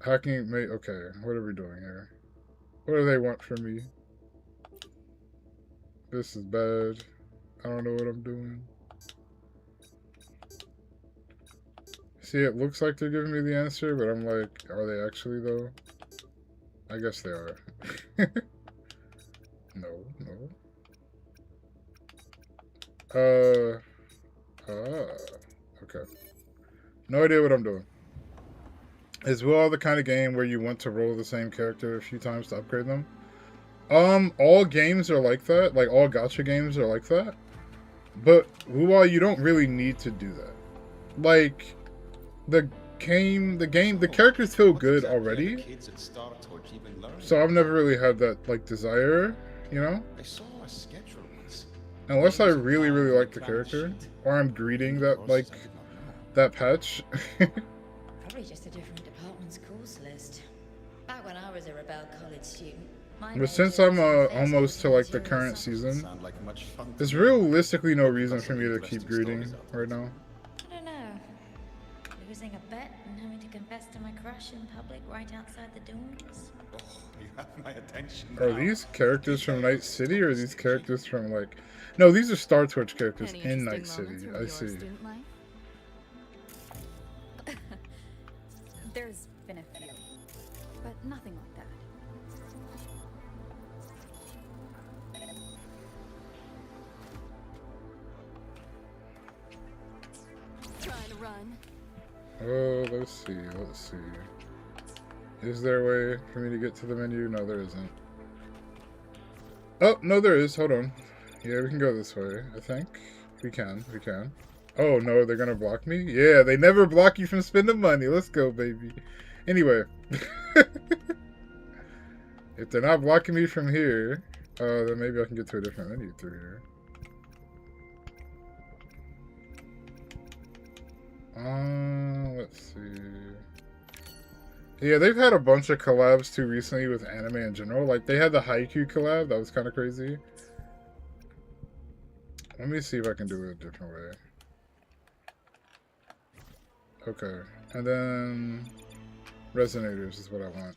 Hacking may okay, what are we doing here? What do they want from me? This is bad. I don't know what I'm doing. See, it looks like they're giving me the answer, but I'm like, are they actually though? I guess they are. No. Okay. No idea what I'm doing. Is Will the kind of game where you want to roll the same character a few times to upgrade them? All games are like that. Like, all gacha games are like that. But, Wuwa, you don't really need to do that. Like, the characters feel good already. So I've never really had that, like, desire, you know? Unless I really, really like the character. Or I'm greeting that, like, that patch. Probably just a different department's course list. Back when I was a Rebel college student, But since I'm almost to like the current season, there's realistically no reason for me to keep greeting right now. I don't know. Losing a bet and having to confess to my crush in public right outside the doors. Oh, you have my attention. Are these characters from Night City, or are these characters from like... No, these are Star Torch characters in Night City. I see. There's been a few, but nothing like that. Trying to run. Oh, let's see. Is there a way for me to get to the menu? No, there isn't. Oh, no, there is. Hold on. Yeah, we can go this way, I think. We can. Oh, no, they're gonna block me? Yeah, they never block you from spending money. Let's go, baby. Anyway. If they're not blocking me from here, then maybe I can get to a different menu through here. Let's see. Yeah, they've had a bunch of collabs too recently with anime in general. Like, they had the Haikyuu collab. That was kind of crazy. Let me see if I can do it a different way. Okay. And then... Resonators is what I want.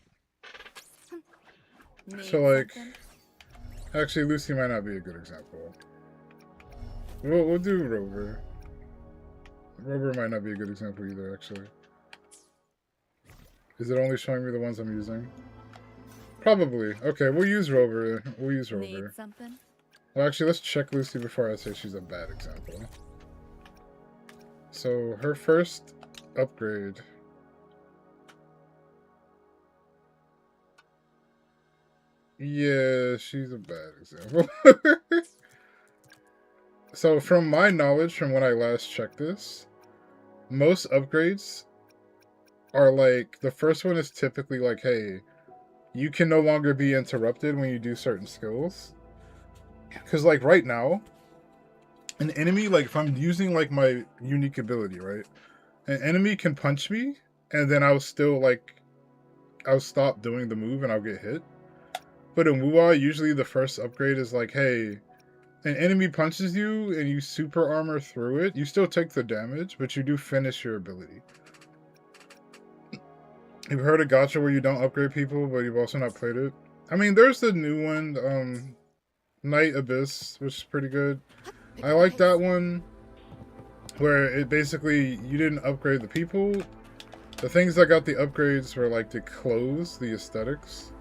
So, like... Actually, Lucy might not be a good example. We'll do Rover. Rover might not be a good example either, actually. Is it only showing me the ones I'm using? Probably. Okay, we'll use Rover. We'll use Rover. Need something? Well, actually, let's check Lucy before I say she's a bad example. So, her first upgrade... Yeah, she's a bad example. So, from my knowledge, from when I last checked this, most upgrades are like, the first one is typically like, hey, you can no longer be interrupted when you do certain skills. Because, like, right now, an enemy, like, if I'm using, like, my unique ability, right? An enemy can punch me, and then I'll still, like, I'll stop doing the move and I'll get hit. But in Wuwa, usually the first upgrade is like, hey, an enemy punches you and you super armor through it. You still take the damage, but you do finish your ability. You've heard of gacha where you don't upgrade people, but you've also not played it? I mean, there's the new one, Night Abyss, which is pretty good. I like that one, where it basically, you didn't upgrade the people. The things that got the upgrades were like the clothes, the aesthetics.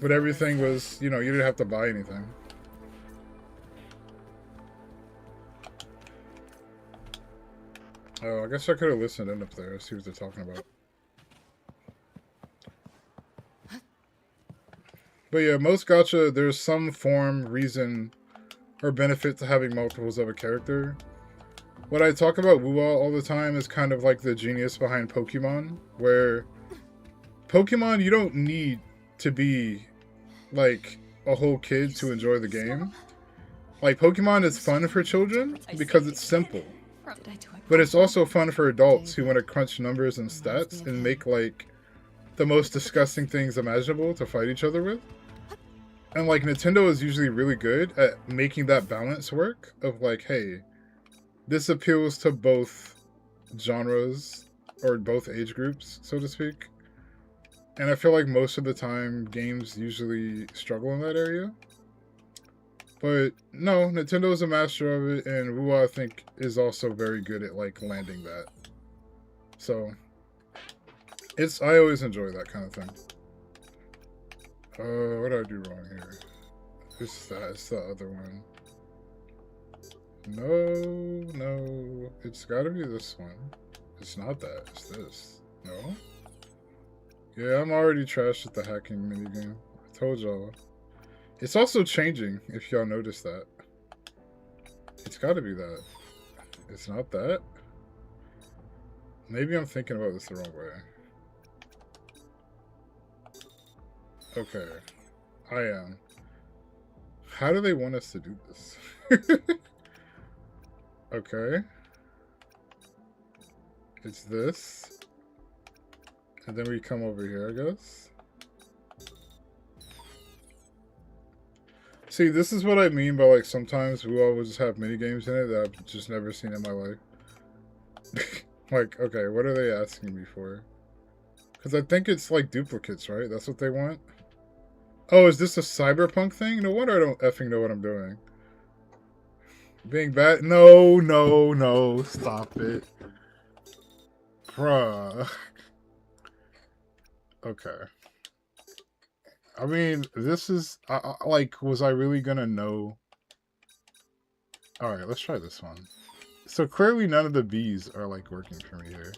But everything was, you know, you didn't have to buy anything. Oh, I guess I could have listened in up there, see what they're talking about. But yeah, most gacha, there's some form, reason, or benefit to having multiples of a character. What I talk about Wuwa all the time is kind of like the genius behind Pokemon, where Pokemon, you don't need to be like a whole kid to enjoy the game. Like, Pokemon is fun for children because it's simple. But it's also fun for adults who want to crunch numbers and stats and make like the most disgusting things imaginable to fight each other with. And like, Nintendo is usually really good at making that balance work of like, hey, this appeals to both genres or both age groups, so to speak. And I feel like most of the time games usually struggle in that area. But no, Nintendo is a master of it, and Wuwa, I think, is also very good at like landing that. So I always enjoy that kind of thing. What did I do wrong here? It's the other one. No, it's gotta be this one. It's not that, it's this. No? Yeah, I'm already trashed at the hacking minigame. I told y'all. It's also changing, if y'all noticed that. It's gotta be that. It's not that? Maybe I'm thinking about this the wrong way. Okay. I am. How do they want us to do this? Okay. It's this. And then we come over here, I guess. See, this is what I mean by, like, sometimes we will just have minigames in it that I've just never seen in my life. Like, okay, what are they asking me for? Because I think it's, like, duplicates, right? That's what they want? Oh, is this a Cyberpunk thing? No wonder I don't effing know what I'm doing. Being bad? No, stop it. Bruh. Okay. I mean, this is, like, was I really gonna know? Alright, let's try this one. So clearly none of the B's are, like, working for me here.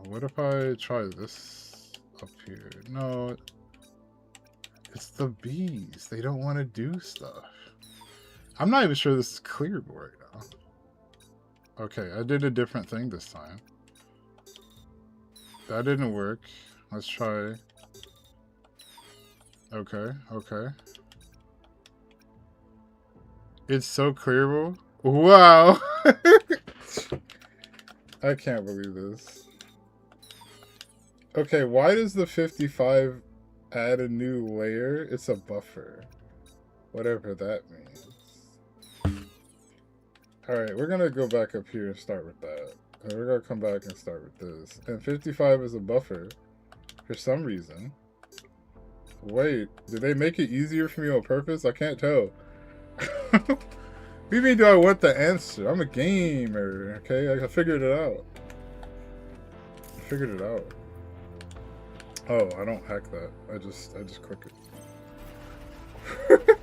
What if I try this up here? No, it's the B's. They don't want to do stuff. I'm not even sure this is clearable right now. Okay, I did a different thing this time. That didn't work. Let's try. Okay. It's so clearable. Wow! I can't believe this. Okay, why does the 55 add a new layer? It's a buffer. Whatever that means. Alright, we're gonna go back up here and start with that. And we're gonna come back and start with this. And 55 is a buffer. For some reason. Wait, did they make it easier for me on purpose? I can't tell. Maybe do I want the answer? I'm a gamer, okay? I figured it out. I figured it out. Oh, I don't hack that. I just click it.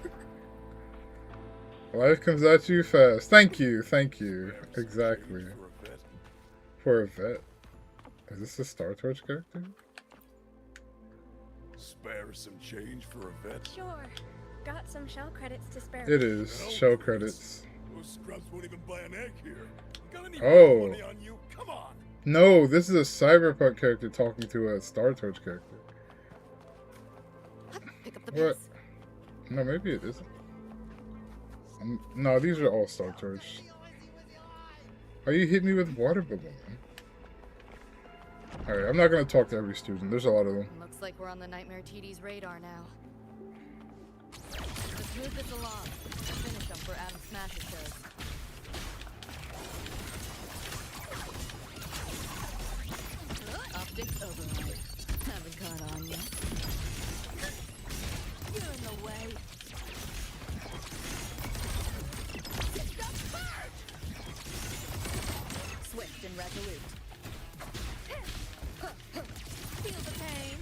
Life comes at you fast. Thank you, thank you. Exactly. For a vet. Is this a Star Torch character? Spare some change for a vet? Sure. Got some shell credits to spare. It is. Show credits. Those scrubs won't even buy an egg here. Got any Oh. money on you? Come on. No, this is a Cyberpunk character talking to a Star Torch character. Pick up the What? pace. No, maybe it isn't. No, these are all Star Torch. Are you hitting me with water balloon? Alright, I'm not gonna talk to every student. There's a lot of them. Looks like we're on the Nightmare TD's radar now. Let's move this along. Finish up for Adam Smasher shows. Optics override. Haven't caught on yet. You're in the way. Swift and resolute. Feel the pain.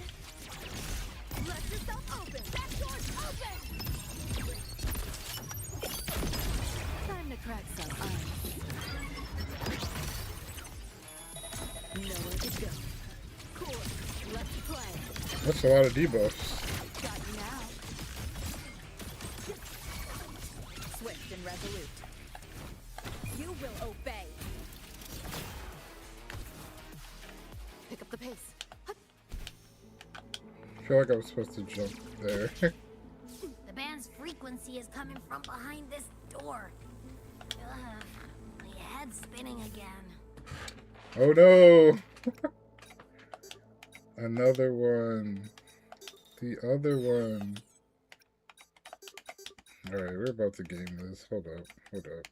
Let yourself open. That door's open. Time to crack some ice. Nowhere to go. Cool. Let's play. That's a lot of debuffs. Got you now. Swift and resolute. You will obey. Pick up the pace. I feel like I was supposed to jump there. The band's frequency is coming from behind this door. Ugh, my head's spinning again. Oh no! Another one. The other one. Alright, we're about to game this. Hold up. Hold up.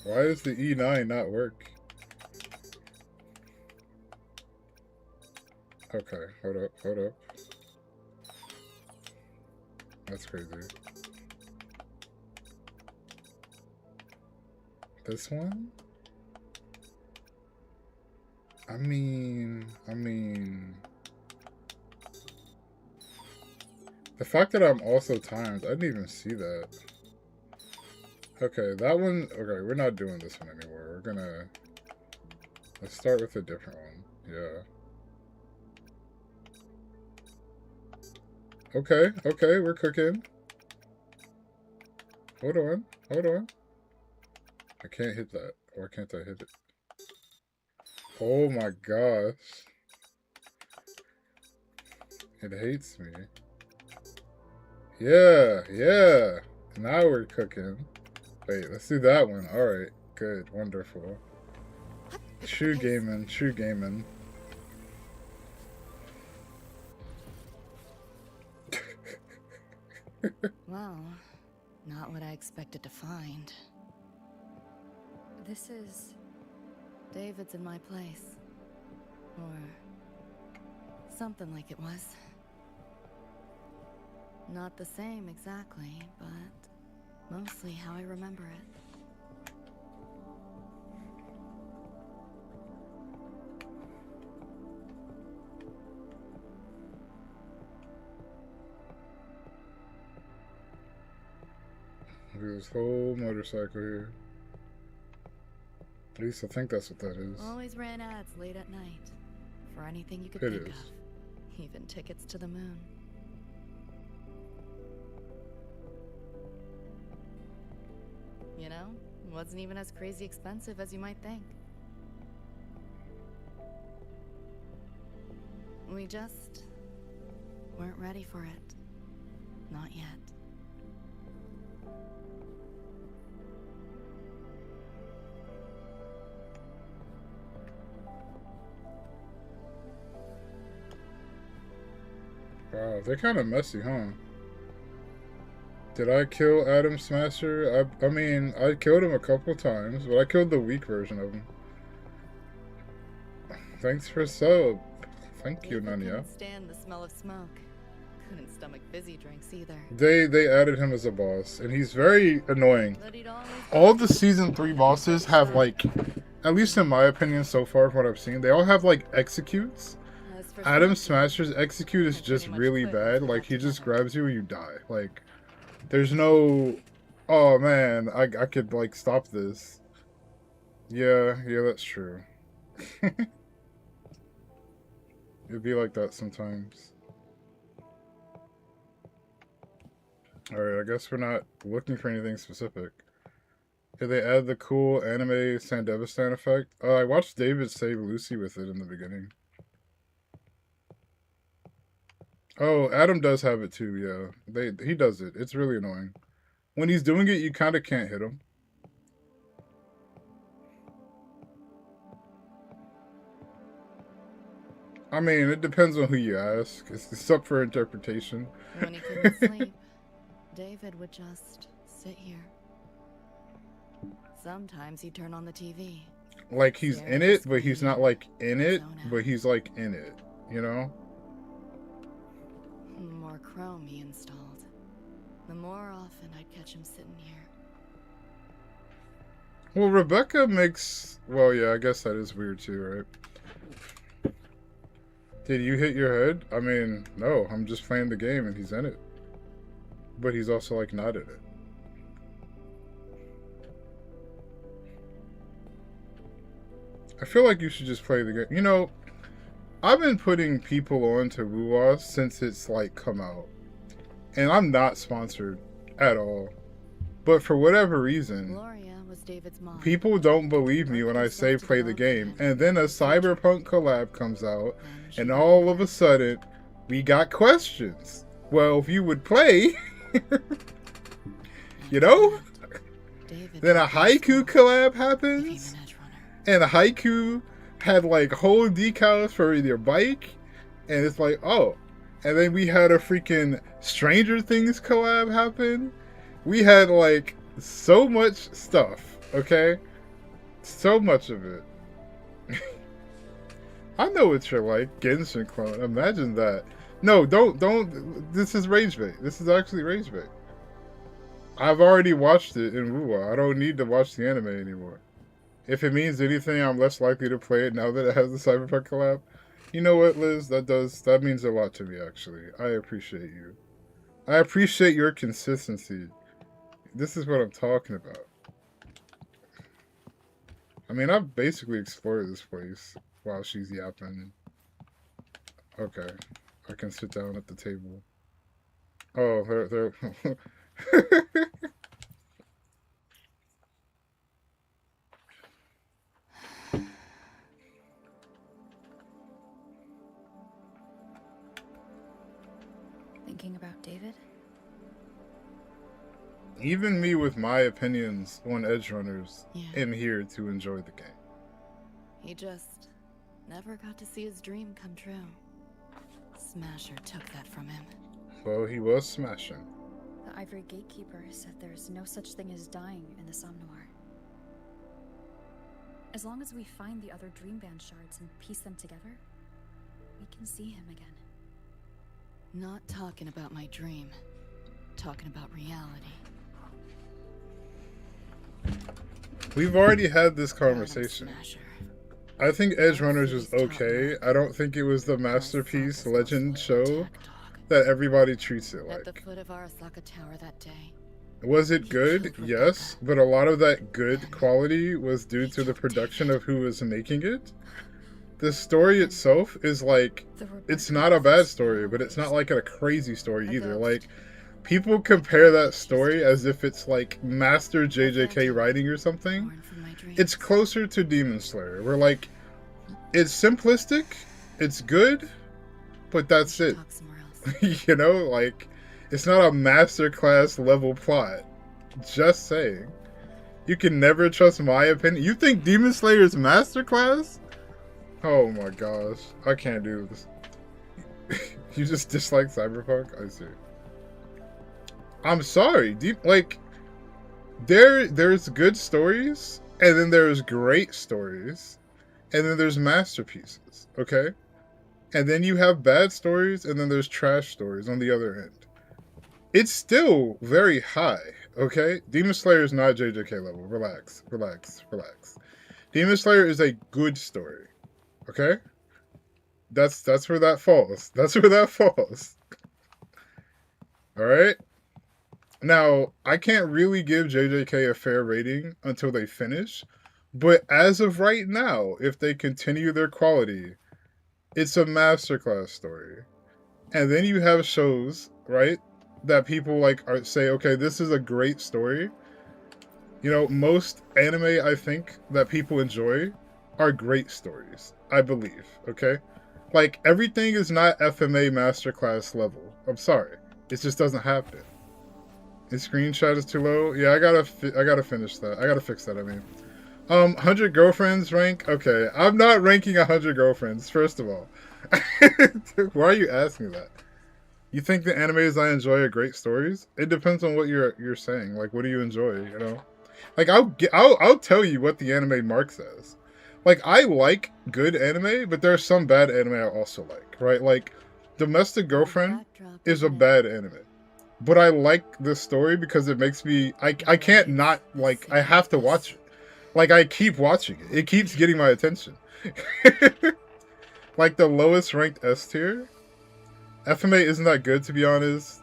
Why does the E9 not work? Okay, hold up, hold up. That's crazy. This one? I mean... The fact that I'm also timed, I didn't even see that. Okay, that one... Okay, we're not doing this one anymore. We're gonna... Let's start with a different one. Yeah. Okay, okay, we're cooking. Hold on, hold on. I can't hit that. Why can't I hit it? Oh my gosh. It hates me. Yeah, yeah. Now we're cooking. Wait, let's do that one. Alright, good, wonderful. True gaming, true gaming. Well, not what I expected to find. This is... David's in my place. Or... something like it was. Not the same exactly, but mostly how I remember it. Look at this whole motorcycle here. At least I think that's what that is. Always ran ads late at night. For anything you could It think is. of. Even tickets to the moon. You know, it wasn't even as crazy expensive as you might think. We just weren't ready for it. Not yet. Wow, they're kind of messy, huh? Did I kill Adam Smasher? I mean, I killed him a couple times, but I killed the weak version of him. Thanks for sub. Thank you, Nanya. Couldn't stand the smell of smoke. Couldn't stomach fizzy drinks either. They added him as a boss, and he's very annoying. All the season 3 bosses have, like, at least in my opinion so far from what I've seen, they all have like executes. Adam Smasher's execute is just really bad. Like, he just grabs you and you die. Like, there's no, oh man, I could like stop this. Yeah, that's true. It'd be like that sometimes. Alright, I guess we're not looking for anything specific. Did they add the cool anime Sandevistan effect? I watched David save Lucy with it in the beginning. Oh, Adam does have it too, yeah. He does it. It's really annoying. When he's doing it, you kind of can't hit him. I mean, it depends on who you ask. It's up for interpretation. When he couldn't sleep, David would just sit here. Sometimes he'd turn on the TV. Like, he's in it, but he's not like in it, but he's like in it, you know? More Chrome he installed. The more often I'd catch him sitting here. Well, Rebecca makes... Well, yeah, I guess that is weird too, right? Did you hit your head? I mean, no, I'm just playing the game and he's in it. But he's also, like, not in it. I feel like you should just play the game. You know, I've been putting people on to Wuwa since it's, like, come out. And I'm not sponsored at all. But for whatever reason, people don't believe me when I say play the game. And then a Cyberpunk collab comes out, and all of a sudden, we got questions. Well, if you would play, you know? Then a Haiku collab happens, and a Haiku had like whole decals for your bike, and it's like, oh. And then we had a freaking Stranger Things collab happen. We had like so much stuff, okay? So much of it. I know what you're like, Genshin clone. Imagine that. No, don't. This is rage bait. This is actually rage bait. I've already watched it in Wuwa. I don't need to watch the anime anymore. If it means anything, I'm less likely to play it now that it has the Cyberpunk collab. You know what, Liz? That means a lot to me, actually. I appreciate you. I appreciate your consistency. This is what I'm talking about. I mean, I've basically explored this place while she's yapping. Okay. I can sit down at the table. Oh, they're... Thinking about David? Even me with my opinions on Edge Runners am here to enjoy the game. He just never got to see his dream come true. Smasher took that from him. Well, he was smashing. The Ivory Gatekeeper said there's no such thing as dying in the Somnoir. As long as we find the other Dreamband shards and piece them together, we can see him again. Not talking about my dream. Talking about reality. We've already had this conversation. I think Edge Runners was okay. I don't think it was the masterpiece legend show that everybody treats it like. At the foot of Arasaka Tower that day. Was it good? Yes, but a lot of that good quality was due to the production of who was making it. The story itself is like, it's not a bad story, but it's not like a crazy story either. Like, people compare that story as if it's like master JJK writing or something. It's closer to Demon Slayer, where like, it's simplistic, it's good, but that's it. You know, like, it's not a masterclass level plot. Just saying. You can never trust my opinion. You think Demon Slayer is masterclass? Oh my gosh. I can't do this. You just dislike Cyberpunk? I see. I'm sorry. There's good stories, and then there's great stories, and then there's masterpieces, okay? And then you have bad stories, and then there's trash stories on the other end. It's still very high, okay? Demon Slayer is not JJK level. Relax, relax, relax. Demon Slayer is a good story, okay? That's where that falls. That's where that falls. Alright? Now, I can't really give JJK a fair rating until they finish, but as of right now, if they continue their quality, it's a masterclass story. And then you have shows, right, that people say, okay, this is a great story. You know, most anime I think that people enjoy are great stories, I believe, okay? Like, everything is not FMA masterclass level. I'm sorry. It just doesn't happen. The screenshot is too low. Yeah, I gotta finish that. I gotta fix that, I mean. 100 girlfriends rank? Okay, I'm not ranking 100 girlfriends, first of all. Why are you asking that? You think the animes I enjoy are great stories? It depends on what you're saying. Like, what do you enjoy, you know? Like, I'll tell you what the anime marks as. Like, I like good anime, but there's some bad anime I also like, right? Like, Domestic Girlfriend is a bad anime. But I like this story because it makes me... I can't not, like, I have to watch it. Like, I keep watching it. It keeps getting my attention. Like, the lowest ranked S tier? FMA isn't that good, to be honest.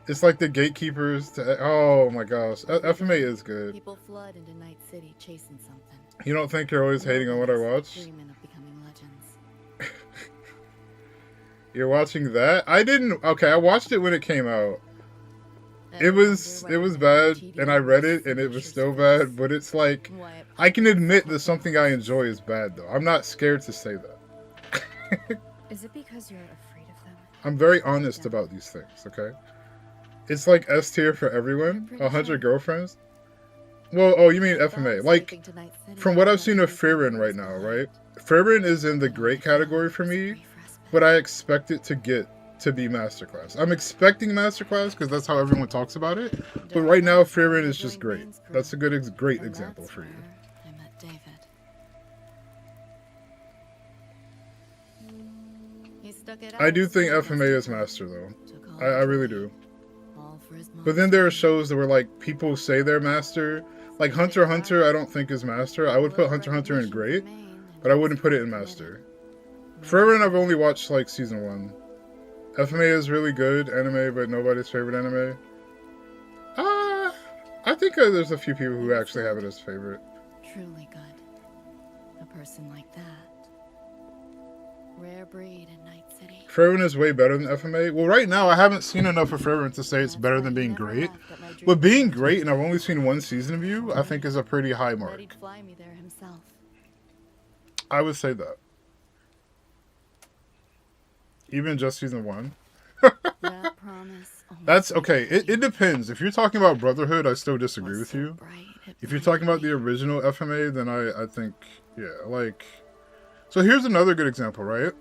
It's like the gatekeepers to... Oh my gosh. FMA is good. People flood into Night City chasing something. You don't think you're always hating on what I watch? Dreaming of becoming legends. You're watching that? I didn't... Okay, I watched it when it came out. It was bad, and I read it, and it was still bad, but it's like... I can admit that something I enjoy is bad, though. I'm not scared to say that. Is it because you're afraid of them? I'm very honest about these things, okay? It's like S tier for everyone. 100 girlfriends. Well, oh, you mean FMA. Like, from what I've seen of Frieren right now, right? Frieren is in the great category for me, but I expect it to get to be Masterclass. I'm expecting Masterclass because that's how everyone talks about it. But right now, Frieren is just great. That's a great example for you. I met David. He stuck it out. I do think FMA is Master, though. I really do. But then there are shows where, like, people say they're Master. Like, Hunter x Hunter, I don't think is Master. I would put Hunter x Hunter in Great, but I wouldn't put it in Master. Frieren, I've only watched, like, Season 1. FMA is really good anime, but nobody's favorite anime. I think there's a few people who actually have it as favorite. Truly good. A person like that. Rare breed in Night City. Frieren is way better than FMA. Well, right now, I haven't seen enough of Frieren to say it's better than being great. But being great, and I've only seen one season of you, I think is a pretty high mark. He'd fly me there himself. I would say that. Even just season 1. That promise. That's okay. It depends. If you're talking about Brotherhood, I still disagree with you. If you're talking about the original FMA, then I think, yeah, like... So here's another good example, right?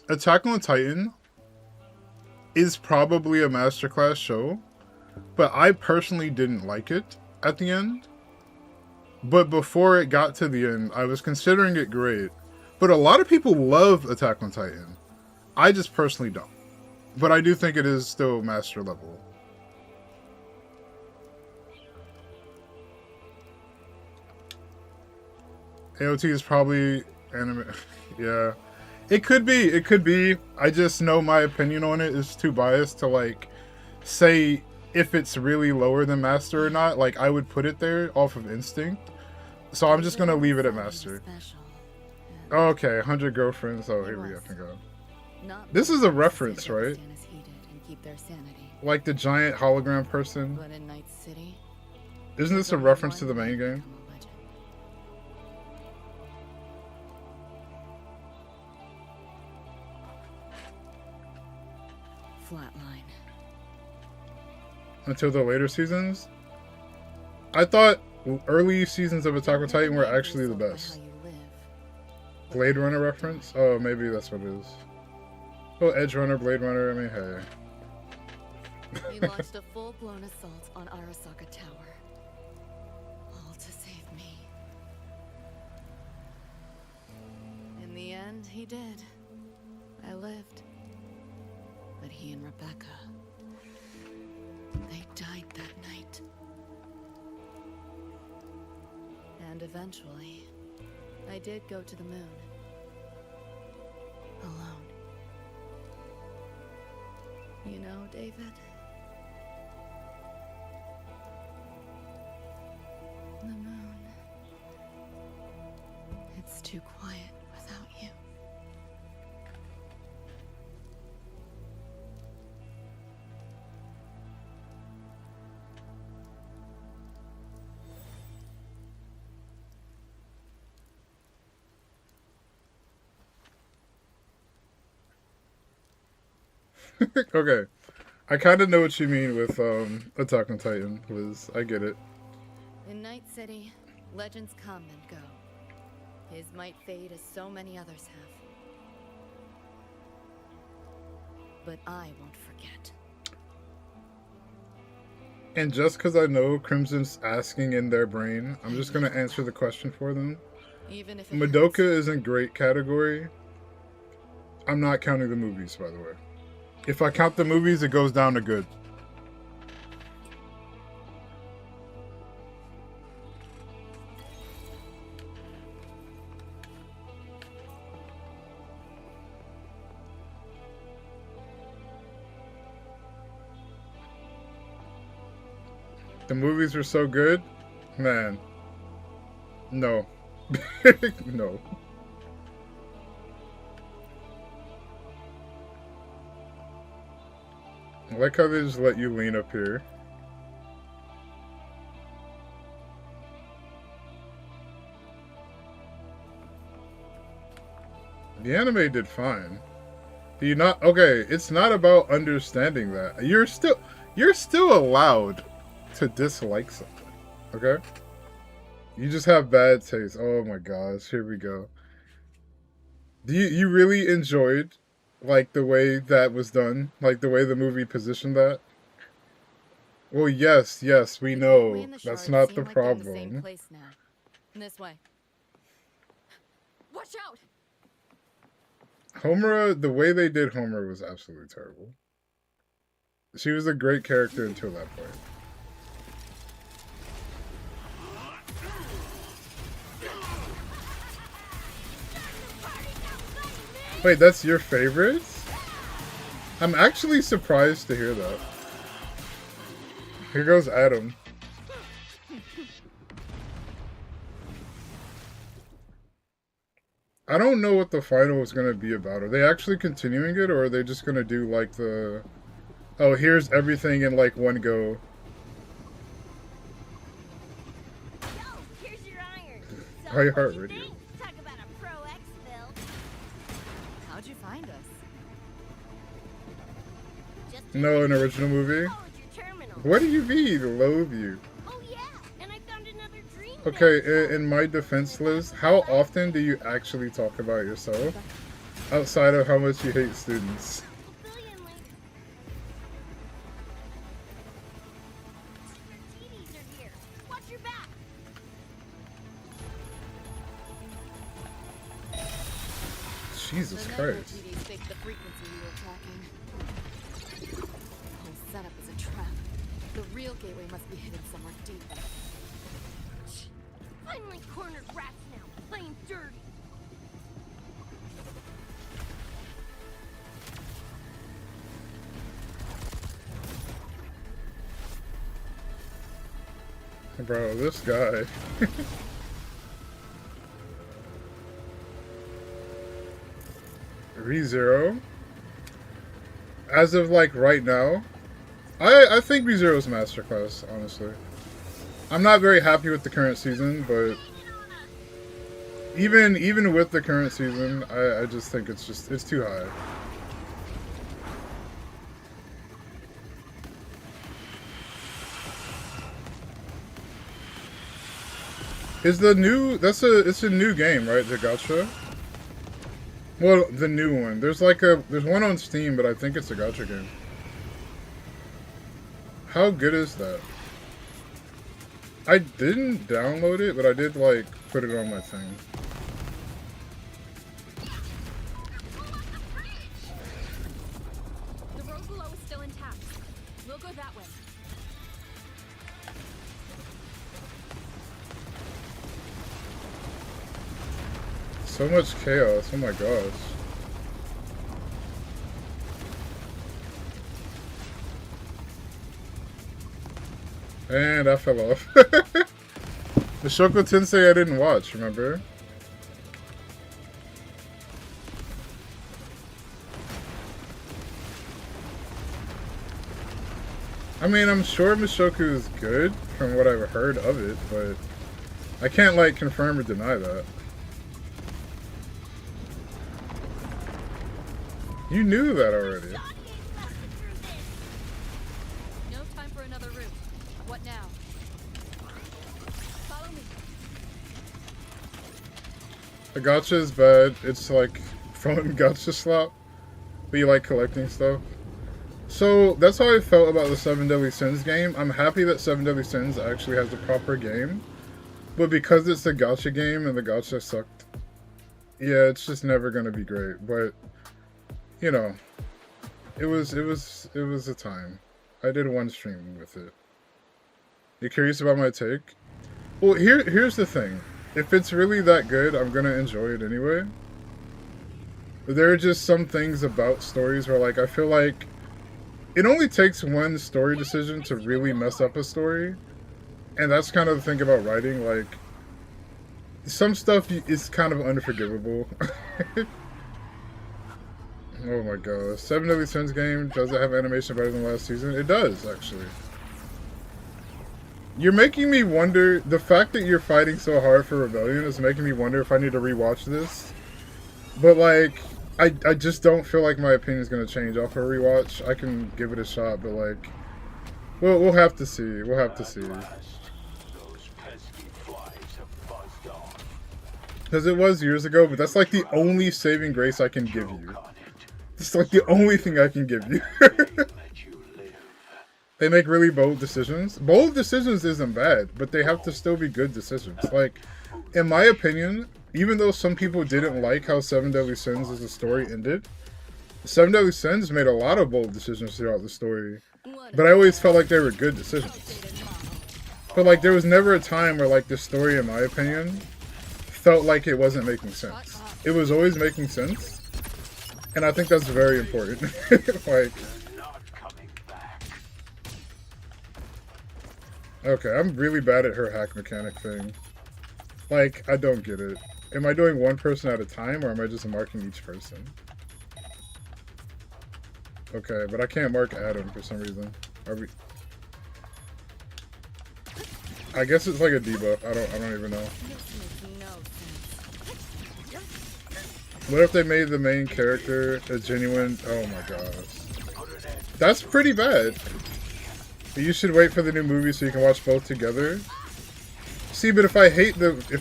Attack on Titan is probably a masterclass show, but I personally didn't like it at the end. But before it got to the end, I was considering it great. But a lot of people love Attack on Titan. I just personally don't. But I do think it is still master level. AOT is probably anime. Yeah. It could be. It could be. I just know my opinion on it is too biased to, like, say if it's really lower than master or not. Like, I would put it there off of instinct. So I'm just going to leave it at master. Okay, 100 girlfriends. Oh, here we go. This is a reference, right? Like the giant hologram person. Isn't this a reference to the main game? Flatline. Until the later seasons? I thought early seasons of Attack on Titan were actually the best. Blade Runner reference? Oh, maybe that's what it is. Oh, Edge Runner, Blade Runner, I mean, hey. He launched a full-blown assault on Arasaka Tower. All to save me. In the end, he did. I lived. But he and Rebecca, they died that night. And eventually, I did go to the moon. Alone. You know, David? The moon. It's too quiet without you. Okay. I kind of know what you mean with Attack on Titan, Liz. I get it. In Night City, legends come and go. His might fade as so many others have. But I won't forget. And just because I know Crimson's asking in their brain, I'm just going to answer the question for them. Even if Madoka is in great category. I'm not counting the movies, by the way. If I count the movies, it goes down to good. The movies were so good, man. No. No. I like how they just let you lean up here. The anime did fine. Do you not? Okay, it's not about understanding that. You're still allowed to dislike something. Okay? You just have bad taste. Oh my gosh, here we go. Do you really enjoyed like the way that was done? Like the way the movie positioned that? Well, yes, we know. That's not the problem. Place now. This way. Watch out! Homura, the way they did Homura was absolutely terrible. She was a great character until that point. Wait, that's your favorite? I'm actually surprised to hear that. Here goes Adam. I don't know what the final is going to be about. Are they actually continuing it, or are they just going to do like the... Oh, here's everything in like one go. Yo, here's your iron. So, iHeartRadio. Talk about a pro X-Ville. How'd you find us? No, an original movie? What do you mean, loathe you? Oh yeah, and I found another dream. Okay, in my defense, Liz, how often do you actually talk about yourself? Outside of how much you hate students. Watch your back. Jesus Christ. The frequency we were tracking. The whole setup is a trap. The real gateway must be hidden somewhere deep. Finally cornered rats now, playing dirty. Bro, this guy. ReZero. As of like right now, I think ReZero's masterclass, honestly. I'm not very happy with the current season, but even with the current season, I just think it's too high. Is the new... It's a new game, right? The gacha? Well, the new one. There's one on Steam, but I think it's a gacha game. How good is that? I didn't download it, but I did, like, put it on my thing. The road below is still intact. We'll go that way. So much chaos, oh my gosh. And I fell off. The Shoko Tensei I didn't watch, remember? I mean, I'm sure Mushoku is good from what I've heard of it, but I can't, like, confirm or deny that. You knew that already. No time for another route. What now? Follow me. The gacha is bad. It's like fun gacha slop, but you like collecting stuff. So that's how I felt about the 7 Deadly Sins game. I'm happy that 7 Deadly Sins actually has a proper game, but because it's a gacha game and the gacha sucked, yeah, it's just never gonna be great. But you know, it was a time. I did one stream with it. You curious about my take? Well, here's the thing. If it's really that good, I'm gonna enjoy it anyway. But there are just some things about stories where, like, I feel like it only takes one story decision to really mess up a story. And that's kind of the thing about writing, like, some stuff is kind of unforgivable. Oh my god. 7 Deadly Sins game, does it have animation better than last season? It does, actually. You're making me wonder, the fact that you're fighting so hard for Rebellion is making me wonder if I need to rewatch this. But, like, I just don't feel like my opinion is going to change off a rewatch. I can give it a shot, but, like, we'll have to see. We'll have to see. Because it was years ago, but that's, like, the only saving grace I can give you. It's like the only thing I can give you. They make really bold decisions. Bold decisions isn't bad, but they have to still be good decisions. Like, in my opinion, even though some people didn't like how 7 Deadly Sins as a story ended, 7 Deadly Sins made a lot of bold decisions throughout the story. But I always felt like they were good decisions. But, like, there was never a time where, like, the story, in my opinion, felt like it wasn't making sense. It was always making sense. And I think that's very important. Like, okay, I'm really bad at her hack mechanic thing. Like, I don't get it. Am I doing one person at a time, or am I just marking each person? Okay, but I can't mark Adam for some reason. Are we... I guess it's like a debuff. I don't even know. What if they made the main character a genuine... Oh my gosh. That's pretty bad. But you should wait for the new movie so you can watch both together. See, but if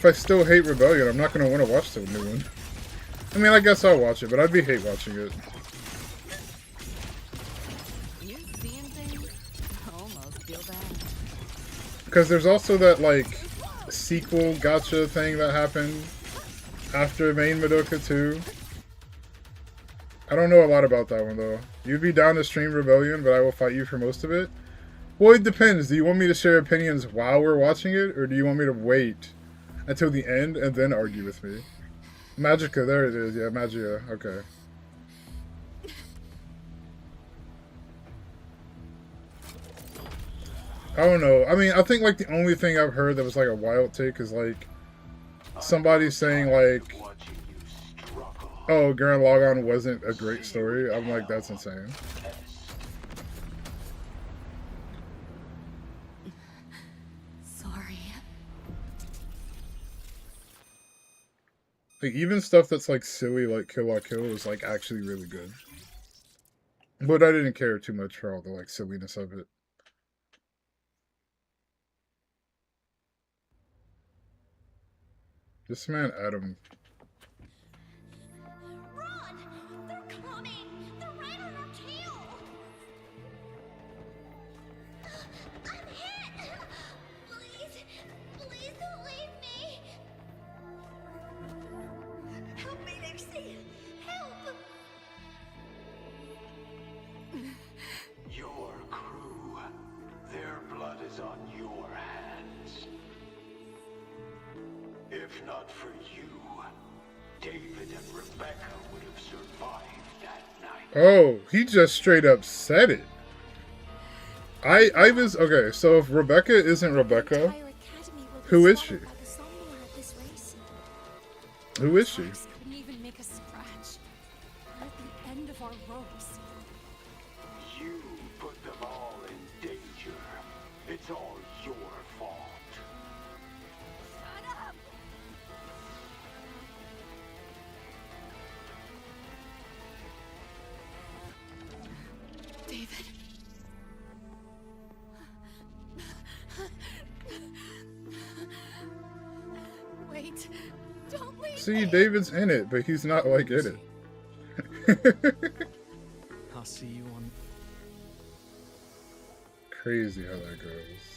I still hate Rebellion, I'm not going to want to watch the new one. I mean, I guess I'll watch it, but I'd be hate watching it. You seeing things? I almost feel bad. Because there's also that, like, sequel gacha thing that happened after main Madoka 2. I don't know a lot about that one, though. You'd be down to stream Rebellion, but I will fight you for most of it. Well, it depends. Do you want me to share opinions while we're watching it, or do you want me to wait until the end and then argue with me? Magica, there it is. Yeah, Magia. Okay. I don't know. I mean, I think, like, the only thing I've heard that was, like, a wild take is, like, somebody saying, like, oh, Gurren Lagann wasn't a great story. I'm like, that's insane. Sorry. Like, even stuff that's, like, silly, like Kill la Kill, is, like, actually really good. But I didn't care too much for all the, like, silliness of it. This man Adam. Run! They're coming! They're right on our tail! I'm hit! Please, please don't leave me! Help me, Nixie! Help! Your crew, their blood is on your hands. If not for you, David and Rebecca would have survived that night. Oh, he just straight up said it. I was okay. So if Rebecca isn't Rebecca, who is she? Who is she? Couldn't even make a scratch. We're at the end of our ropes. You put them all in danger. It's all your fault. Shut up! David. Wait. Don't leave. See, David's in it, but he's not like in it. I'll see you on. Crazy how that goes.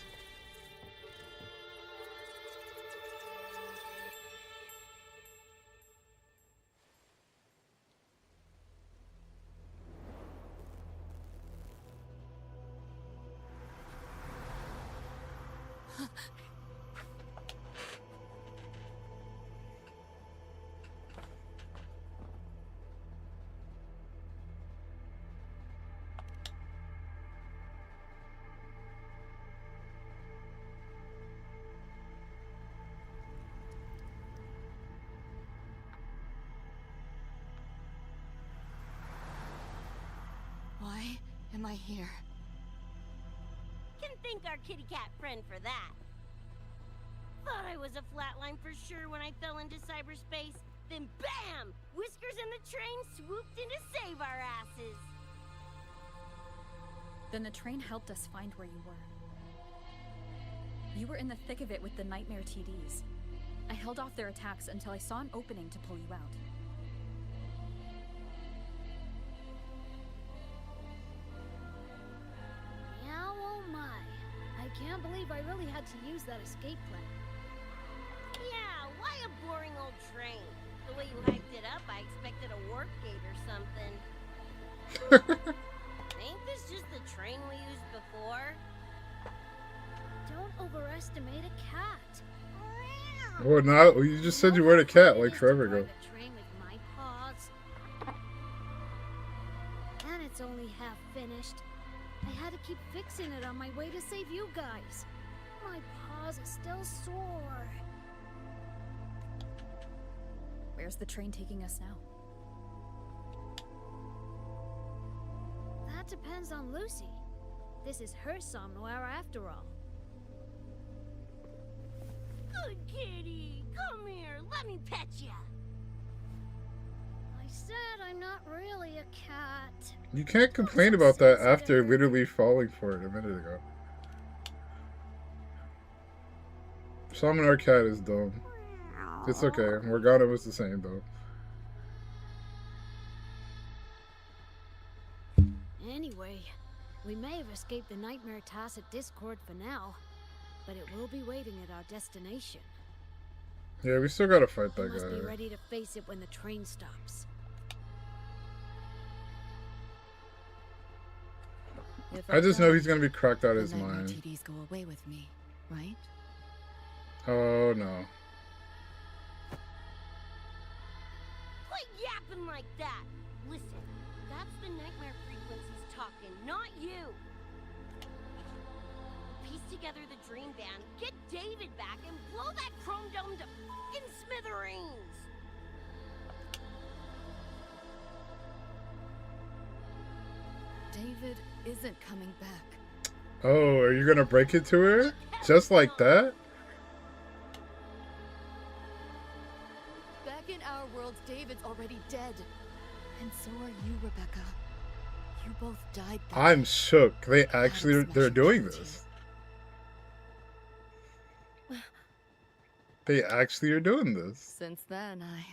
Why am I here? Can thank our kitty cat friend for that. Thought I was a flatline for sure when I fell into cyberspace. Then BAM! Whiskers and the train swooped in to save our asses. Then the train helped us find where you were. You were in the thick of it with the nightmare TDs. I held off their attacks until I saw an opening to pull you out. Yeah, oh my. I can't believe I really had to use that escape plan. Yeah, why a boring old train? The way you hyped it up, I expected a warp gate or something. Ain't this just the train we used before? Don't overestimate a cat. Or not? Well, you just said you were a cat like forever ago. Train with my paws. And it's only half finished. I had to keep fixing it on my way to save you guys. My paws are still sore. Where's the train taking us now? That depends on Lucy. This is her somewhere after all. Good kitty, come here, let me pet ya. I said I'm not really a cat. You can't complain about that after literally falling for it a minute ago. Summon our cat is dumb. It's okay. Morgana was the same though. Anyway, we may have escaped the nightmare Tacit Discord for now, but it will be waiting at our destination. Yeah, we still gotta fight that We must be guy. ready to face it when the train stops. I just know he's gonna be cracked out of his The nightmare mind. TDs go away with me, right? Oh no. Quit yapping like that. Listen, that's the nightmare frequencies talking, not you. Piece together the dream band, get David back, and blow that chrome dome to fucking smithereens. David isn't coming back. Oh, are you gonna break it to her? Just like that? Back in our world, David's already dead. And so are you, Rebecca. You both died then. I'm shook. They actually they're doing this. They actually are doing this. Since then, I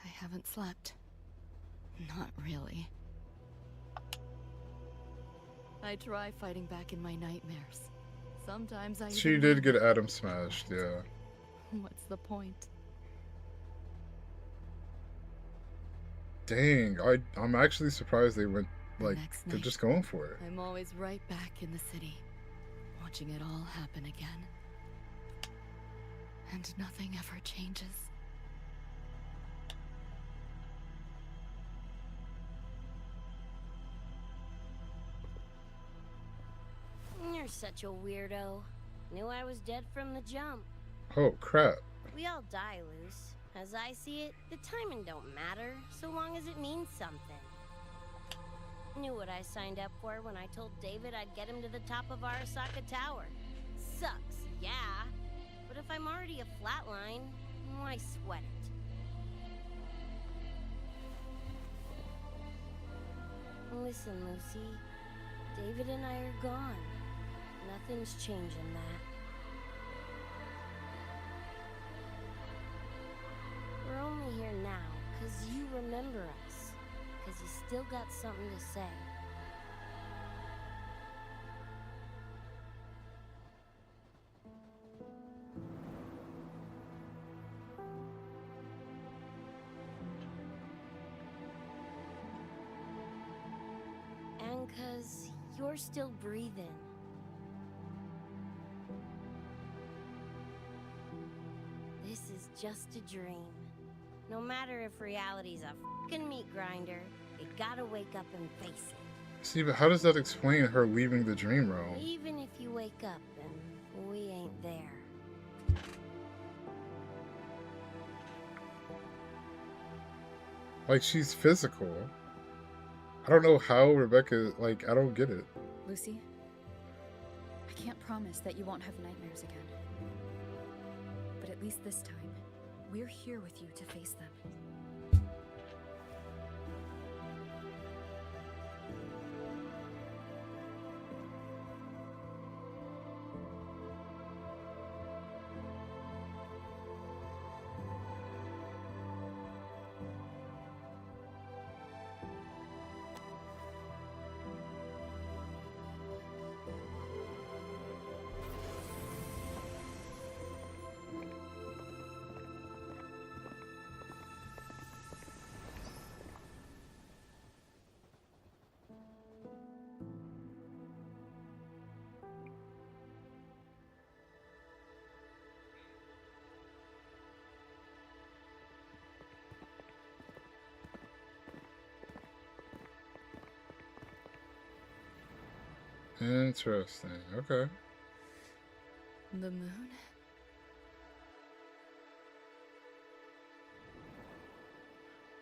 haven't slept. Not really. I try fighting back in my nightmares. Sometimes I She even did win. get Adam smashed, yeah. What's the point? Dang, I'm actually surprised they went, like, next they're night, just going for it. I'm always right back in the city, watching it all happen again. And nothing ever changes. You're such a weirdo. Knew I was dead from the jump. Oh, crap. We all die, Luce. As I see it, the timing don't matter, so long as it means something. Knew what I signed up for when I told David I'd get him to the top of Arasaka Tower. Sucks, yeah. But if I'm already a flatline, why sweat it? Listen, Lucy. David and I are gone. Nothing's changing that. We're only here now because you remember us. Because you still got something to say. And because you're still breathing. This is just a dream. No matter if reality's a fucking meat grinder, you gotta wake up and face it. See, but how does that explain her leaving the dream realm? Even if you wake up and we ain't there. Like, she's physical. I don't know how Rebecca, like, I don't get it. Lucy, I can't promise that you won't have nightmares again. But at least this time, we're here with you to face them. Interesting. Okay. The moon?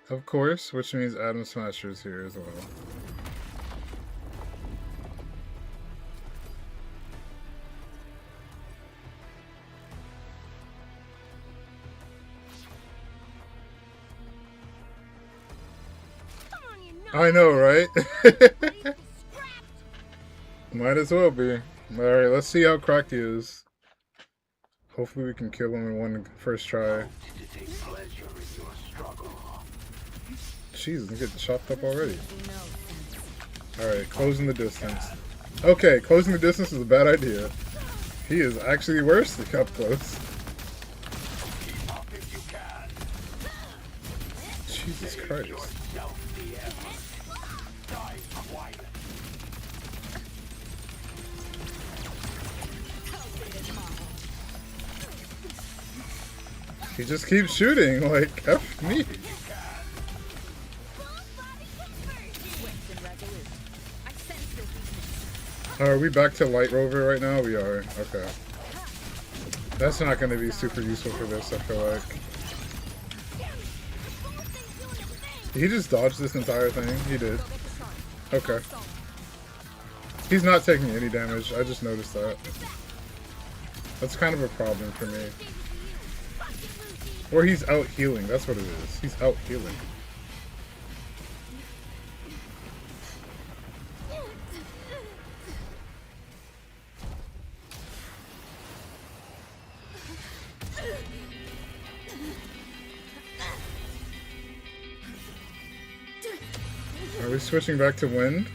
Of course, which means Adam Smasher is here as well. I know, right? Might as well be. Alright, let's see how cracked he is. Hopefully we can kill him in one first try. Jeez, I'm getting chopped up already. Alright, closing the distance. Okay, closing the distance is a bad idea. He is actually worse than up close. Jesus Christ. He just keeps shooting, like, F me. Are we back to Light Rover right now? We are. Okay. That's not going to be super useful for this, I feel like. Did he just dodge this entire thing? He did. Okay. He's not taking any damage. I just noticed that. That's kind of a problem for me. Or he's out healing. That's what it is. He's out healing. Are we switching back to wind?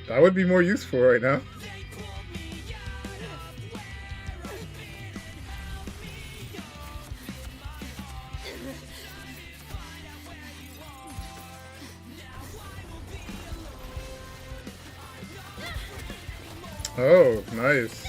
That would be more useful right now. Oh, nice.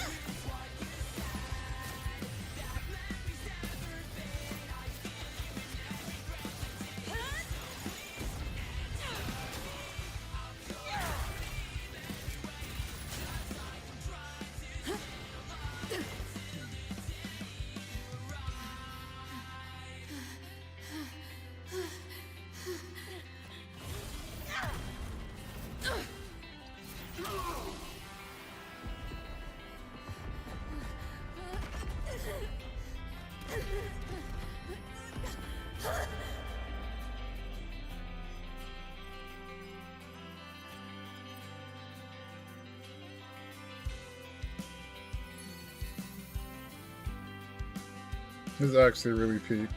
This is actually really peak.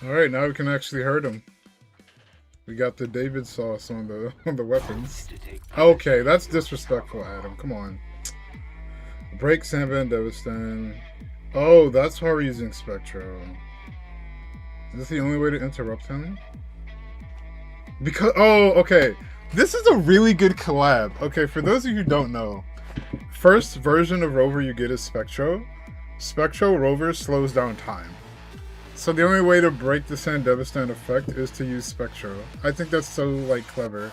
Alright, now we can actually hurt him. We got the David sauce on the weapons. Okay, that's disrespectful, Adam. Come on. Break Samba and Devastan. Oh, that's why we're using Spectro. Is this the only way to interrupt him? Because okay. This is a really good collab. Okay, for those of you who don't know, first version of Rover you get is Spectro. Spectro Rover slows down time. So the only way to break the Sand Devastan effect is to use Spectro. I think that's so, like, clever.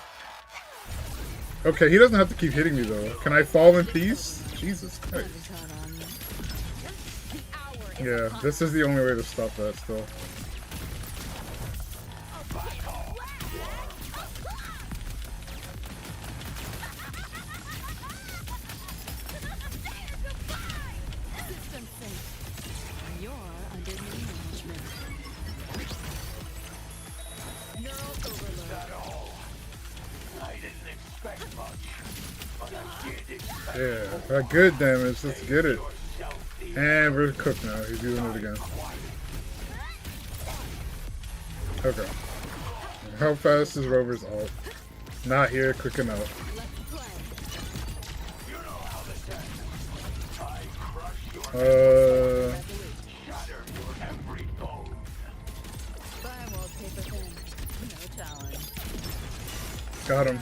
Okay, he doesn't have to keep hitting me, though. Can I fall in peace? Jesus Christ. Yeah, this is the only way to stop that still. Yeah, good damage. Let's get it. And we're cooked now. He's doing it again. Okay. How fast is Rover's ult? Not here quick enough. Got him.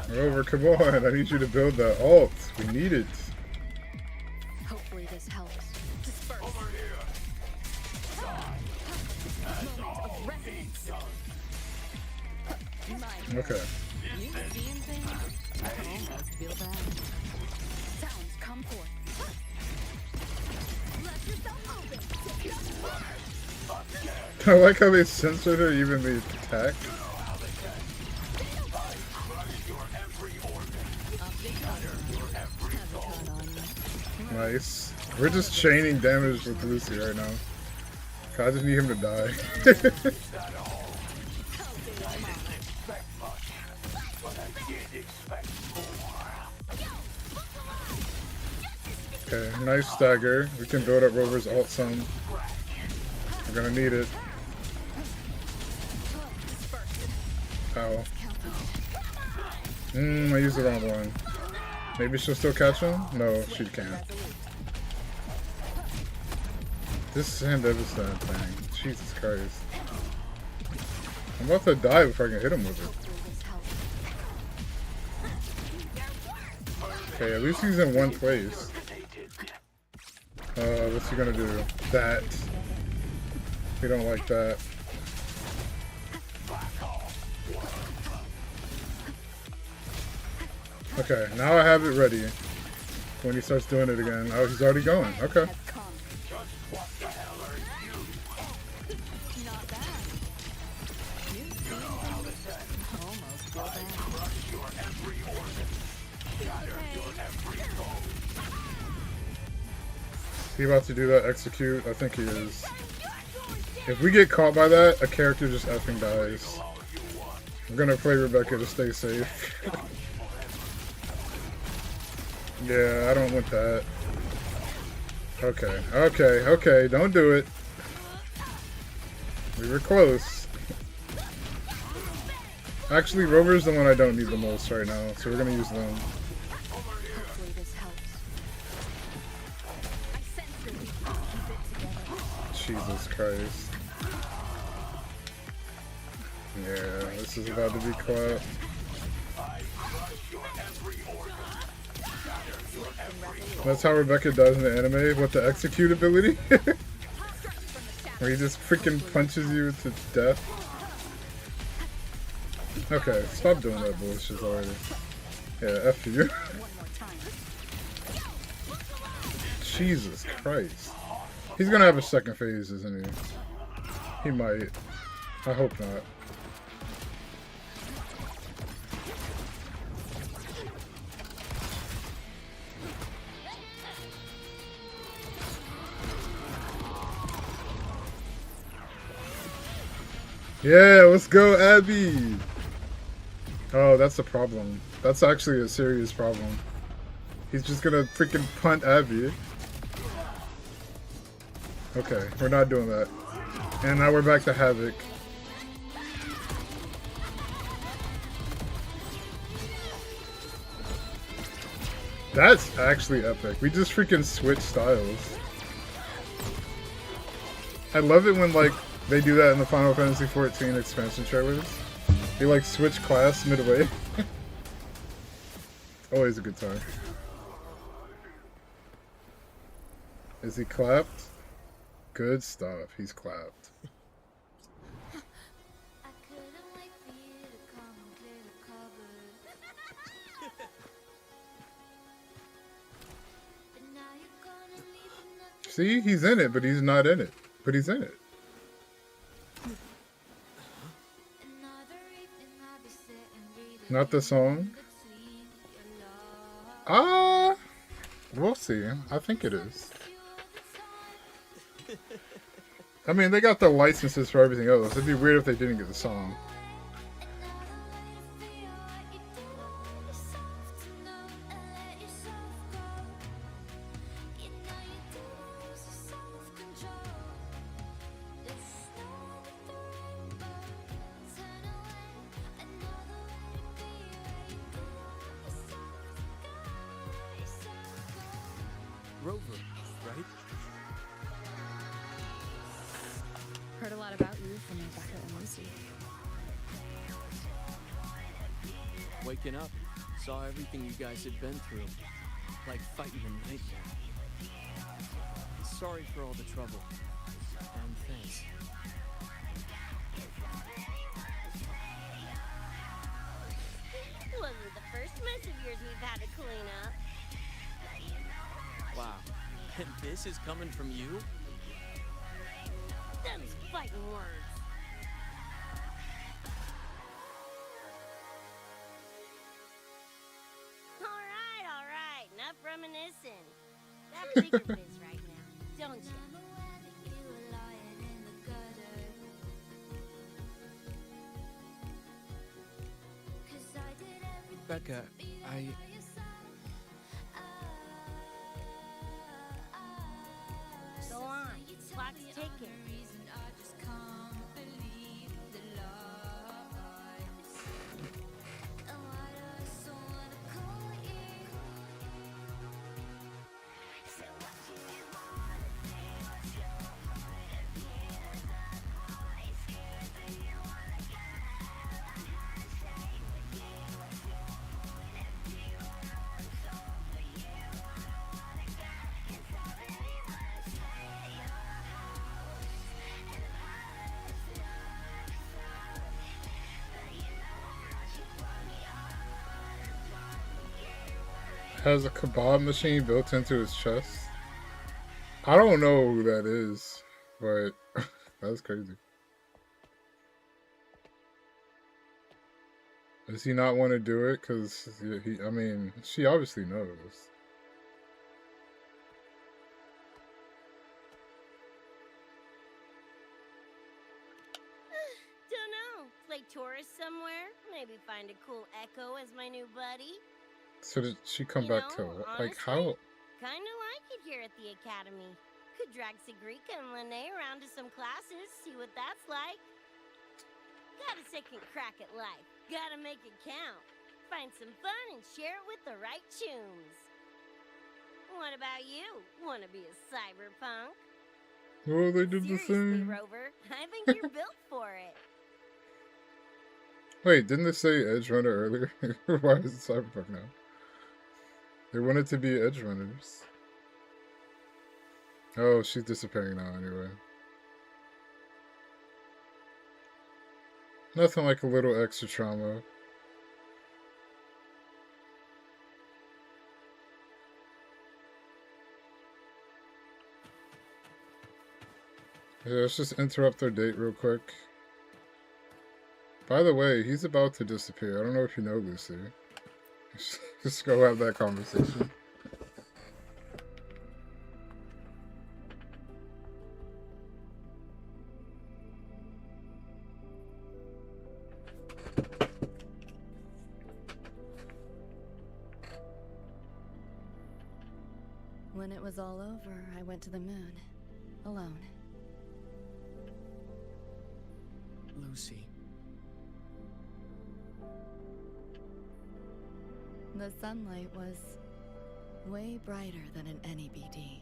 Rover, come on. I need you to build that ult. We need it. Hopefully this helps. Okay. I like how they censored her even the attack. Nice. We're just chaining damage with Lucy right now. I just need him to die. Okay, nice stagger. We can build up Rover's ult some. We're gonna need it. Ow. I used the wrong one. Maybe she'll still catch him? No, she can't. This Sand Devastan thing. Jesus Christ. I'm about to die before I can hit him with it. Okay, at least he's in one place. What's he gonna do? That. We don't like that. Okay, now I have it ready. When he starts doing it again. Oh, he's already going. Okay. He about to do that execute? I think he is. If we get caught by that, a character just effing dies. I'm gonna play Rebecca to stay safe. Yeah, I don't want that. Okay, okay, okay, don't do it. We were close. Actually, Rover's the one I don't need the most right now, so we're gonna use them. Hopefully this helps. I sense that we can keep it together. Jesus Christ. Yeah, this is about to be clapped. That's how Rebecca does in the anime, with the execute ability. Where he just freaking punches you to death. Okay, stop doing that bullshit already. Yeah, F you. Jesus Christ. He's gonna have a second phase, isn't he? He might. I hope not. Yeah, let's go, Abby! Oh, that's a problem. That's actually a serious problem. He's just gonna freaking punt Abby. Okay, we're not doing that. And now we're back to Havoc. That's actually epic. We just freaking switch styles. I love it when, like, they do that in the Final Fantasy XIV expansion trailers. They, like, switch class midway. Always a good time. Is he clapped? Good stuff. He's clapped. See? He's in it, but he's not in it. But he's in it. Not the song? We'll see. I think it is. I mean, they got the licenses for everything else. It'd be weird if they didn't get the song. Rover, right? Heard a lot about you from Rebecca and Lucy. Waking up, saw everything you guys had been through. Like fighting a nightmare. Sorry for all the trouble. And thanks. Wasn't the first mess of yours we've had to clean up. Wow. And this is coming from you? Them's fighting words. All right. Enough reminiscing. Got bigger biz right now, don't you? Becca, Go on. Clock's ticking. Has a kebab machine built into his chest. I don't know who that is, but that's crazy. Does he not want to do it? Because, I mean, she obviously knows. play tourist somewhere? Maybe find a cool Echo as my new buddy? So did she come You back know, to like honestly, how? Kinda like it here at the academy. Could drag Sigrika and Lene around to some classes, see what that's like. Got a second crack at life. Gotta make it count. Find some fun and share it with the right tunes. What about you? Wanna be a cyberpunk? Oh, they did the Seriously, same. Rover, I think you're built for it. Wait, didn't they say Edge Runner earlier? Why is it Cyberpunk now? They wanted to be Edge Runners. Oh, she's disappearing now anyway. Nothing like a little extra trauma. Yeah, let's just interrupt their date real quick. By the way, he's about to disappear. I don't know if you know, Lucy. Just go have that conversation. When it was all over, I went to the moon. Alone. Lucy. The sunlight was way brighter than in any BD.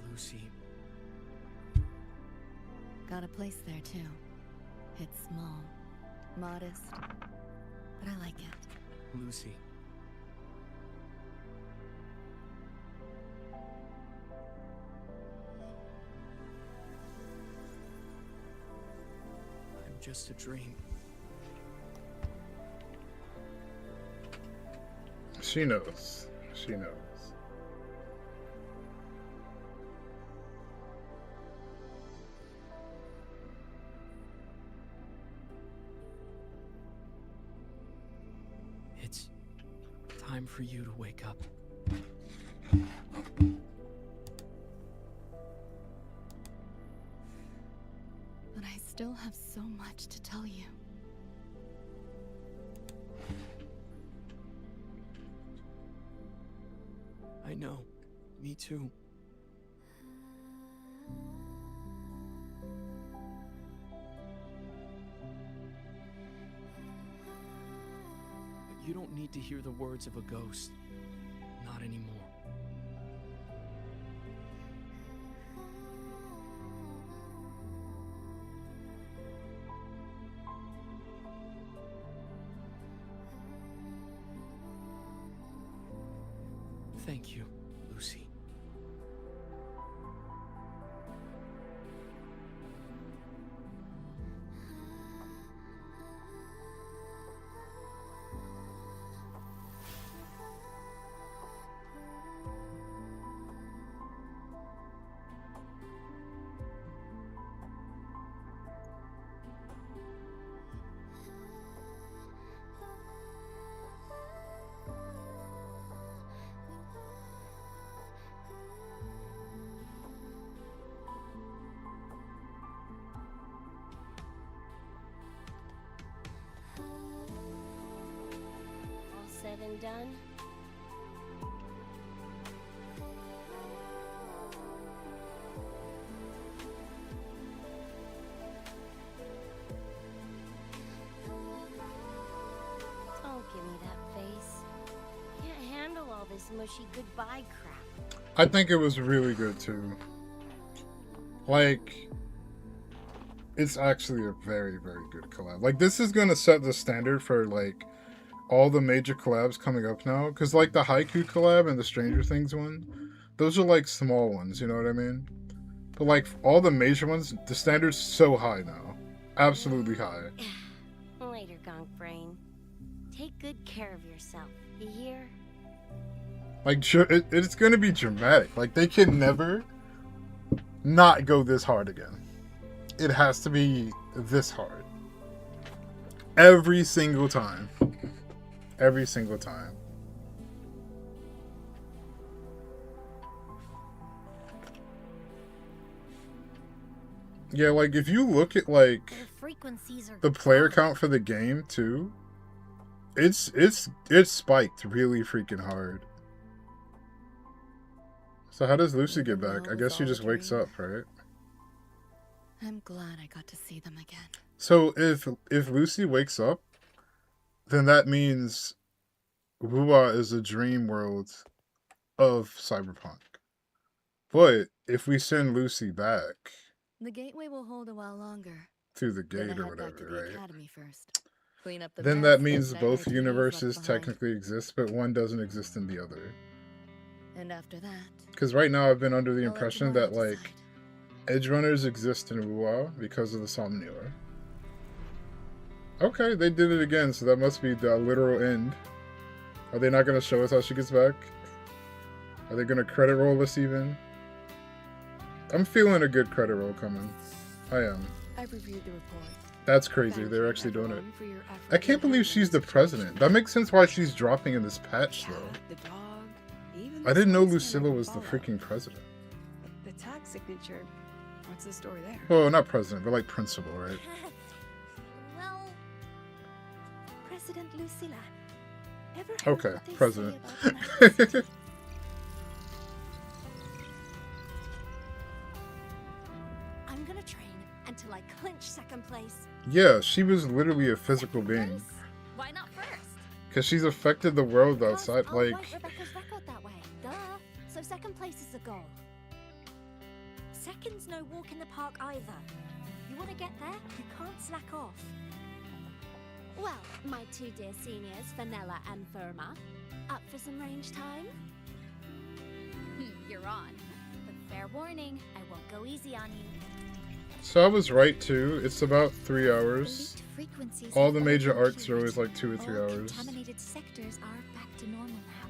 Lucy. Got a place there too. It's small, modest, but I like it. Lucy. I'm just a dream. She knows. She knows. It's time for you to wake up. But I still have so much to tell you. I know. Me too. But you don't need to hear the words of a ghost. Not anymore. Thank you, Lucy. All said and done? Don't give me that face. Can't handle all this mushy goodbye crap. I think it was really good too. Like, it's actually a very, very good collab. Like, this is gonna set the standard for like all the major collabs coming up now. Cause like the Haiku collab and the Stranger Things one, those are like small ones, you know what I mean? But like all the major ones, the standard's so high now. Absolutely high. Later, Gonk Brain. Take good care of yourself. You hear? Like, it's gonna be dramatic. Like, they can never not go this hard again. It has to be this hard. Every single time. Every single time. Yeah, like if you look at like The frequencies are the player gone. count for the game too, it's spiked really freaking hard. So how does Lucy get back? I guess she just wakes up, right? I'm glad I got to see them again. So if Lucy wakes up, then that means Wuwa is a dream world of Cyberpunk. But if we send Lucy back The gateway will hold a while longer. through the Then I gate or head back to whatever, the right? academy first. Clean up the Then mess that means Nightmare both 2D's universes left behind. technically exist, but one doesn't exist in the other. And after that, Because right now I've been under the I'll let impression tomorrow that like edge runners exist in Wuwa because of the Somnior. Okay, they did it again, so that must be the literal end. Are they not going to show us how she gets back? Are they going to credit roll us even? I'm feeling a good credit roll coming. I am. I've reviewed the report. That's crazy. They're actually doing it. I can't believe she's the president. That makes sense why she's dropping in this patch, though. I didn't know Lucilla was the freaking president. The tag signature. What's the story there? Well, not president, but like principal, right? Well, President Lucilla. Ever heard Okay, what they say president. about Majesty? I'm gonna train until I clinch second place. Yeah, she was literally a physical being. Why not first? Because she's affected the world outside, I'll like... write Rebecca's record that way. Duh. So second place is the goal. Second's no walk in the park either. You want to get there, you can't slack off. Well, my two dear seniors, Fenella and Firma, up for some range time? You're on. But fair warning, I won't go easy on you. So I was right, too. It's about 3 hours. Frequencies All have the all major been arcs are cleared. always like 2 or 3 All hours. contaminated sectors are back to normal now.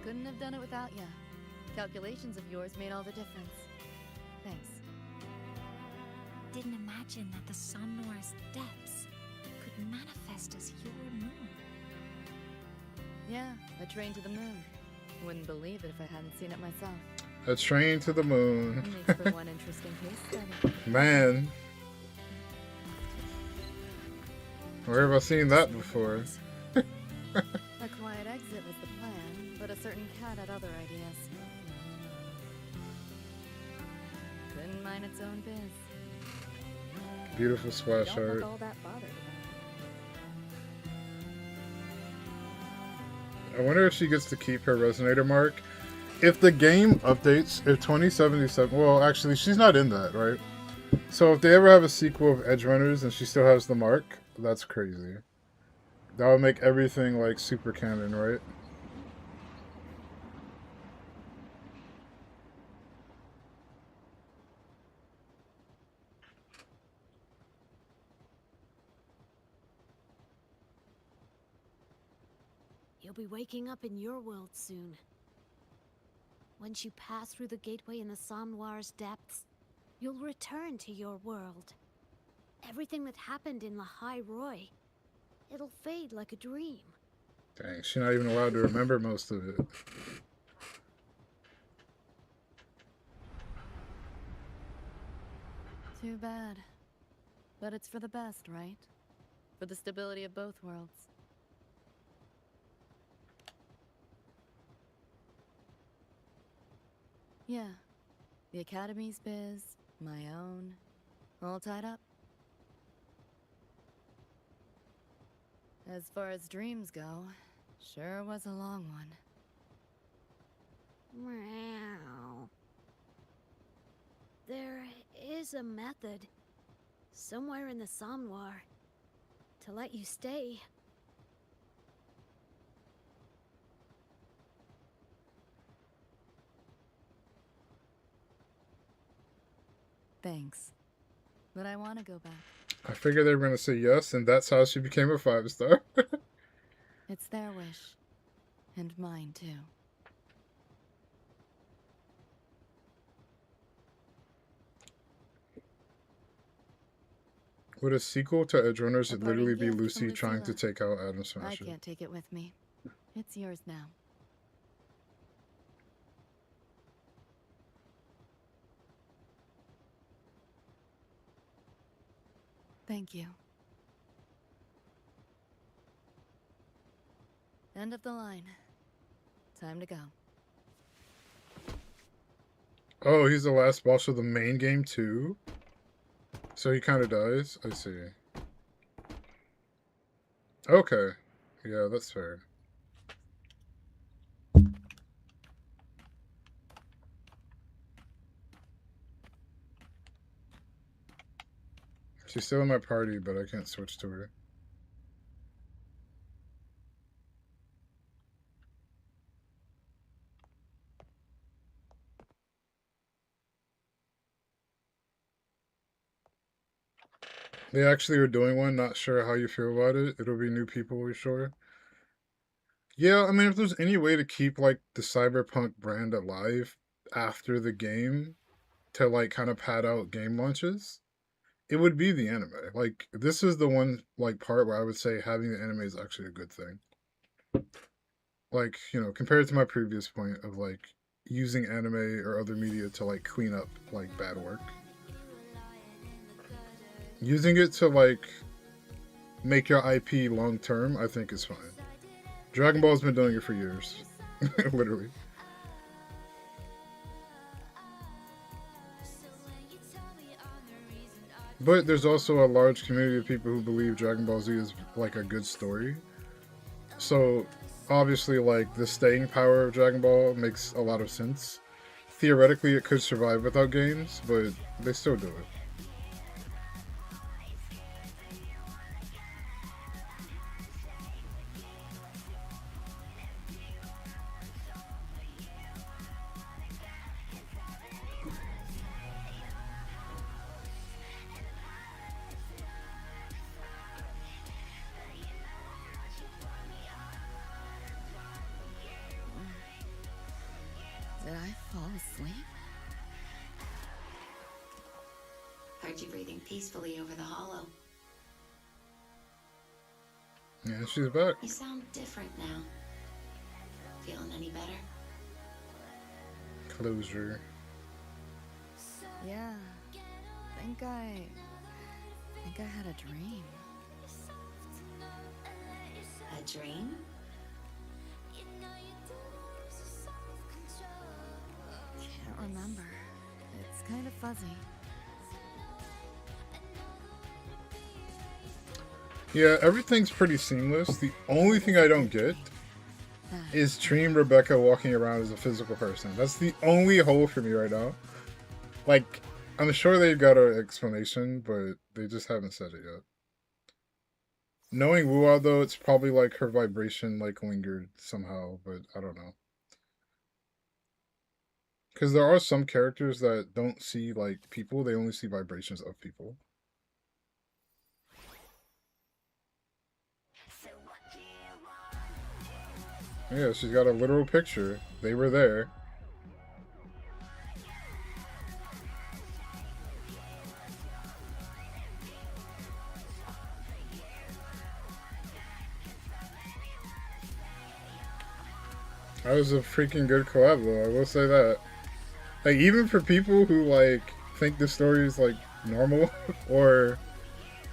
Couldn't have done it without you. Calculations of yours made all the difference. Thanks. Didn't imagine that the Somnor's depths could manifest as your moon. Yeah, a train to the moon. Wouldn't believe it if I hadn't seen it myself. A train to the moon. Makes for one interesting case study. Man. Where have I seen that before? A quiet exit was the plan, but a certain cat had other ideas. Couldn't mind its own biz. Beautiful splash Don't art. look all that bothered about I wonder if she gets to keep her resonator mark. If the game updates, if 2077... Well, actually, she's not in that, right? So if they ever have a sequel of Edge Runners and she still has the mark, that's crazy. That would make everything, like, super canon, right? You'll be waking up in your world soon. Once you pass through the gateway in the Somnoir's depths, you'll return to your world. Everything that happened in La High Roy, it'll fade like a dream. Dang, she's not even allowed to remember most of it. Too bad. But it's for the best, right? For the stability of both worlds. Yeah. The Academy's biz, my own, all tied up. As far as dreams go, sure was a long one. Meow. There is a method, somewhere in the Somnoir, to let you stay. Thanks. But I want to go back. I figured they were going to say yes, and that's how she became a 5-star. It's their wish. And mine, too. Would a sequel to Edge Runners A literally parting be gift from Lucy trying to Lucilla. take out Adam I Smasher? can't take it with me. It's yours now. Thank you. End of the line. Time to go. Oh, he's the last boss of the main game too? So he kind of dies? I see. Okay. Yeah, that's fair. She's still in my party, but I can't switch to her. They actually are doing one. Not sure how you feel about it. It'll be new people, we're sure. Yeah, I mean, if there's any way to keep, like, the Cyberpunk brand alive after the game to, like, kind of pad out game launches, it would be the anime. Like, this is the one, like, part where I would say having the anime is actually a good thing. Like, you know, compared to my previous point of, like, using anime or other media to, like, clean up, like, bad work. Using it to, like, make your IP long-term, I think is fine. Dragon Ball's been doing it for years. Literally. But there's also a large community of people who believe Dragon Ball Z is, like, a good story. So, obviously, like, the staying power of Dragon Ball makes a lot of sense. Theoretically, it could survive without games, but they still do it. Did I fall asleep? Heard you breathing peacefully over the hollow. Yeah, she's back. You sound different now. Feeling any better? Closure. Yeah. Think I had a dream. A dream? Can't remember. It's kind of fuzzy. Yeah, everything's pretty seamless. The only thing I don't get is Dream Rebecca walking around as a physical person. That's the only hole for me right now. Like, I'm sure they've got an explanation, but they just haven't said it yet. Knowing Wuwa, though, it's probably like her vibration like lingered somehow, but I don't know. Because there are some characters that don't see like people, they only see vibrations of people. Yeah, she's got a literal picture. They were there. That was a freaking good collab, though. I will say that. Like, even for people who like think the story is like normal, or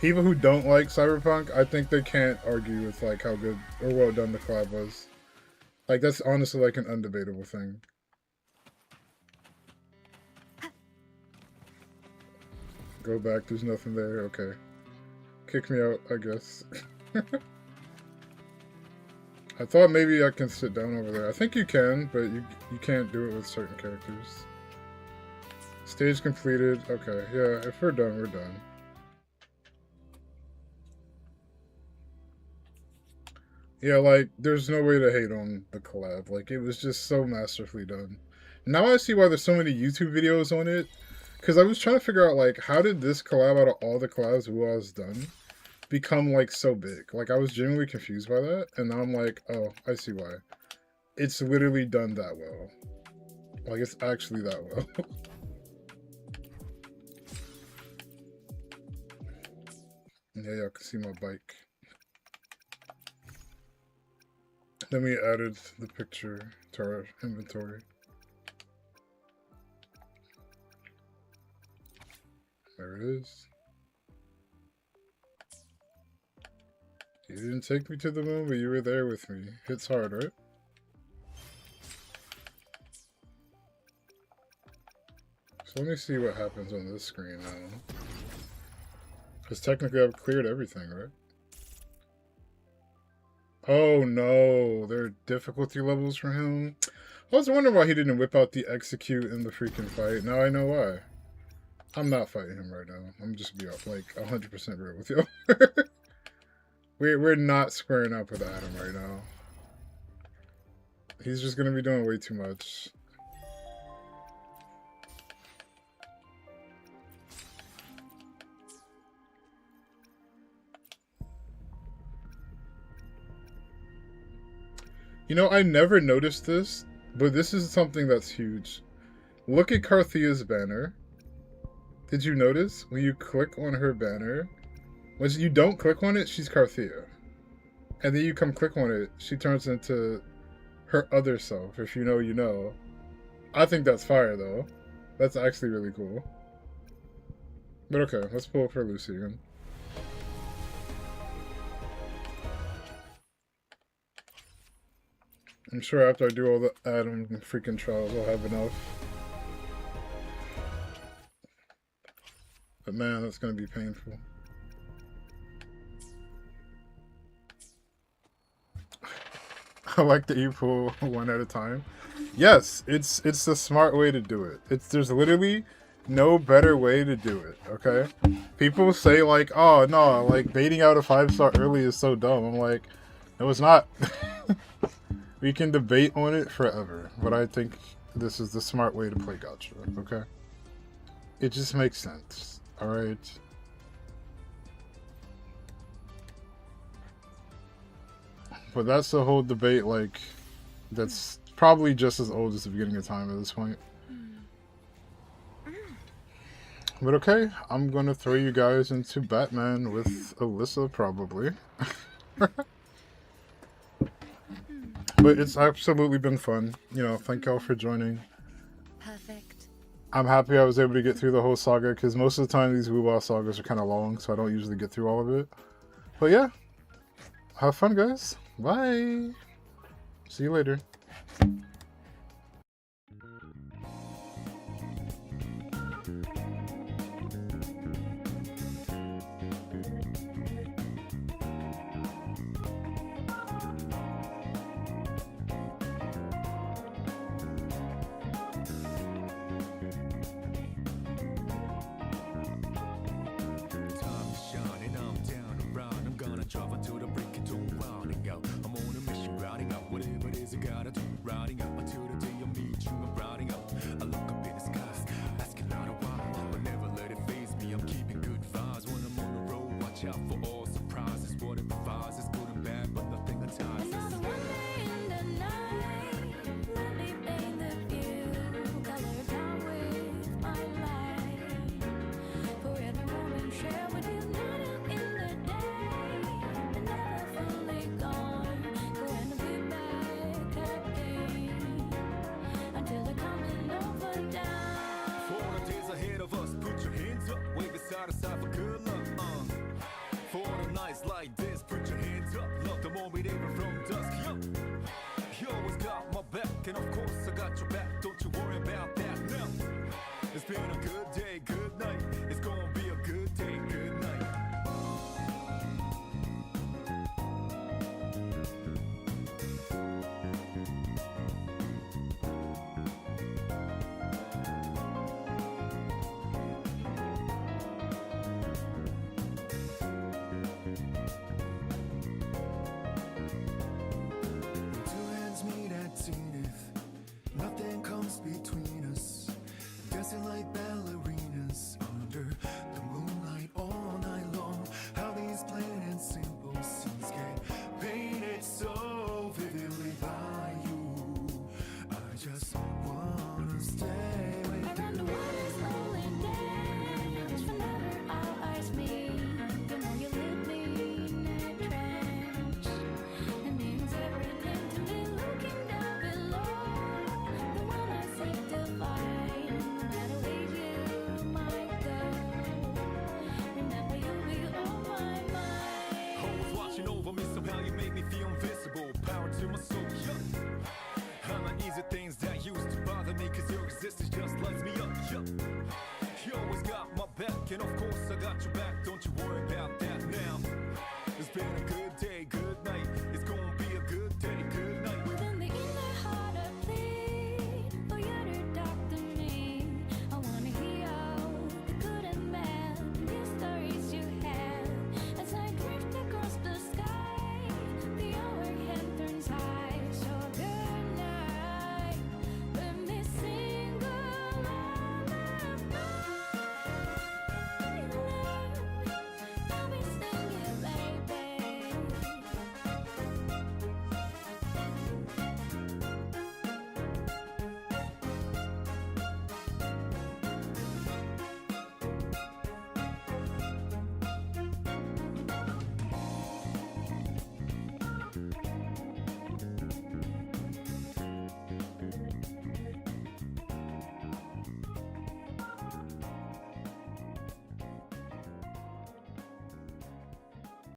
people who don't like Cyberpunk, I think they can't argue with like how good or well done the collab was. Like, that's honestly like an undebatable thing. Go back, there's nothing there. Okay. Kick me out, I guess. I thought maybe I can sit down over there. I think you can, but you can't do it with certain characters. Stage completed. Okay, yeah, if we're done, we're done. Yeah, like, there's no way to hate on the collab. Like, it was just so masterfully done. Now I see why there's so many YouTube videos on it. Because I was trying to figure out, like, how did this collab out of all the collabs Wuwa has done become, like, so big? Like, I was genuinely confused by that. And now I'm like, oh, I see why. It's literally done that well. Like, it's actually that well. Yeah, y'all can see my bike. Then we added the picture to our inventory. There it is. You didn't take me to the moon, but you were there with me. Hits hard, right? So let me see what happens on this screen now. Because technically I've cleared everything, right? Oh no, there are difficulty levels for him. I was wondering why he didn't whip out the execute in the freaking fight. Now I know why. I'm not fighting him right now. I'm just be like 100% real with you. We're not squaring up with Adam right now. He's just gonna be doing way too much. You know, I never noticed this, but this is something that's huge. Look at Carthia's banner. Did you notice when you click on her banner, when you don't click on it, she's Carthia. And then you come click on it, she turns into her other self. If you know, you know. I think that's fire, though. That's actually really cool. But okay, let's pull up for Lucy again. I'm sure after I do all the Adam freaking trials, I'll have enough. But man, that's going to be painful. I like that you pull one at a time. Yes, it's the smart way to do it. There's literally no better way to do it, okay? People say like, oh no, like baiting out a 5-star early is so dumb. I'm like, no it's not. We can debate on it forever, but I think this is the smart way to play gacha, okay? It just makes sense, alright? But that's the whole debate, like, that's probably just as old as the beginning of time at this point. But okay, I'm gonna throw you guys into Batman with Alyssa, probably. But it's absolutely been fun. You know, thank y'all for joining. Perfect. I'm happy I was able to get through the whole saga, because most of the time these Wuwa sagas are kind of long, so I don't usually get through all of it. But yeah, have fun, guys. Bye. See you later. Like this, put your hands up, love the moment even from dusk. You always got my back, and of course I got your back. Don't you worry about that now. It's been a good day, good night. It's gonna be a good day, good night. Nothing comes between us, dancing like ballerina. and of course I got your back.